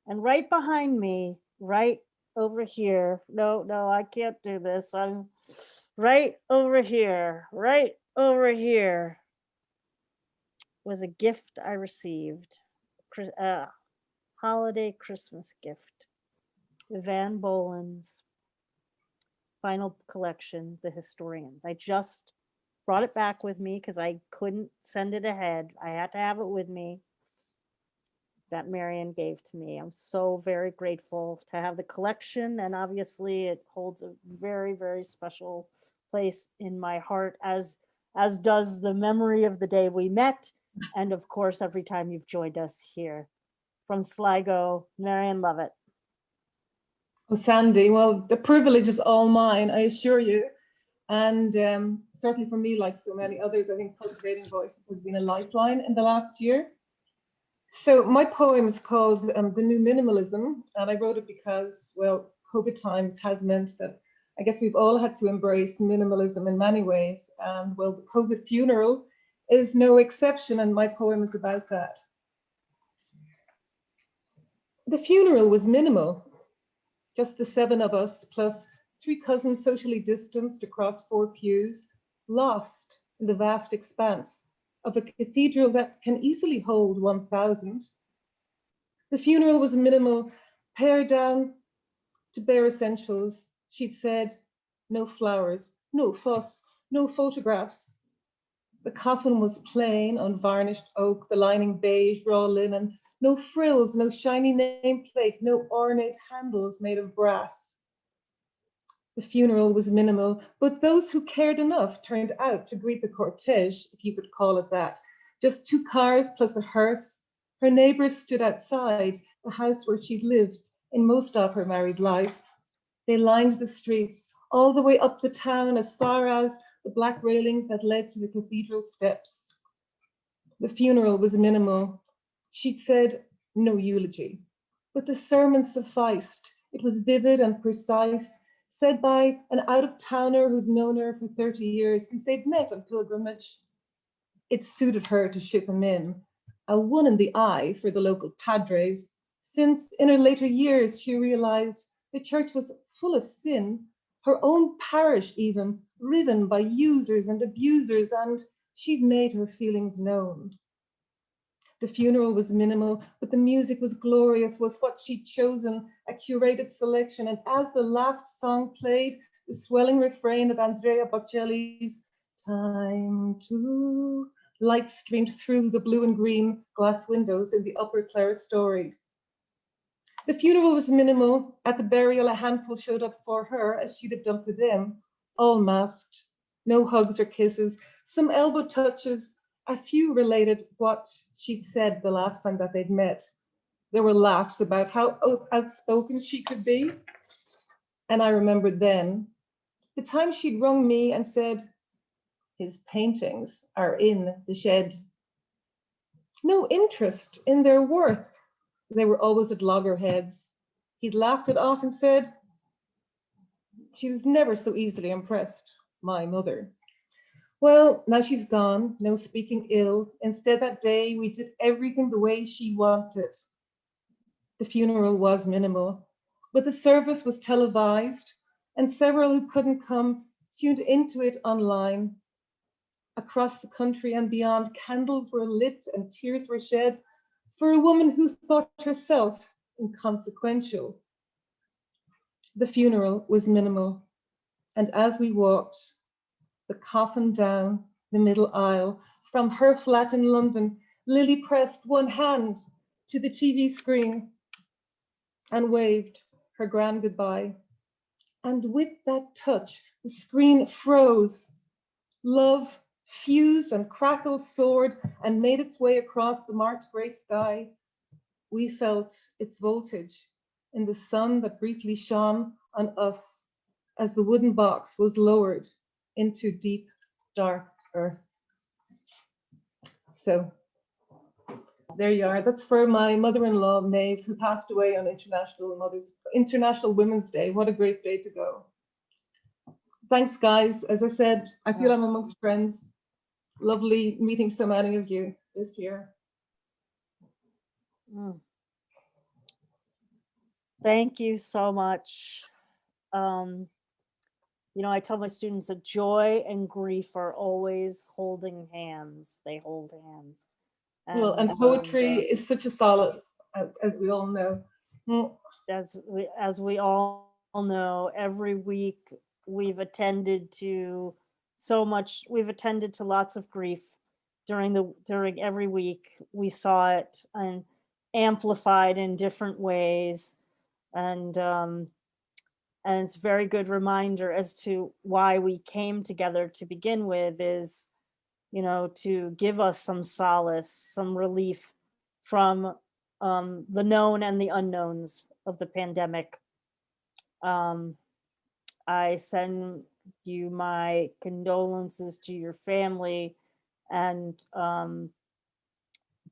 And right behind me, right over here. No, I can't do this. I'm right over here was a gift I received, holiday Christmas gift. Van Bolen's final collection, The Historians. I just brought it back with me because I couldn't send it ahead. I had to have it with me. That Marian gave to me. I'm so very grateful to have the collection, and obviously it holds a very, very special place in my heart, as does the memory of the day we met, and of course every time you've joined us here. From Sligo, Marian Lovett. Oh, Sandy, well, the privilege is all mine, I assure you. And certainly for me, like so many others, I think Cultivating Voices has been a lifeline in the last year. So my poem is called The New Minimalism, and I wrote it because, well, COVID times has meant that I guess we've all had to embrace minimalism in many ways. And well, the COVID funeral is no exception, and my poem is about that. The funeral was minimal, just the 7 of us, plus 3 cousins socially distanced across 4 pews, lost in the vast expanse of a cathedral that can easily hold 1,000. The funeral was minimal, pared down to bare essentials. She'd said, no flowers, no fuss, no photographs. The coffin was plain, unvarnished oak, the lining beige, raw linen, no frills, no shiny nameplate, no ornate handles made of brass. The funeral was minimal, but those who cared enough turned out to greet the cortege, if you could call it that, just 2 cars plus a hearse. Her neighbors stood outside the house where she'd lived in most of her married life. They lined the streets all the way up to town as far as the black railings that led to the cathedral steps. The funeral was minimal. She'd said no eulogy, but the sermon sufficed. It was vivid and precise, said by an out-of-towner who'd known her for 30 years since they'd met on pilgrimage. It suited her to ship him in, a one in the eye for the local padres, since in her later years she realized the church was full of sin, her own parish even, riven by users and abusers, and she'd made her feelings known. The funeral was minimal, but the music was glorious, was what she'd chosen, a curated selection. And as the last song played, the swelling refrain of Andrea Bocelli's "Time to..." light streamed through the blue and green glass windows in the upper Clare story. The funeral was minimal. At the burial, a handful showed up for her, as she'd have done for them, all masked, no hugs or kisses, some elbow touches. A few related what she'd said the last time that they'd met. There were laughs about how outspoken she could be. And I remembered then the time she'd rung me and said, "His paintings are in the shed." No interest in their worth. They were always at loggerheads. He'd laughed it off and said, "She was never so easily impressed, my mother." Well, now she's gone, no speaking ill. Instead, that day, we did everything the way she wanted. The funeral was minimal, but the service was televised, and several who couldn't come tuned into it online. Across the country and beyond, candles were lit and tears were shed for a woman who thought herself inconsequential. The funeral was minimal, and as we walked, the coffin down the middle aisle, from her flat in London, Lilley pressed one hand to the TV screen and waved her grand goodbye. And with that touch, the screen froze. Love fused and crackled, soared, and made its way across the March gray sky. We felt its voltage in the sun that briefly shone on us as the wooden box was lowered into deep, dark earth. So there you are. That's for my mother-in-law, Maeve, who passed away on International Women's Day. What a great day to go. Thanks, guys. As I said, I feel I'm amongst friends. Lovely meeting so many of you this year. Thank you so much. You know, I tell my students that joy and grief are always holding hands. They hold hands. And poetry is such a solace, as we all know. As we all know, every week we've attended to lots of grief during every week. We saw it and amplified in different ways, and it's a very good reminder as to why we came together to begin with, is, you know, to give us some solace, some relief from the known and the unknowns of the pandemic. I send you my condolences to your family, and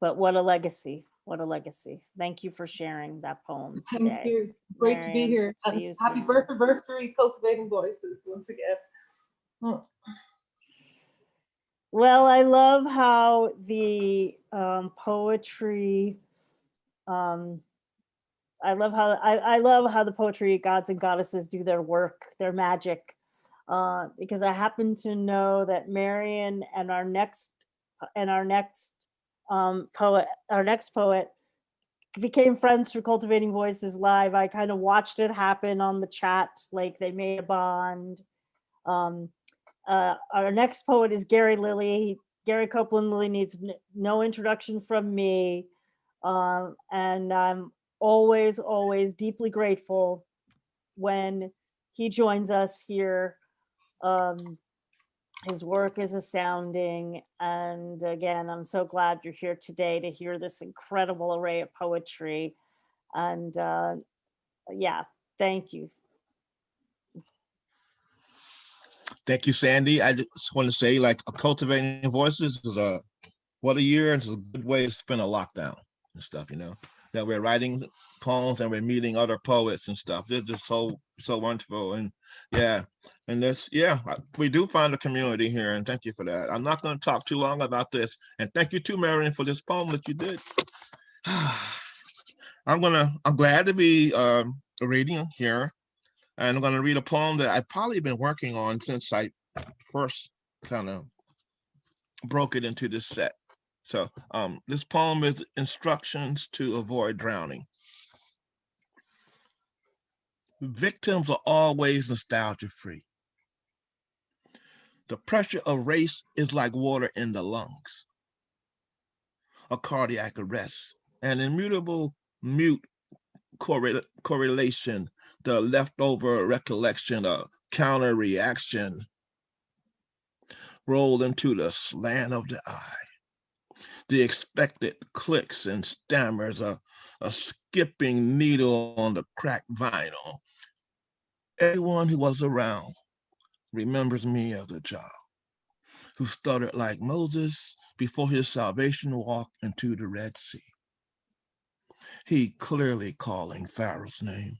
but what a legacy. What a legacy. Thank you for sharing that poem today. Thank you. Great to be here. And happy birthday, Cultivating Voices, once again. Well, I love how the poetry, I love how the poetry gods and goddesses do their work, their magic, because I happen to know that Marian and our next poet became friends through Cultivating Voices Live. I kind of watched it happen on the chat, like they made a bond. Our next poet is Lilley. Gary Copeland Lilley needs no introduction from me. And I'm always, always deeply grateful when he joins us here. His work is astounding. And again, I'm so glad you're here today to hear this incredible array of poetry. And yeah, thank you. Thank you, Sandy. I just want to say, like, Cultivating Voices is what a year. It's a good way to spend a lockdown and stuff, you know, that we're writing poems and we're meeting other poets and stuff. It's just so wonderful. And yeah, and this, yeah, we do find a community here, and thank you for that. I'm not going to talk too long about this. And thank you too, Marian, for this poem that you did. I'm glad to be reading here. And I'm going to read a poem that I've probably been working on since I first kind of broke it into this set. So this poem is Instructions to Avoid Drowning. Victims are always nostalgia free. The pressure of race is like water in the lungs, a cardiac arrest, an immutable mute correlation, the leftover recollection of counter reaction roll into the slant of the eye. The expected clicks and stammers, a skipping needle on the cracked vinyl. Everyone who was around remembers me as a child who stuttered like Moses before his salvation walk into the Red Sea. He clearly calling Pharaoh's name.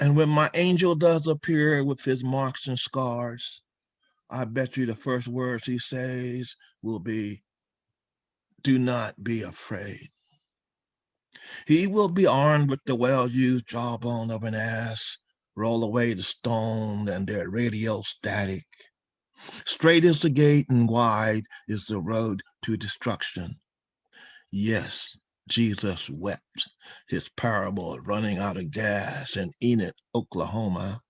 And when my angel does appear with his marks and scars, I bet you the first words he says will be, "Do not be afraid." He will be armed with the well-used jawbone of an ass, roll away the stone and their radio static. Straight is the gate and wide is the road to destruction. Yes, Jesus wept his parable of running out of gas in Enid, Oklahoma.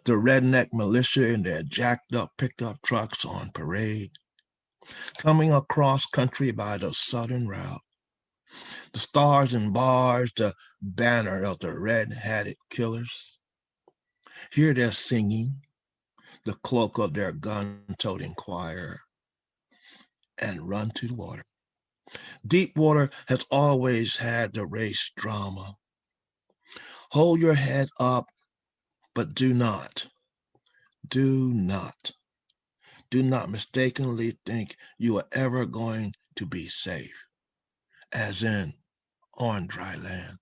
The redneck militia in their jacked up pickup trucks on parade, coming across country by the southern route. The stars and bars, the banner of the red-hatted killers. Hear their singing, the cloak of their gun-toting choir, and run to the water. Deep water has always had the race drama. Hold your head up, but do not mistakenly think you are ever going to be safe, as in on dry land.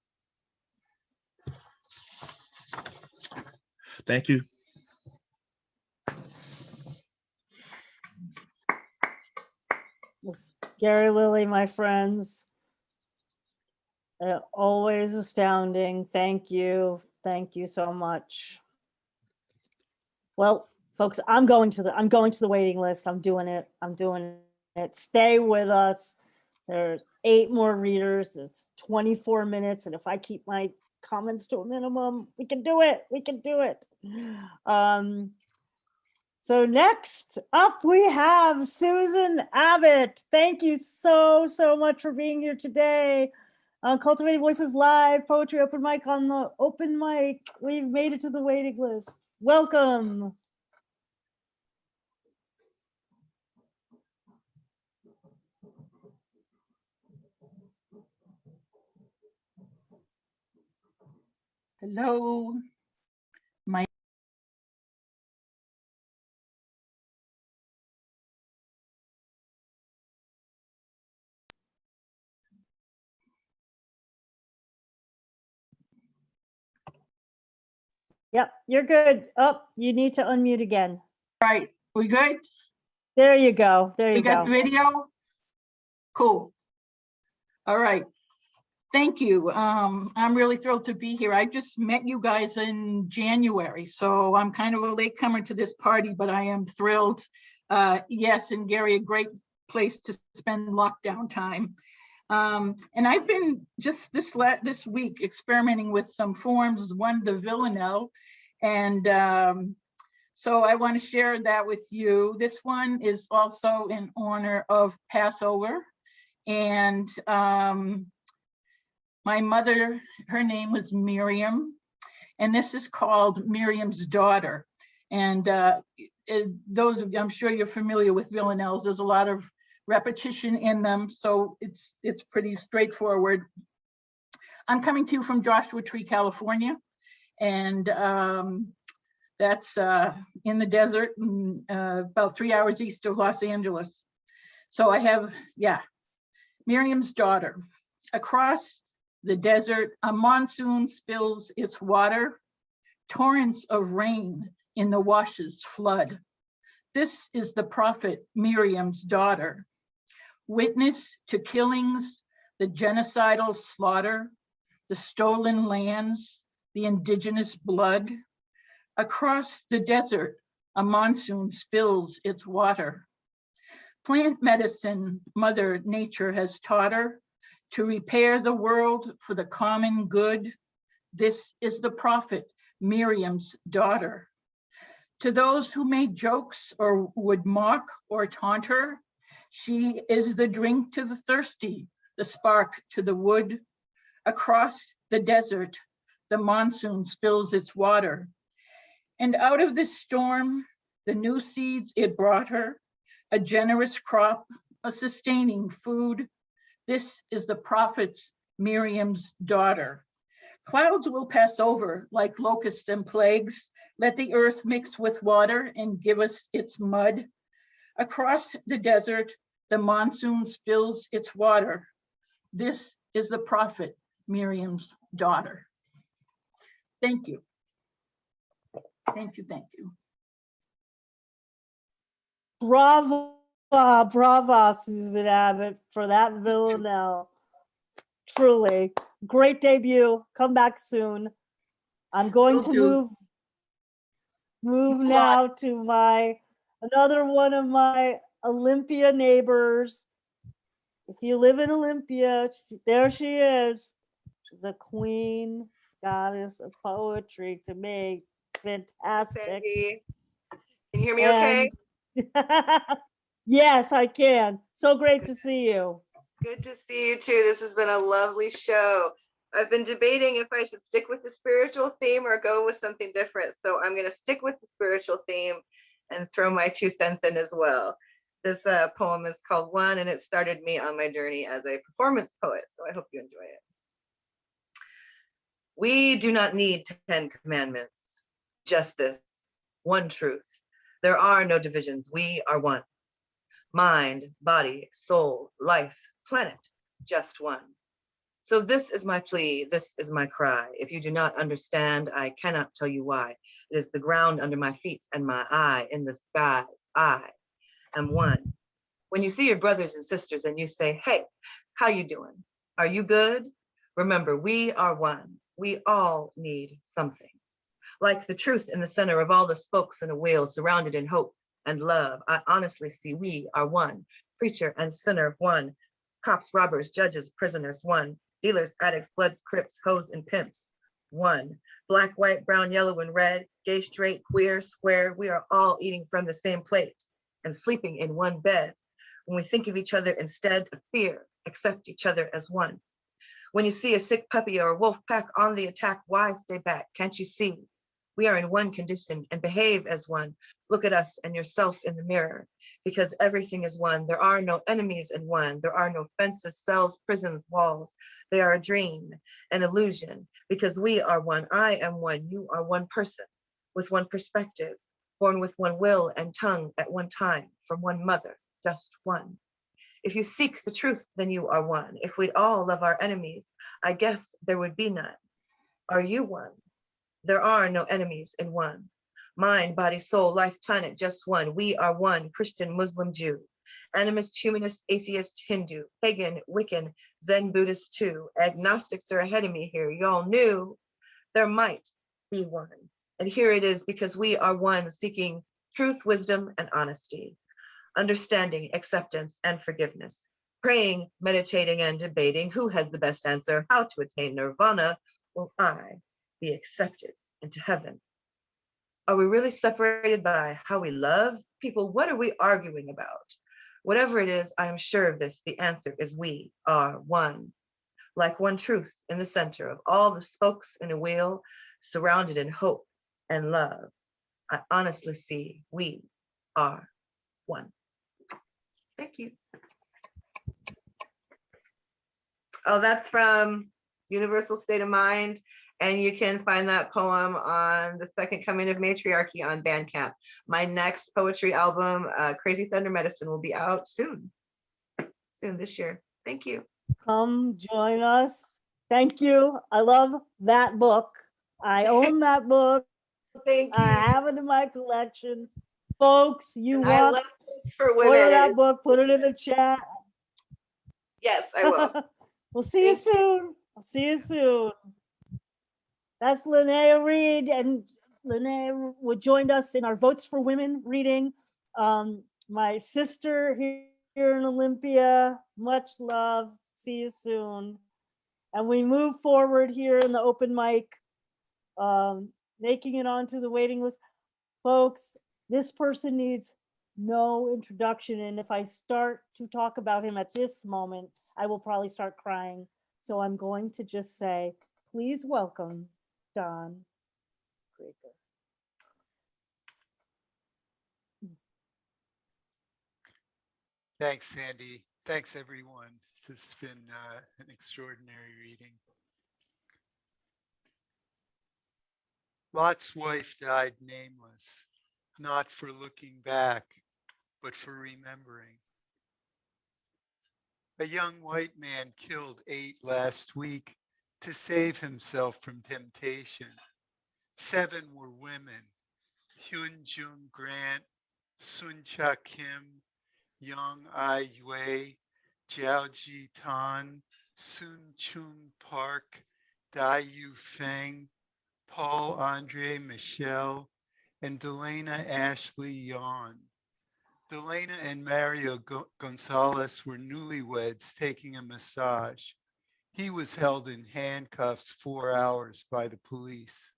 Thank you. Gary, Lilley, my friends, always astounding. Thank you so much. Well, folks, I'm going to the waiting list. I'm doing it. Stay with us. There's 8 more readers. It's 24 minutes, and if I keep my comments to a minimum, we can do it. So next up, we have Susan Abbott. Thank you so much for being here today. Cultivating Voices Live, Poetry Open Mic on the open mic. We've made it to the waiting list. Welcome. Hello. Yep, you're good. Oh, you need to unmute again. Right, we good? There you go. We got the video? Cool. All right. Thank you. I'm really thrilled to be here. I just met you guys in January, so I'm kind of a latecomer to this party, but I am thrilled. Yes, and Gary, a great place to spend lockdown time. And I've been just this week experimenting with some forms, one the villanelle, and so I want to share that with you. This one is also in honor of Passover, and my mother, her name was Miriam, and this is called Miriam's Daughter. And those, I'm sure you're familiar with villanelles. There's a lot of repetition in them, so it's pretty straightforward. I'm coming to you from Joshua Tree, California, and that's in the desert, about 3 hours east of Los Angeles. So I have, Miriam's daughter. Across the desert, a monsoon spills its water, torrents of rain in the washes flood. This is the prophet Miriam's daughter, witness to killings, the genocidal slaughter, the stolen lands, the indigenous blood. Across the desert, a monsoon spills its water. Plant medicine, Mother Nature has taught her to repair the world for the common good. This is the prophet Miriam's daughter. To those who made jokes or would mock or taunt her, she is the drink to the thirsty, the spark to the wood. Across the desert, the monsoon spills its water. And out of this storm, the new seeds it brought her, a generous crop, a sustaining food. This is the prophet's Miriam's daughter. Clouds will pass over like locusts and plagues. Let the earth mix with water and give us its mud. Across the desert, the monsoon spills its water. This is the prophet Miriam's daughter. Thank you. Thank you, thank you. Bravo, brava, Susan Abbott, for that villanelle. Truly, great debut. Come back soon. I'm going to move now to another one of my Olympia neighbors. If you live in Olympia, there she is. She's a queen, goddess of poetry to me. Fantastic. Sandy, can you hear me okay? Yes, I can. So great to see you. Good to see you too. This has been a lovely show. I've been debating if I should stick with the spiritual theme or go with something different. So I'm going to stick with the spiritual theme and throw my 2 cents in as well. This poem is called One, and it started me on my journey as a performance poet. So I hope you enjoy it. We do not need 10 commandments, just this, one truth. There are no divisions. We are one. Mind, body, soul, life, planet, just one. So this is my plea, this is my cry. If you do not understand, I cannot tell you why. It is the ground under my feet and my eye in the skies. I am one. When you see your brothers and sisters and you say, hey, how you doing? Are you good? Remember, we are one. We all need something. Like the truth in the center of all the spokes in a wheel, surrounded in hope and love, I honestly see we are one. Preacher and sinner, one. Cops, robbers, judges, prisoners, one. Dealers, addicts, bloods, crips, hoes, and pimps, one. Black, white, brown, yellow, and red, gay, straight, queer, square, we are all eating from the same plate and sleeping in one bed. When we think of each other instead of fear, accept each other as one. When you see a sick puppy or a wolf pack on the attack, why stay back? Can't you see? We are in one condition and behave as one. Look at us and yourself in the mirror, because everything is one. There are no enemies in one. There are no fences, cells, prisons, walls. They are a dream, an illusion, because we are one. I am one. You are one person with one perspective, born with one will and tongue at one time, from one mother, just one. If you seek the truth, then you are one. If we all love our enemies, I guess there would be none. Are you one? There are no enemies in one. Mind, body, soul, life, planet, just one. We are one, Christian, Muslim, Jew, animist, humanist, atheist, Hindu, pagan, Wiccan, Zen, Buddhist too. Agnostics are ahead of me here. Y'all knew there might be one. And here it is, because we are one, seeking truth, wisdom, and honesty, understanding, acceptance, and forgiveness, praying, meditating, and debating who has the best answer, how to attain nirvana. Will I be accepted into heaven? Are we really separated by how we love people? What are we arguing about? Whatever it is, I am sure of this. The answer is we are one. Like one truth in the center of all the spokes in a wheel, surrounded in hope and love. I honestly see we are one. Thank you. Oh, that's from Universal State of Mind. And you can find that poem on The Second Coming of Matriarchy on Bandcamp. My next poetry album, Crazy Thunder Medicine, will be out soon this year. Thank you. Come join us. Thank you. I love that book. I own that book. Thank you. I have it in my collection. Folks, you And I want love books for order women. that book, put it in the chat. Yes, I will. We'll see you soon. I'll see you soon. That's Lennee Reid, and Lennee joined us in our Votes for Women reading. My sister here in Olympia, much love. See you soon. And we move forward here in the open mic, making it onto the waiting list. Folks, this person needs no introduction. And if I start to talk about him at this moment, I will probably start crying. So I'm going to just say, please welcome Don Krieger. Thanks, Sandy. Thanks, everyone. It's been an extraordinary reading. Lot's wife died nameless, not for looking back, but for remembering. A young white man killed 8 last week to save himself from temptation. 7 were women: Hyun Jung Grant, Sun Cha Kim, Yang Ai Yue, Jiao Ji Tan, Sun Chung Park, Dai Yu Feng, Paul Andre Michel, and Delana Ashley Yon. Delana and Mario Gonzalez were newlyweds taking a massage. He was held in handcuffs 4 hours by the police.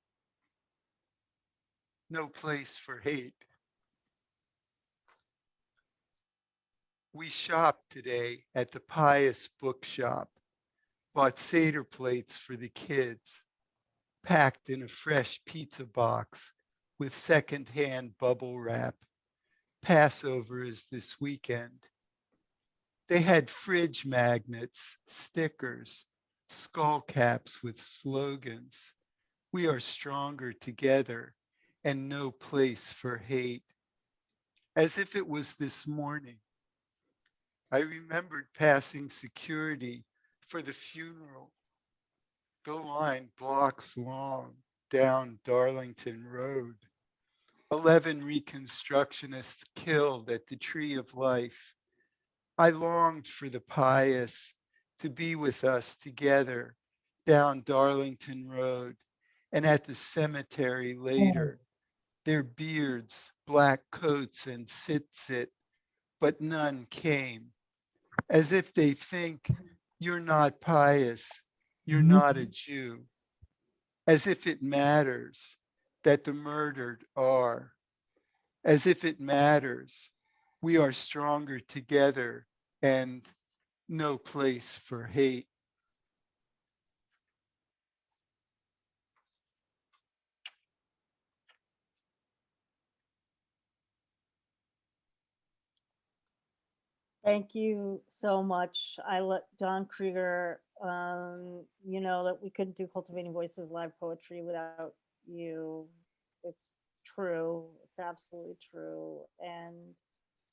No place for hate. We shopped today at the Pious Bookshop, bought Seder plates for the kids, packed in a fresh pizza box with secondhand bubble wrap. Passover is this weekend. They had fridge magnets, stickers, skull caps with slogans. We are stronger together and no place for hate. As if it was this morning. I remembered passing security for the funeral. The line blocks long down Darlington Road. 11 reconstructionists killed at the Tree of Life. I longed for the pious to be with us together down Darlington Road and at the cemetery later. Their beards, black coats, and sit-sit, but none came. As if they think you're not pious, you're not a Jew. As if it matters that the murdered are. As if it matters we are stronger together and no place for hate. Thank you so much. I let Don Krieger, you know that we couldn't do Cultivating Voices live poetry without you. It's true. It's absolutely true. And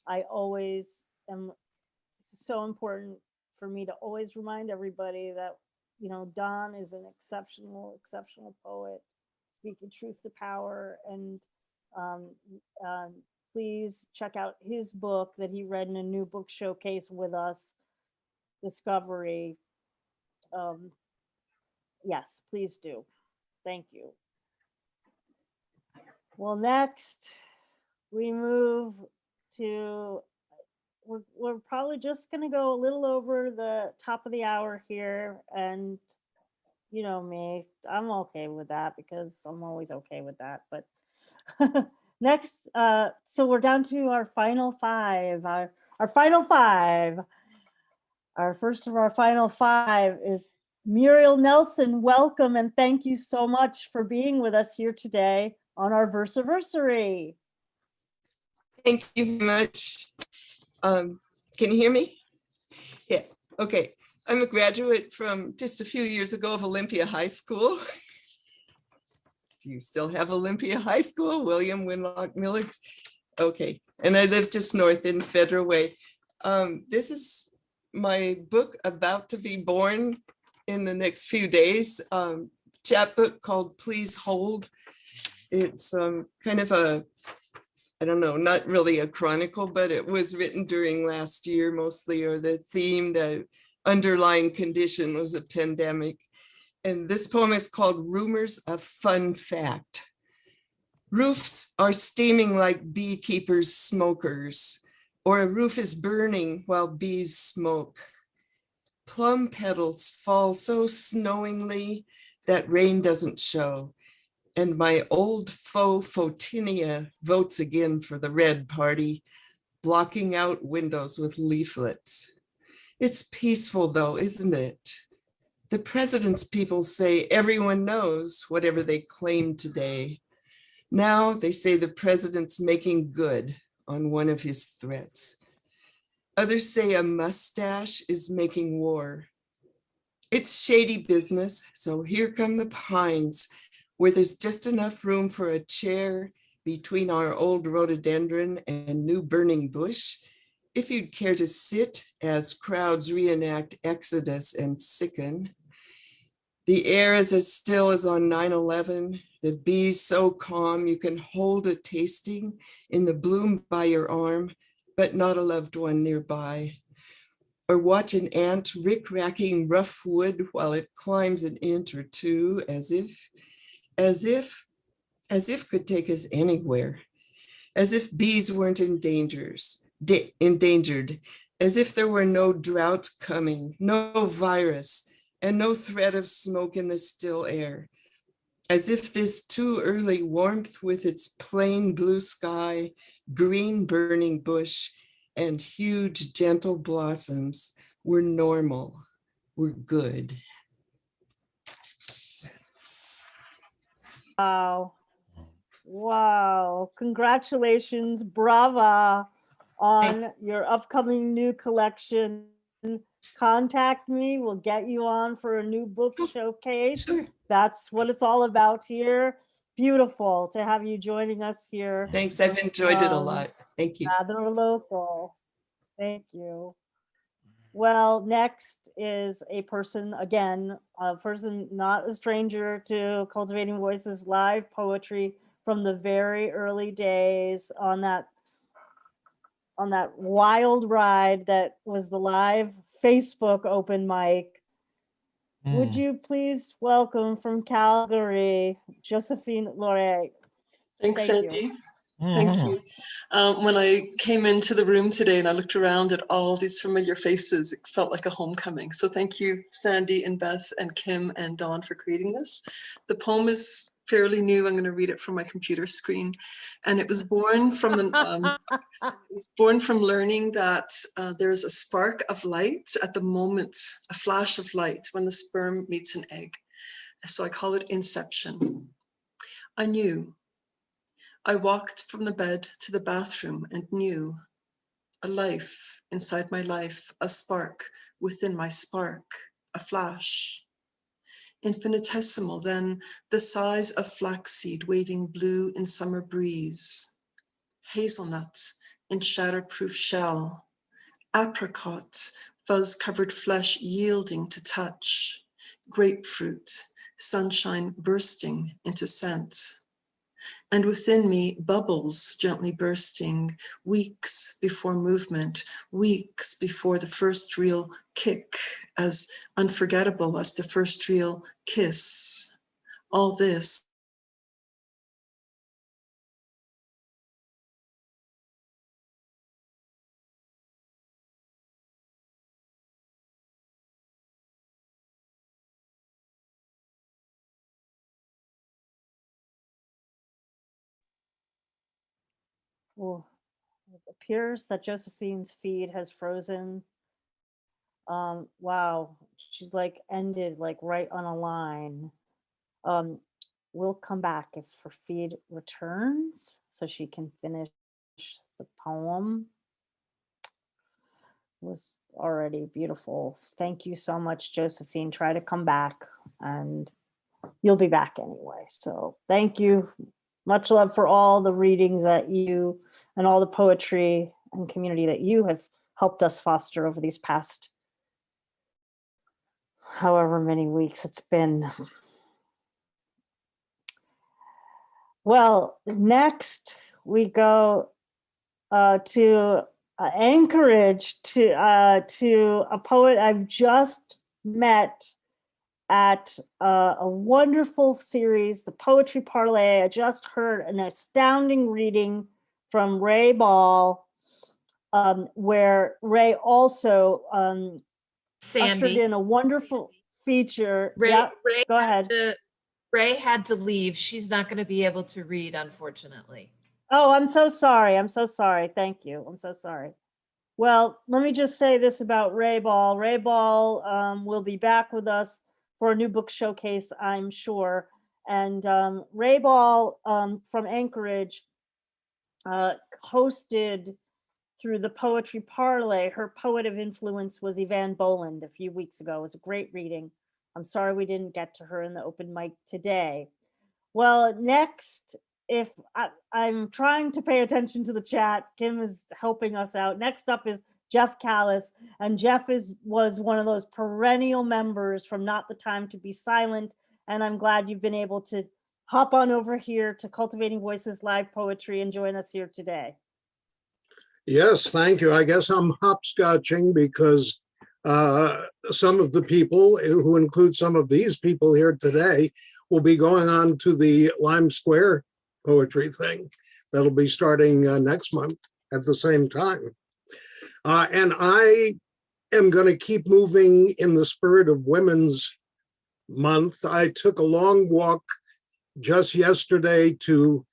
I always am, it's so important for me to always remind everybody that, you know, Don is an exceptional, exceptional poet, speaking truth to power. And please check out his book that he read in a new book showcase with us, Discovery. Yes, please do. Thank you. Well, next we move to, we're probably just going to go a little over the top of the hour here. And you know me, I'm okay with that because I'm always okay with that. But next, so we're down to our final 5. Our final 5. Our first of our final 5 is Muriel Nelson. Welcome and thank you so much for being with us here today on our Versaversary. Thank you very much. Can you hear me? Yeah, okay. I'm a graduate from just a few years ago of Olympia High School. Do you still have Olympia High School? William Winlock Miller? Okay, and I live just north in Federal Way. This is my book about to be born in the next few days. Chapbook called Please Hold. It's kind of a, I don't know, not really a chronicle, but it was written during last year mostly, or the theme, the underlying condition was a pandemic. And this poem is called Rumors of Fun Fact. Roofs are steaming like beekeepers' smokers, or a roof is burning while bees smoke. Plum petals fall so snowingly that rain doesn't show. And my old foe Photinia votes again for the Red Party, blocking out windows with leaflets. It's peaceful though, isn't it? The president's people say everyone knows whatever they claim today. Now they say the president's making good on one of his threats. Others say a mustache is making war. It's shady business, so here come the pines, where there's just enough room for a chair between our old rhododendron and new burning bush, if you'd care to sit as crowds reenact Exodus and sicken. The air is as still as on 9/11, the bees so calm you can hold a tasting in the bloom by your arm, but not a loved one nearby. Or watch an ant rick-racking rough wood while it climbs an inch or two, as if could take us anywhere, as if bees weren't endangered, as if there were no drought coming, no virus, and no threat of smoke in the still air, as if this too early warmth with its plain blue sky, green burning bush, and huge gentle blossoms were normal, were good. Wow. Wow. Congratulations. Brava on Thanks. your upcoming new collection. Contact me. We'll get you on for a new book showcase. Sure. That's what it's all about here. Beautiful to have you joining us here. Thanks, I've enjoyed it a lot. Thank you. Rather local. Thank you. Well, next is a person, again, a person not a stranger to Cultivating Voices live poetry from the very early days on that wild ride that was the live Facebook open mic. Would you please welcome from Calgary, Josephine LoRe. Thanks, Thank Sandy. you. Thank you. When I came into the room today and I looked around at all these familiar faces, it felt like a homecoming. So thank you, Sandy and Beth and Kim and Dawn for creating this. The poem is fairly new. I'm going to read it from my computer screen. And it was born from learning that there's a spark of light at the moment, a flash of light when the sperm meets an egg. So I call it inception. I knew. I walked from the bed to the bathroom and knew a life inside my life, a spark within my spark, a flash. Infinitesimal, then the size of flaxseed waving blue in summer breeze, hazelnut in shatterproof shell, apricot, fuzz-covered flesh yielding to touch, grapefruit, sunshine bursting into scent. And within me, bubbles gently bursting, weeks before movement, weeks before the first real kick, as unforgettable as the first real kiss. All this Ooh, it appears that Josephine's feed has frozen. Wow, she's like ended like right on a line. we'll come back if her feed returns so she can finish the poem. It was already beautiful. Thank you so much, Josephine. Try to come back and you'll be back anyway. So thank you. Much love for all the readings that you and all the poetry and community that you have helped us foster over these past however many weeks it's been. Well, next we go to Anchorage to a poet I've just met at a wonderful series, the Poetry Parlay. I just heard an astounding reading from Ray Ball, where Ray also ushered in a wonderful feature. Ray, Go ahead. Ray had to leave. She's not going to be able to read, unfortunately. Oh, I'm so sorry. I'm so sorry. Thank you. I'm so sorry. Well, let me just say this about Ray Ball. Ray Ball will be back with us for a new book showcase, I'm sure. And Ray Ball from Anchorage hosted through the Poetry Parlay. Her poet of influence was Yvonne Boland a few weeks ago. It was a great reading. I'm sorry we didn't get to her in the open mic today. Well, next, if I'm trying to pay attention to the chat, Kim is helping us out. Next up is Jeff Kaliss, and Jeff was one of those perennial members from Not the Time to Be Silent, and I'm glad you've been able to hop on over here to Cultivating Voices Live Poetry and join us here today. Yes, thank you. I guess I'm hopscotching because some of the people, who include some of these people here today, will be going on to the Lime Square poetry thing that'll be starting next month at the same time. And I am going to keep moving in the spirit of Women's Month. I took a long walk just yesterday to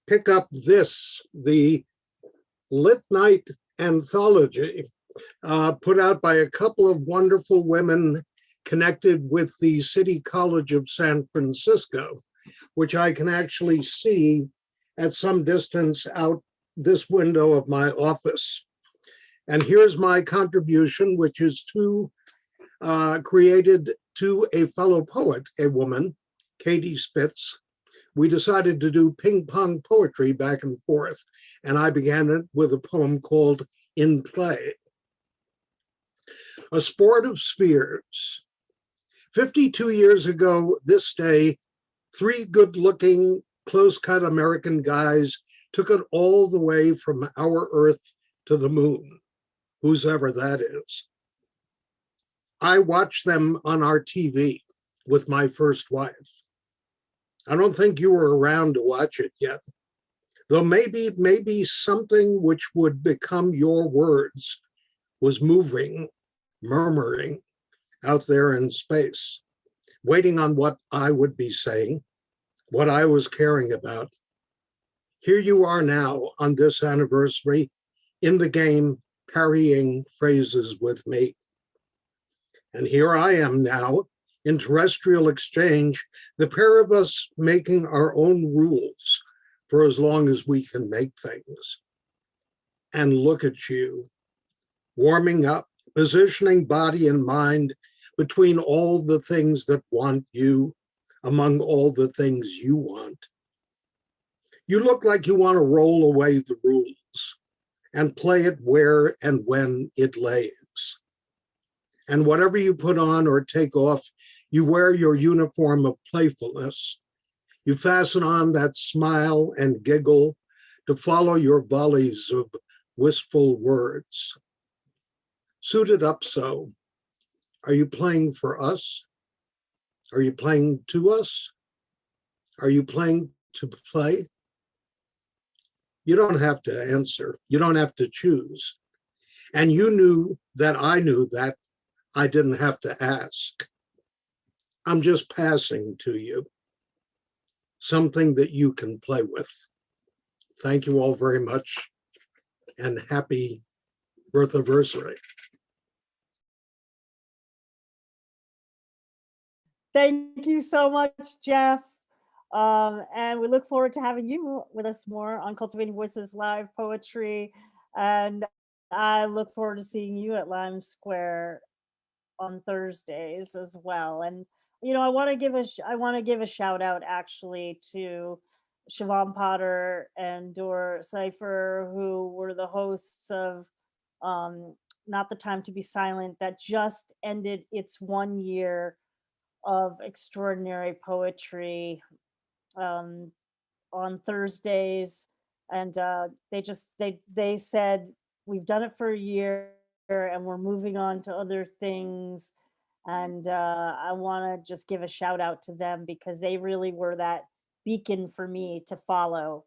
pick up the Lit Night anthology put out by a couple of wonderful women connected with the City College of San Francisco, which I can actually see at some distance out this window of my office. And here's my contribution, which is created to a fellow poet, a woman, Katie Spitz. We decided to do ping pong poetry back and forth, and I began it with a poem called In Play. A Sport of Spheres. 52 years ago this day, 3 good-looking, close-cut American guys took it all the way from our Earth to the moon, whosever that is. I watched them on our TV with my first wife. I don't think you were around to watch it yet, though maybe something which would become your words was moving, murmuring out there in space, waiting on what I would be saying, what I was caring about. Here you are now on this anniversary in the game, parrying phrases with me. And here I am now in terrestrial exchange, the pair of us making our own rules for as long as we can make things. And look at you, warming up, positioning body and mind between all the things that want you, among all the things you want. You look like you want to roll away the rules and play it where and when it lays. And whatever you put on or take off, you wear your uniform of playfulness. You fasten on that smile and giggle to follow your volleys of wistful words. Suited up so. Are you playing for us? Are you playing to us? Are you playing to play? You don't have to answer. You don't have to choose. And you knew that I knew that I didn't have to ask. I'm just passing to you something that you can play with. Thank you all very much and happy birth-anniversary. Thank you so much, Jeff. And we look forward to having you with us more on Cultivating Voices Live Poetry. And I look forward to seeing you at Lime Square on Thursdays as well. And you know, I want to give a shout out actually to Siobhan Potter and Dor Cipher, who were the hosts of Not the Time to Be Silent, that just ended its 1 year of extraordinary poetry on Thursdays. And they said, we've done it for a year and we're moving on to other things. And I want to just give a shout out to them because they really were that beacon for me to follow.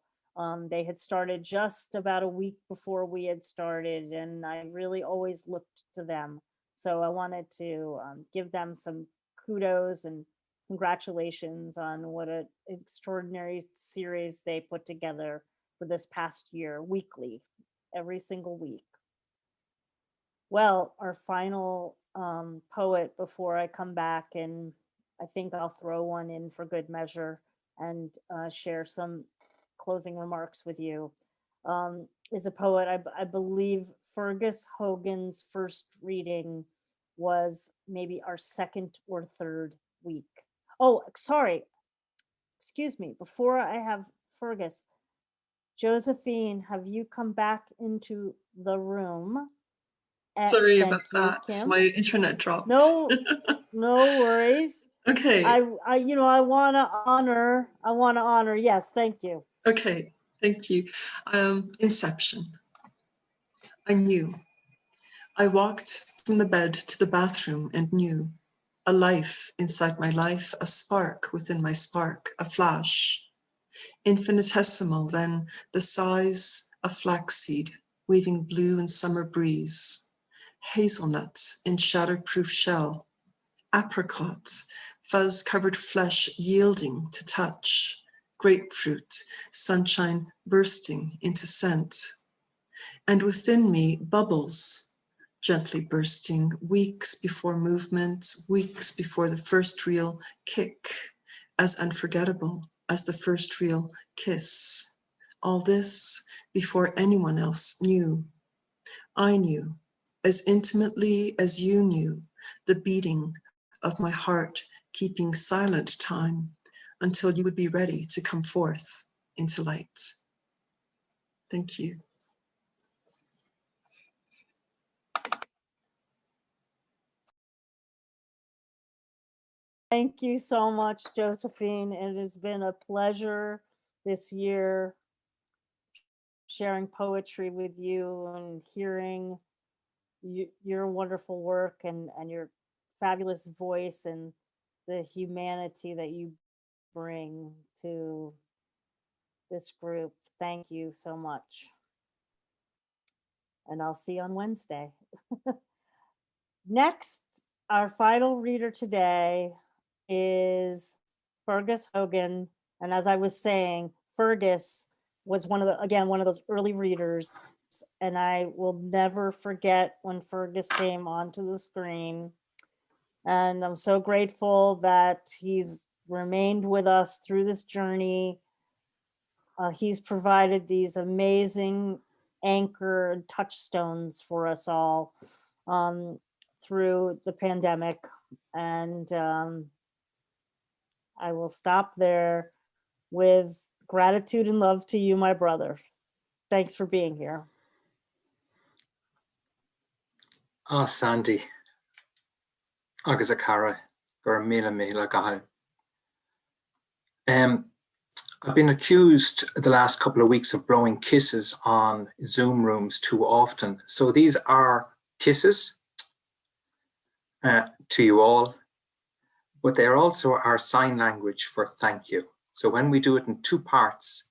They had started just about a week before we had started, and I really always looked to them. So I wanted to give them some kudos and congratulations on what an extraordinary series they put together for this past year, weekly, every single week. Well, our final poet before I come back, and I think I'll throw one in for good measure and share some closing remarks with you, is a poet. I believe Fergus Hogan's first reading was maybe our second or third week. Oh, sorry. Excuse me. Before I have Fergus, Josephine, have you come back into the room? Sorry Thank about you, that. Kim. My internet dropped. No, no worries. Okay. I want to honor. Yes, thank you. Okay, thank you. Inception. I knew. I walked from the bed to the bathroom and knew. A life inside my life, a spark within my spark, a flash. Infinitesimal, then the size of flaxseed, weaving blue in summer breeze. Hazelnuts in shatterproof shell. Apricots, fuzz-covered flesh yielding to touch. Grapefruit, sunshine bursting into scent. And within me, bubbles, gently bursting, weeks before movement, weeks before the first real kick, as unforgettable as the first real kiss. All this before anyone else knew. I knew, as intimately as you knew, the beating of my heart keeping silent time until you would be ready to come forth into light. Thank you. Thank you so much, Josephine. It has been a pleasure this year sharing poetry with you and hearing your wonderful work and your fabulous voice and the humanity that you bring to this group. Thank you so much. And I'll see you on Wednesday. Next, our final reader today is Fergus Hogan. And as I was saying, Fergus was one of those early readers. And I will never forget when Fergus came onto the screen. And I'm so grateful that he's remained with us through this journey. He's provided these amazing anchor and touchstones for us all through the pandemic. And I will stop there with gratitude and love to you, my brother. Thanks for being here. Oh, Sandy. Agus a cara, gur mila gaha. I've been accused the last couple of weeks of blowing kisses on Zoom rooms too often. So these are kisses to you all, but they're also our sign language for thank you. So when we do it in two parts,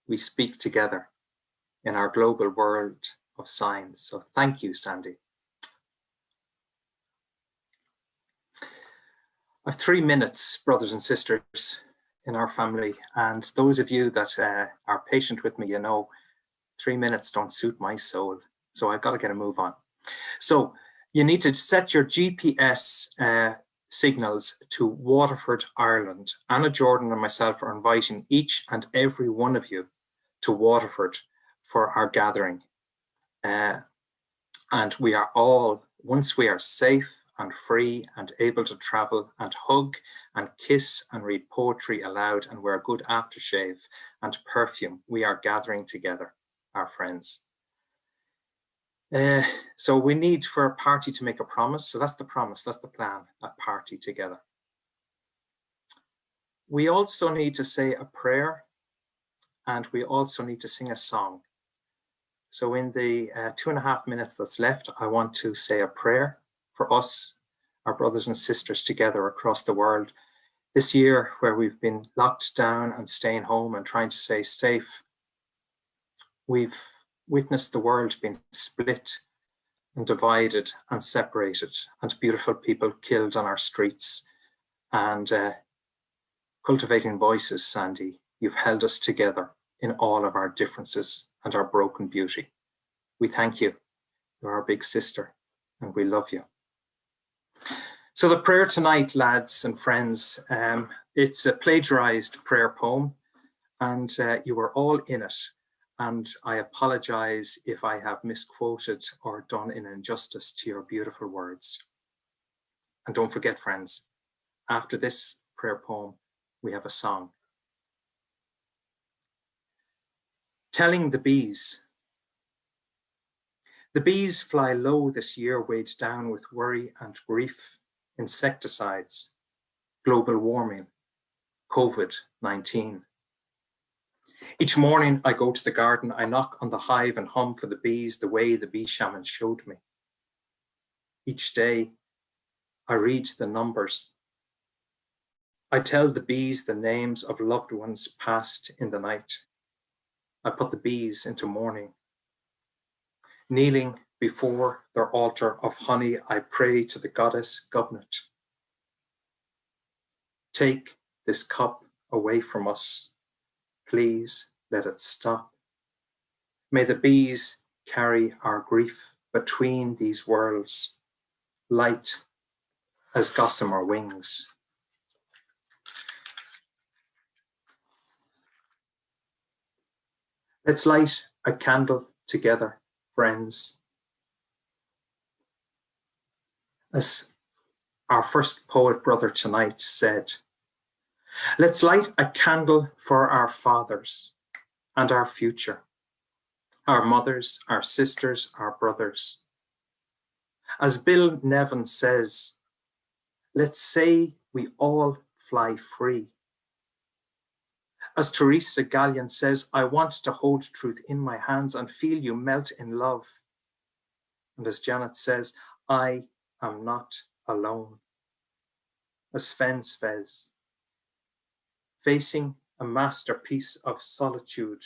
we speak together in our global world of signs. So thank you, Sandy. I have 3 minutes, brothers and sisters, in our family. And those of you that are patient with me, you know, 3 minutes don't suit my soul. So I've got to get a move on. So you need to set your GPS signals to Waterford, Ireland. Anna Jordan and myself are inviting each and every one of you to Waterford for our gathering. And we are all, once we are safe and free and able to travel and hug and kiss and read poetry aloud and wear good aftershave and perfume, we are gathering together, our friends. So we need for a party to make a promise. So that's the promise, that's the plan, a party together. We also need to say a prayer, and we also need to sing a song. So in the 2.5 minutes that's left, I want to say a prayer for us, our brothers and sisters together across the world. This year where we've been locked down and staying home and trying to stay safe, we've witnessed the world being split and divided and separated, and beautiful people killed on our streets. And Cultivating Voices, Sandy, you've held us together in all of our differences and our broken beauty. We thank you. You're our big sister, and we love you. So the prayer tonight, lads and friends, it's a plagiarized prayer poem, and you were all in it. And I apologize if I have misquoted or done an injustice to your beautiful words. And don't forget, friends, after this prayer poem, we have a song. Telling the bees. The bees fly low this year, weighed down with worry and grief, insecticides, global warming, COVID-19. Each morning I go to the garden, I knock on the hive and hum for the bees the way the bee shaman showed me. Each day I read the numbers. I tell the bees the names of loved ones passed in the night. I put the bees into mourning. Kneeling before their altar of honey, I pray to the goddess Gobnet. Take this cup away from us. Please let it stop. May the bees carry our grief between these worlds, light as gossamer wings. Let's light a candle together, friends. As our first poet brother tonight said, let's light a candle for our fathers and our future, our mothers, our sisters, our brothers. As Bill Nevins says, let's say we all fly free. As Teresa Gallion says, I want to hold truth in my hands and feel you melt in love. And as Janet says, I am not alone. As Sven says, facing a masterpiece of solitude.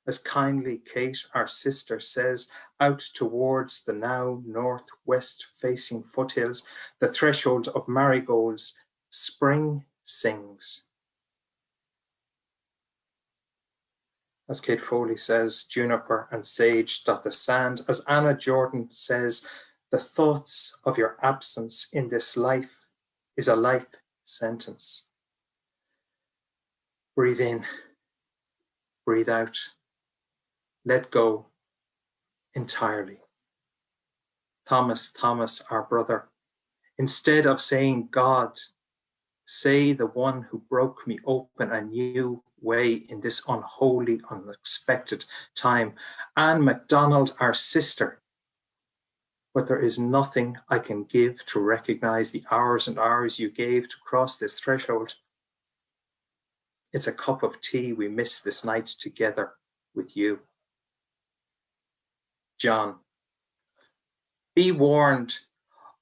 As kindly Kate, our sister, says, out towards the now northwest facing foothills, the threshold of marigolds, spring sings. As Kate Foley says, juniper and sage dot the sand. As Anna Jordan says, the thoughts of your absence in this life is a life sentence. Breathe in, breathe out, let go entirely. Thomas, our brother, instead of saying God, say the one who broke me open a new way in this unholy, unexpected time. And McDonald, our sister, but there is nothing I can give to recognize the hours and hours you gave to cross this threshold. It's a cup of tea we miss this night together with you. John, be warned,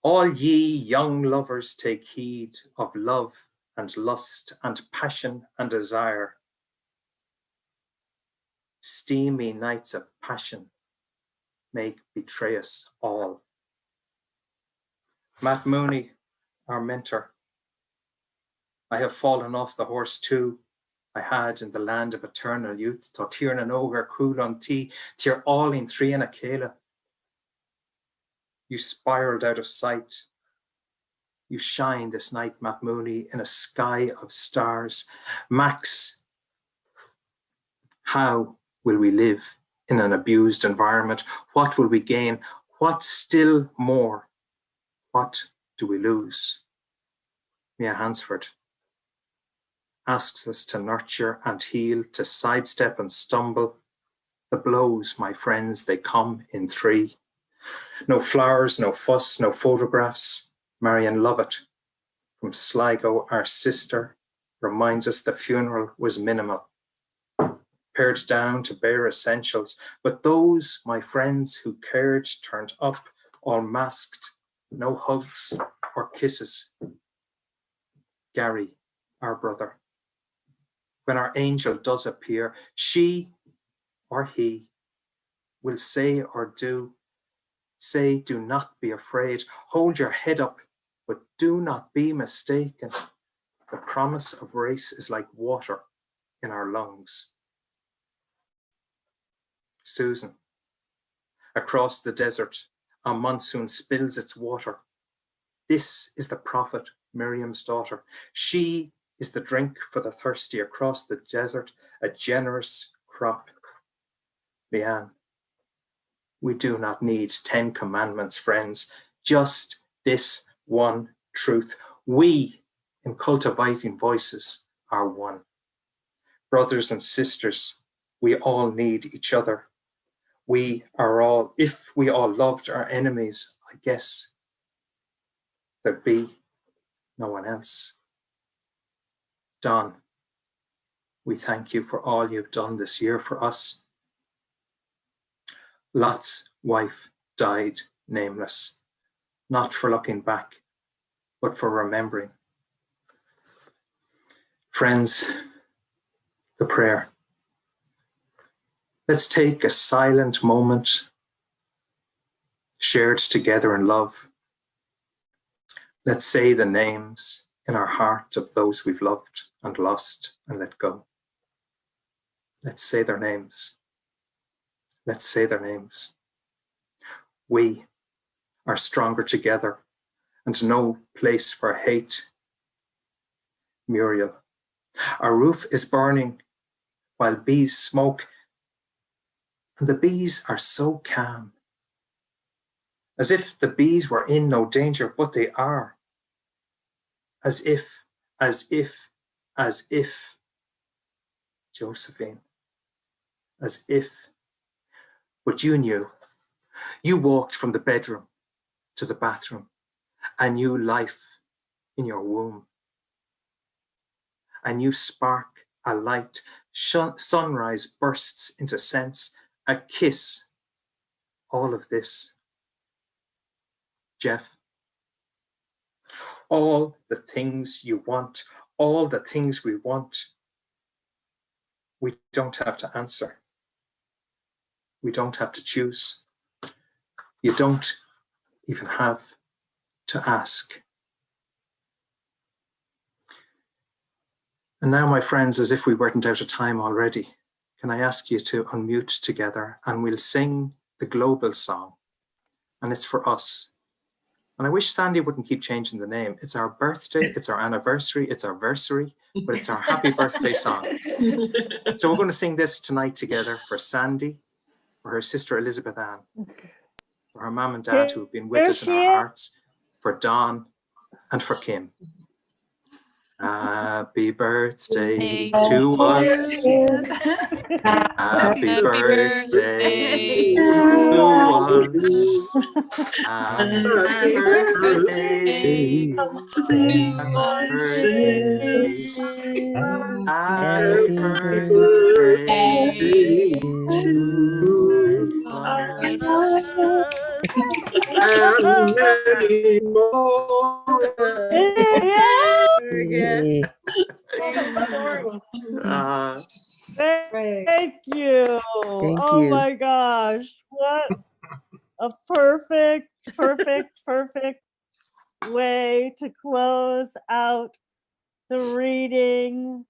all ye young lovers take heed of love and lust and passion and desire. Steamy nights of passion may betray us all. Matt Mooney, our mentor, I have fallen off the horse too. I had in the land of eternal youth, to Tír na Nóga Cúlan Tí, Tír all in Trí na Céile. You spiraled out of sight. you shine this night, Mooney, in a sky of stars. Max, how will we live in an abused environment? What will we gain? What still more? What do we lose? Mia Hansford asks us to nurture and heal, to sidestep and stumble. The blows, my friends, they come in three. No flowers, no fuss, no photographs. Marian Lovett from Sligo, our sister, reminds us the funeral was minimal, pared down to bare essentials. But those, my friends, who cared turned up, all masked, no hugs or kisses. Gary, our brother, when our angel does appear, she or he will say or do, say, do not be afraid, hold your head up, but do not be mistaken. The promise of race is like water in our lungs. Susan, across the desert, a monsoon spills its water. This is the prophet, Miriam's daughter. She is the drink for the thirsty across the desert, a generous crop. Leanne, we do not need 10 commandments, friends, just this one truth. We, in Cultivating Voices, are one. Brothers and sisters, we all need each other. We are all, if we all loved our enemies, I guess there'd be no one else. Don, we thank you for all you've done this year for us. Lot's wife died nameless, not for looking back, but for remembering. Friends, the prayer. Let's take a silent moment, shared together in love. Let's say the names in our heart of those we've loved and lost and let go. Let's say their names. Let's say their names. We are stronger together and no place for hate. Muriel, our roof is burning while bees smoke, and the bees are so calm, as if the bees were in no danger, but they are. As if, Josephine, as if. But you knew. You walked from the bedroom to the bathroom, a new life in your womb. A new spark, a light, sunrise bursts into sense, a kiss, all of this. Jeff, all the things you want, all the things we want, we don't have to answer. We don't have to choose. You don't even have to ask. And now, my friends, as if we weren't out of time already, can I ask you to unmute together and we'll sing the global song. And it's for us. And I wish Sandy wouldn't keep changing the name. It's our birthday, it's our anniversary, it's our versary, but it's our happy birthday song. So we're going to sing this tonight together for Sandy, for her sister Elizabeth Ann, for her mom and dad who have been with us in our hearts, for Dawn and for Kim. Happy birthday to us. Happy birthday to us. Happy birthday. Happy birthday to us. And many more. Thank you. Oh my gosh. What a perfect way to close out the reading.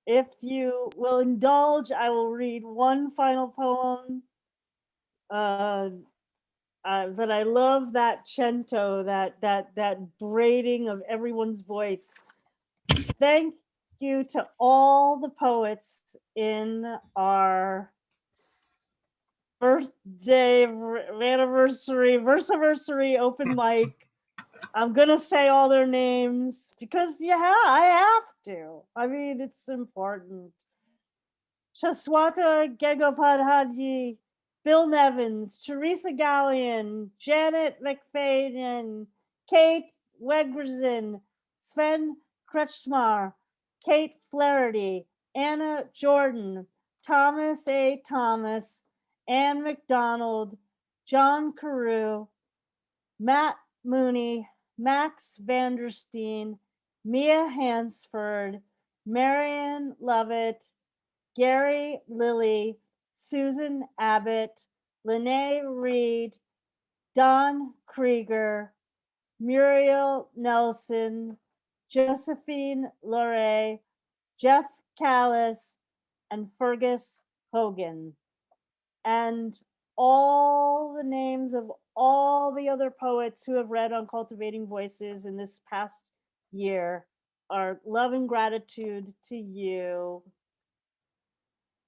If you will indulge, I will read one final poem But I love that cento, that braiding of everyone's voice. Thank you to all the poets in our birthday, anniversary, versiversary open mic. I'm gonna say all their names because I have to. I mean, it's important. Shaswata Gangopadhyay, Bill Nevins, Teresa Gallion, Janet MacFadyen, Kate Wegrzyn, Sven Kretzschmar, Kate Flaherty, Anna Jordan, Thomas A. Thomas, Ann McDonald, John Carew, Matt Mooney, Max Vandersteen, Mia Hanford, Marian Lovett, Gary Lilley, Susan Abbott, Lennee Reid, Don Krieger, Muriel Nelson, Josephine LoRe, Jeff Kaliss, and Fergus Hogan. And all the names of all the other poets who have read on Cultivating Voices in this past year, our love and gratitude to you.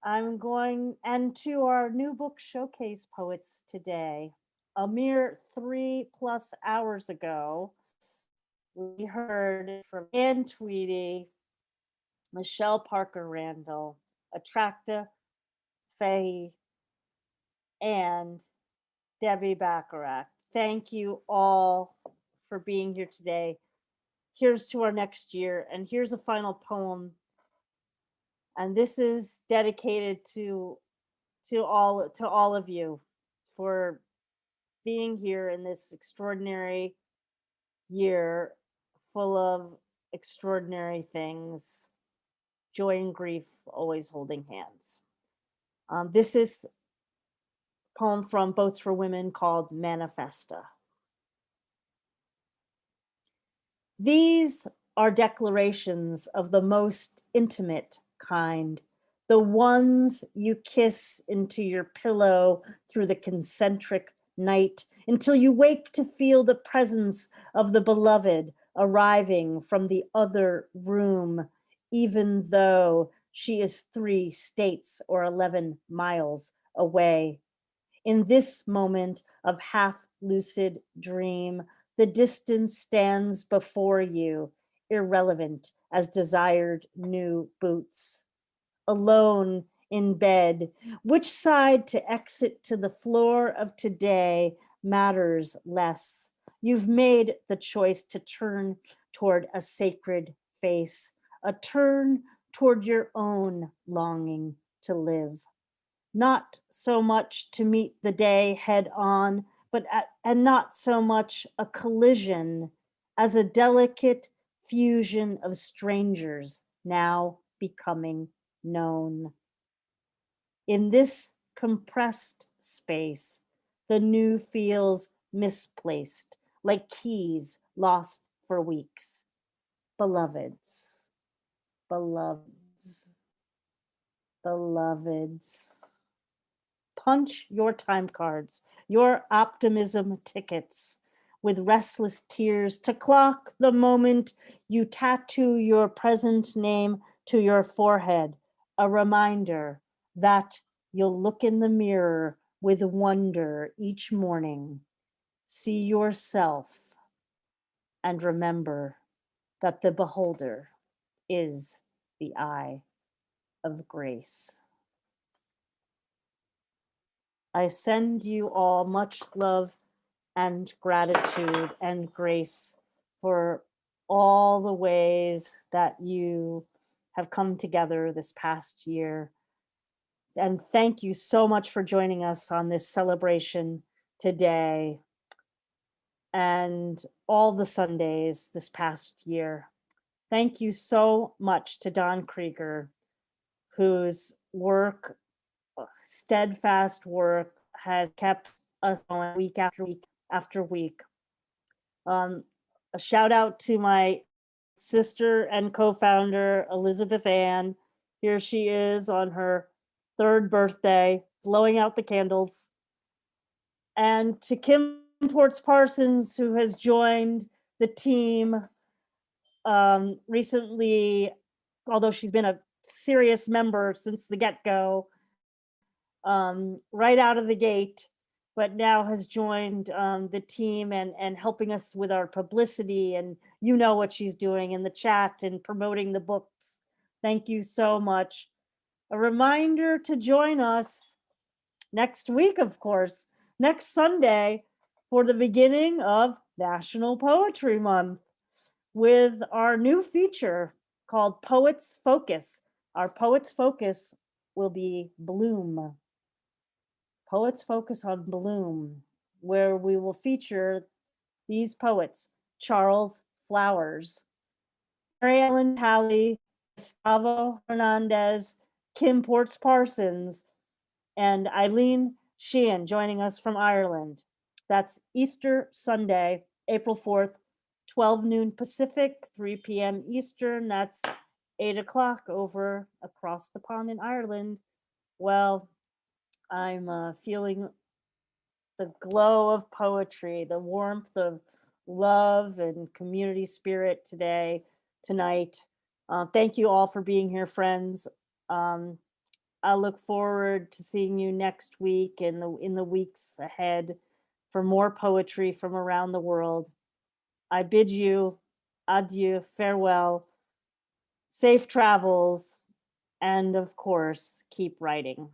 I'm going, and to our new book showcase poets today. A mere 3+ hours ago, we heard from Ann Tweedy, Michelle Parker Randall, Atracta Fahy, and Debbie Bacharach. Thank you all for being here today. Here's to our next year, and here's a final poem. And this is dedicated to all of you for being here in this extraordinary year full of extraordinary things. Joy and grief always holding hands. This is a poem from Boats for Women called Manifesta. These are declarations of the most intimate kind, the ones you kiss into your pillow through the concentric night until you wake to feel the presence of the beloved arriving from the other room, even though she is 3 states or 11 miles away. In this moment of half-lucid dream, the distance stands before you, irrelevant as desired new boots. Alone in bed, which side to exit to the floor of today matters less. You've made the choice to turn toward a sacred face, a turn toward your own longing to live. Not so much to meet the day head on, and not so much a collision as a delicate fusion of strangers now becoming known. In this compressed space, the new feels misplaced, like keys lost for weeks. Beloveds, beloveds, beloveds. Punch your time cards, your optimism tickets, with restless tears to clock the moment you tattoo your present name to your forehead, a reminder that you'll look in the mirror with wonder each morning, see yourself, and remember that the beholder is the eye of grace. I send you all much love and gratitude and grace for all the ways that you have come together this past year. And thank you so much for joining us on this celebration today and all the Sundays this past year. Thank you so much to Don Krieger, whose work, steadfast work, has kept us going week after week after week. A shout out to my sister and co-founder, Elizabeth Ann. Here she is on her 3rd birthday, blowing out the candles. And to Kim Ports Parsons, who has joined the team recently, although she's been a serious member since the get-go, right out of the gate, but now has joined the team and helping us with our publicity, and you know what she's doing in the chat and promoting the books. Thank you so much. A reminder to join us next week, of course, next Sunday, for the beginning of National Poetry Month with our new feature called Poets Focus. Our Poets Focus will be Bloom. Poets Focus on Bloom, where we will feature these poets: Charles Flowers, Mary Ellen Talley, Gustavo Hernandez, Kim Ports Parsons, and Eileen Sheehan joining us from Ireland. That's Easter Sunday, April 4th, 12 noon Pacific, 3 p.m. Eastern. That's 8 o'clock over across the pond in Ireland. Well, I'm feeling the glow of poetry, the warmth of love and community spirit tonight. Thank you all for being here, friends. I look forward to seeing you next week and in the weeks ahead for more poetry from around the world. I bid you adieu, farewell, safe travels, and of course, keep writing.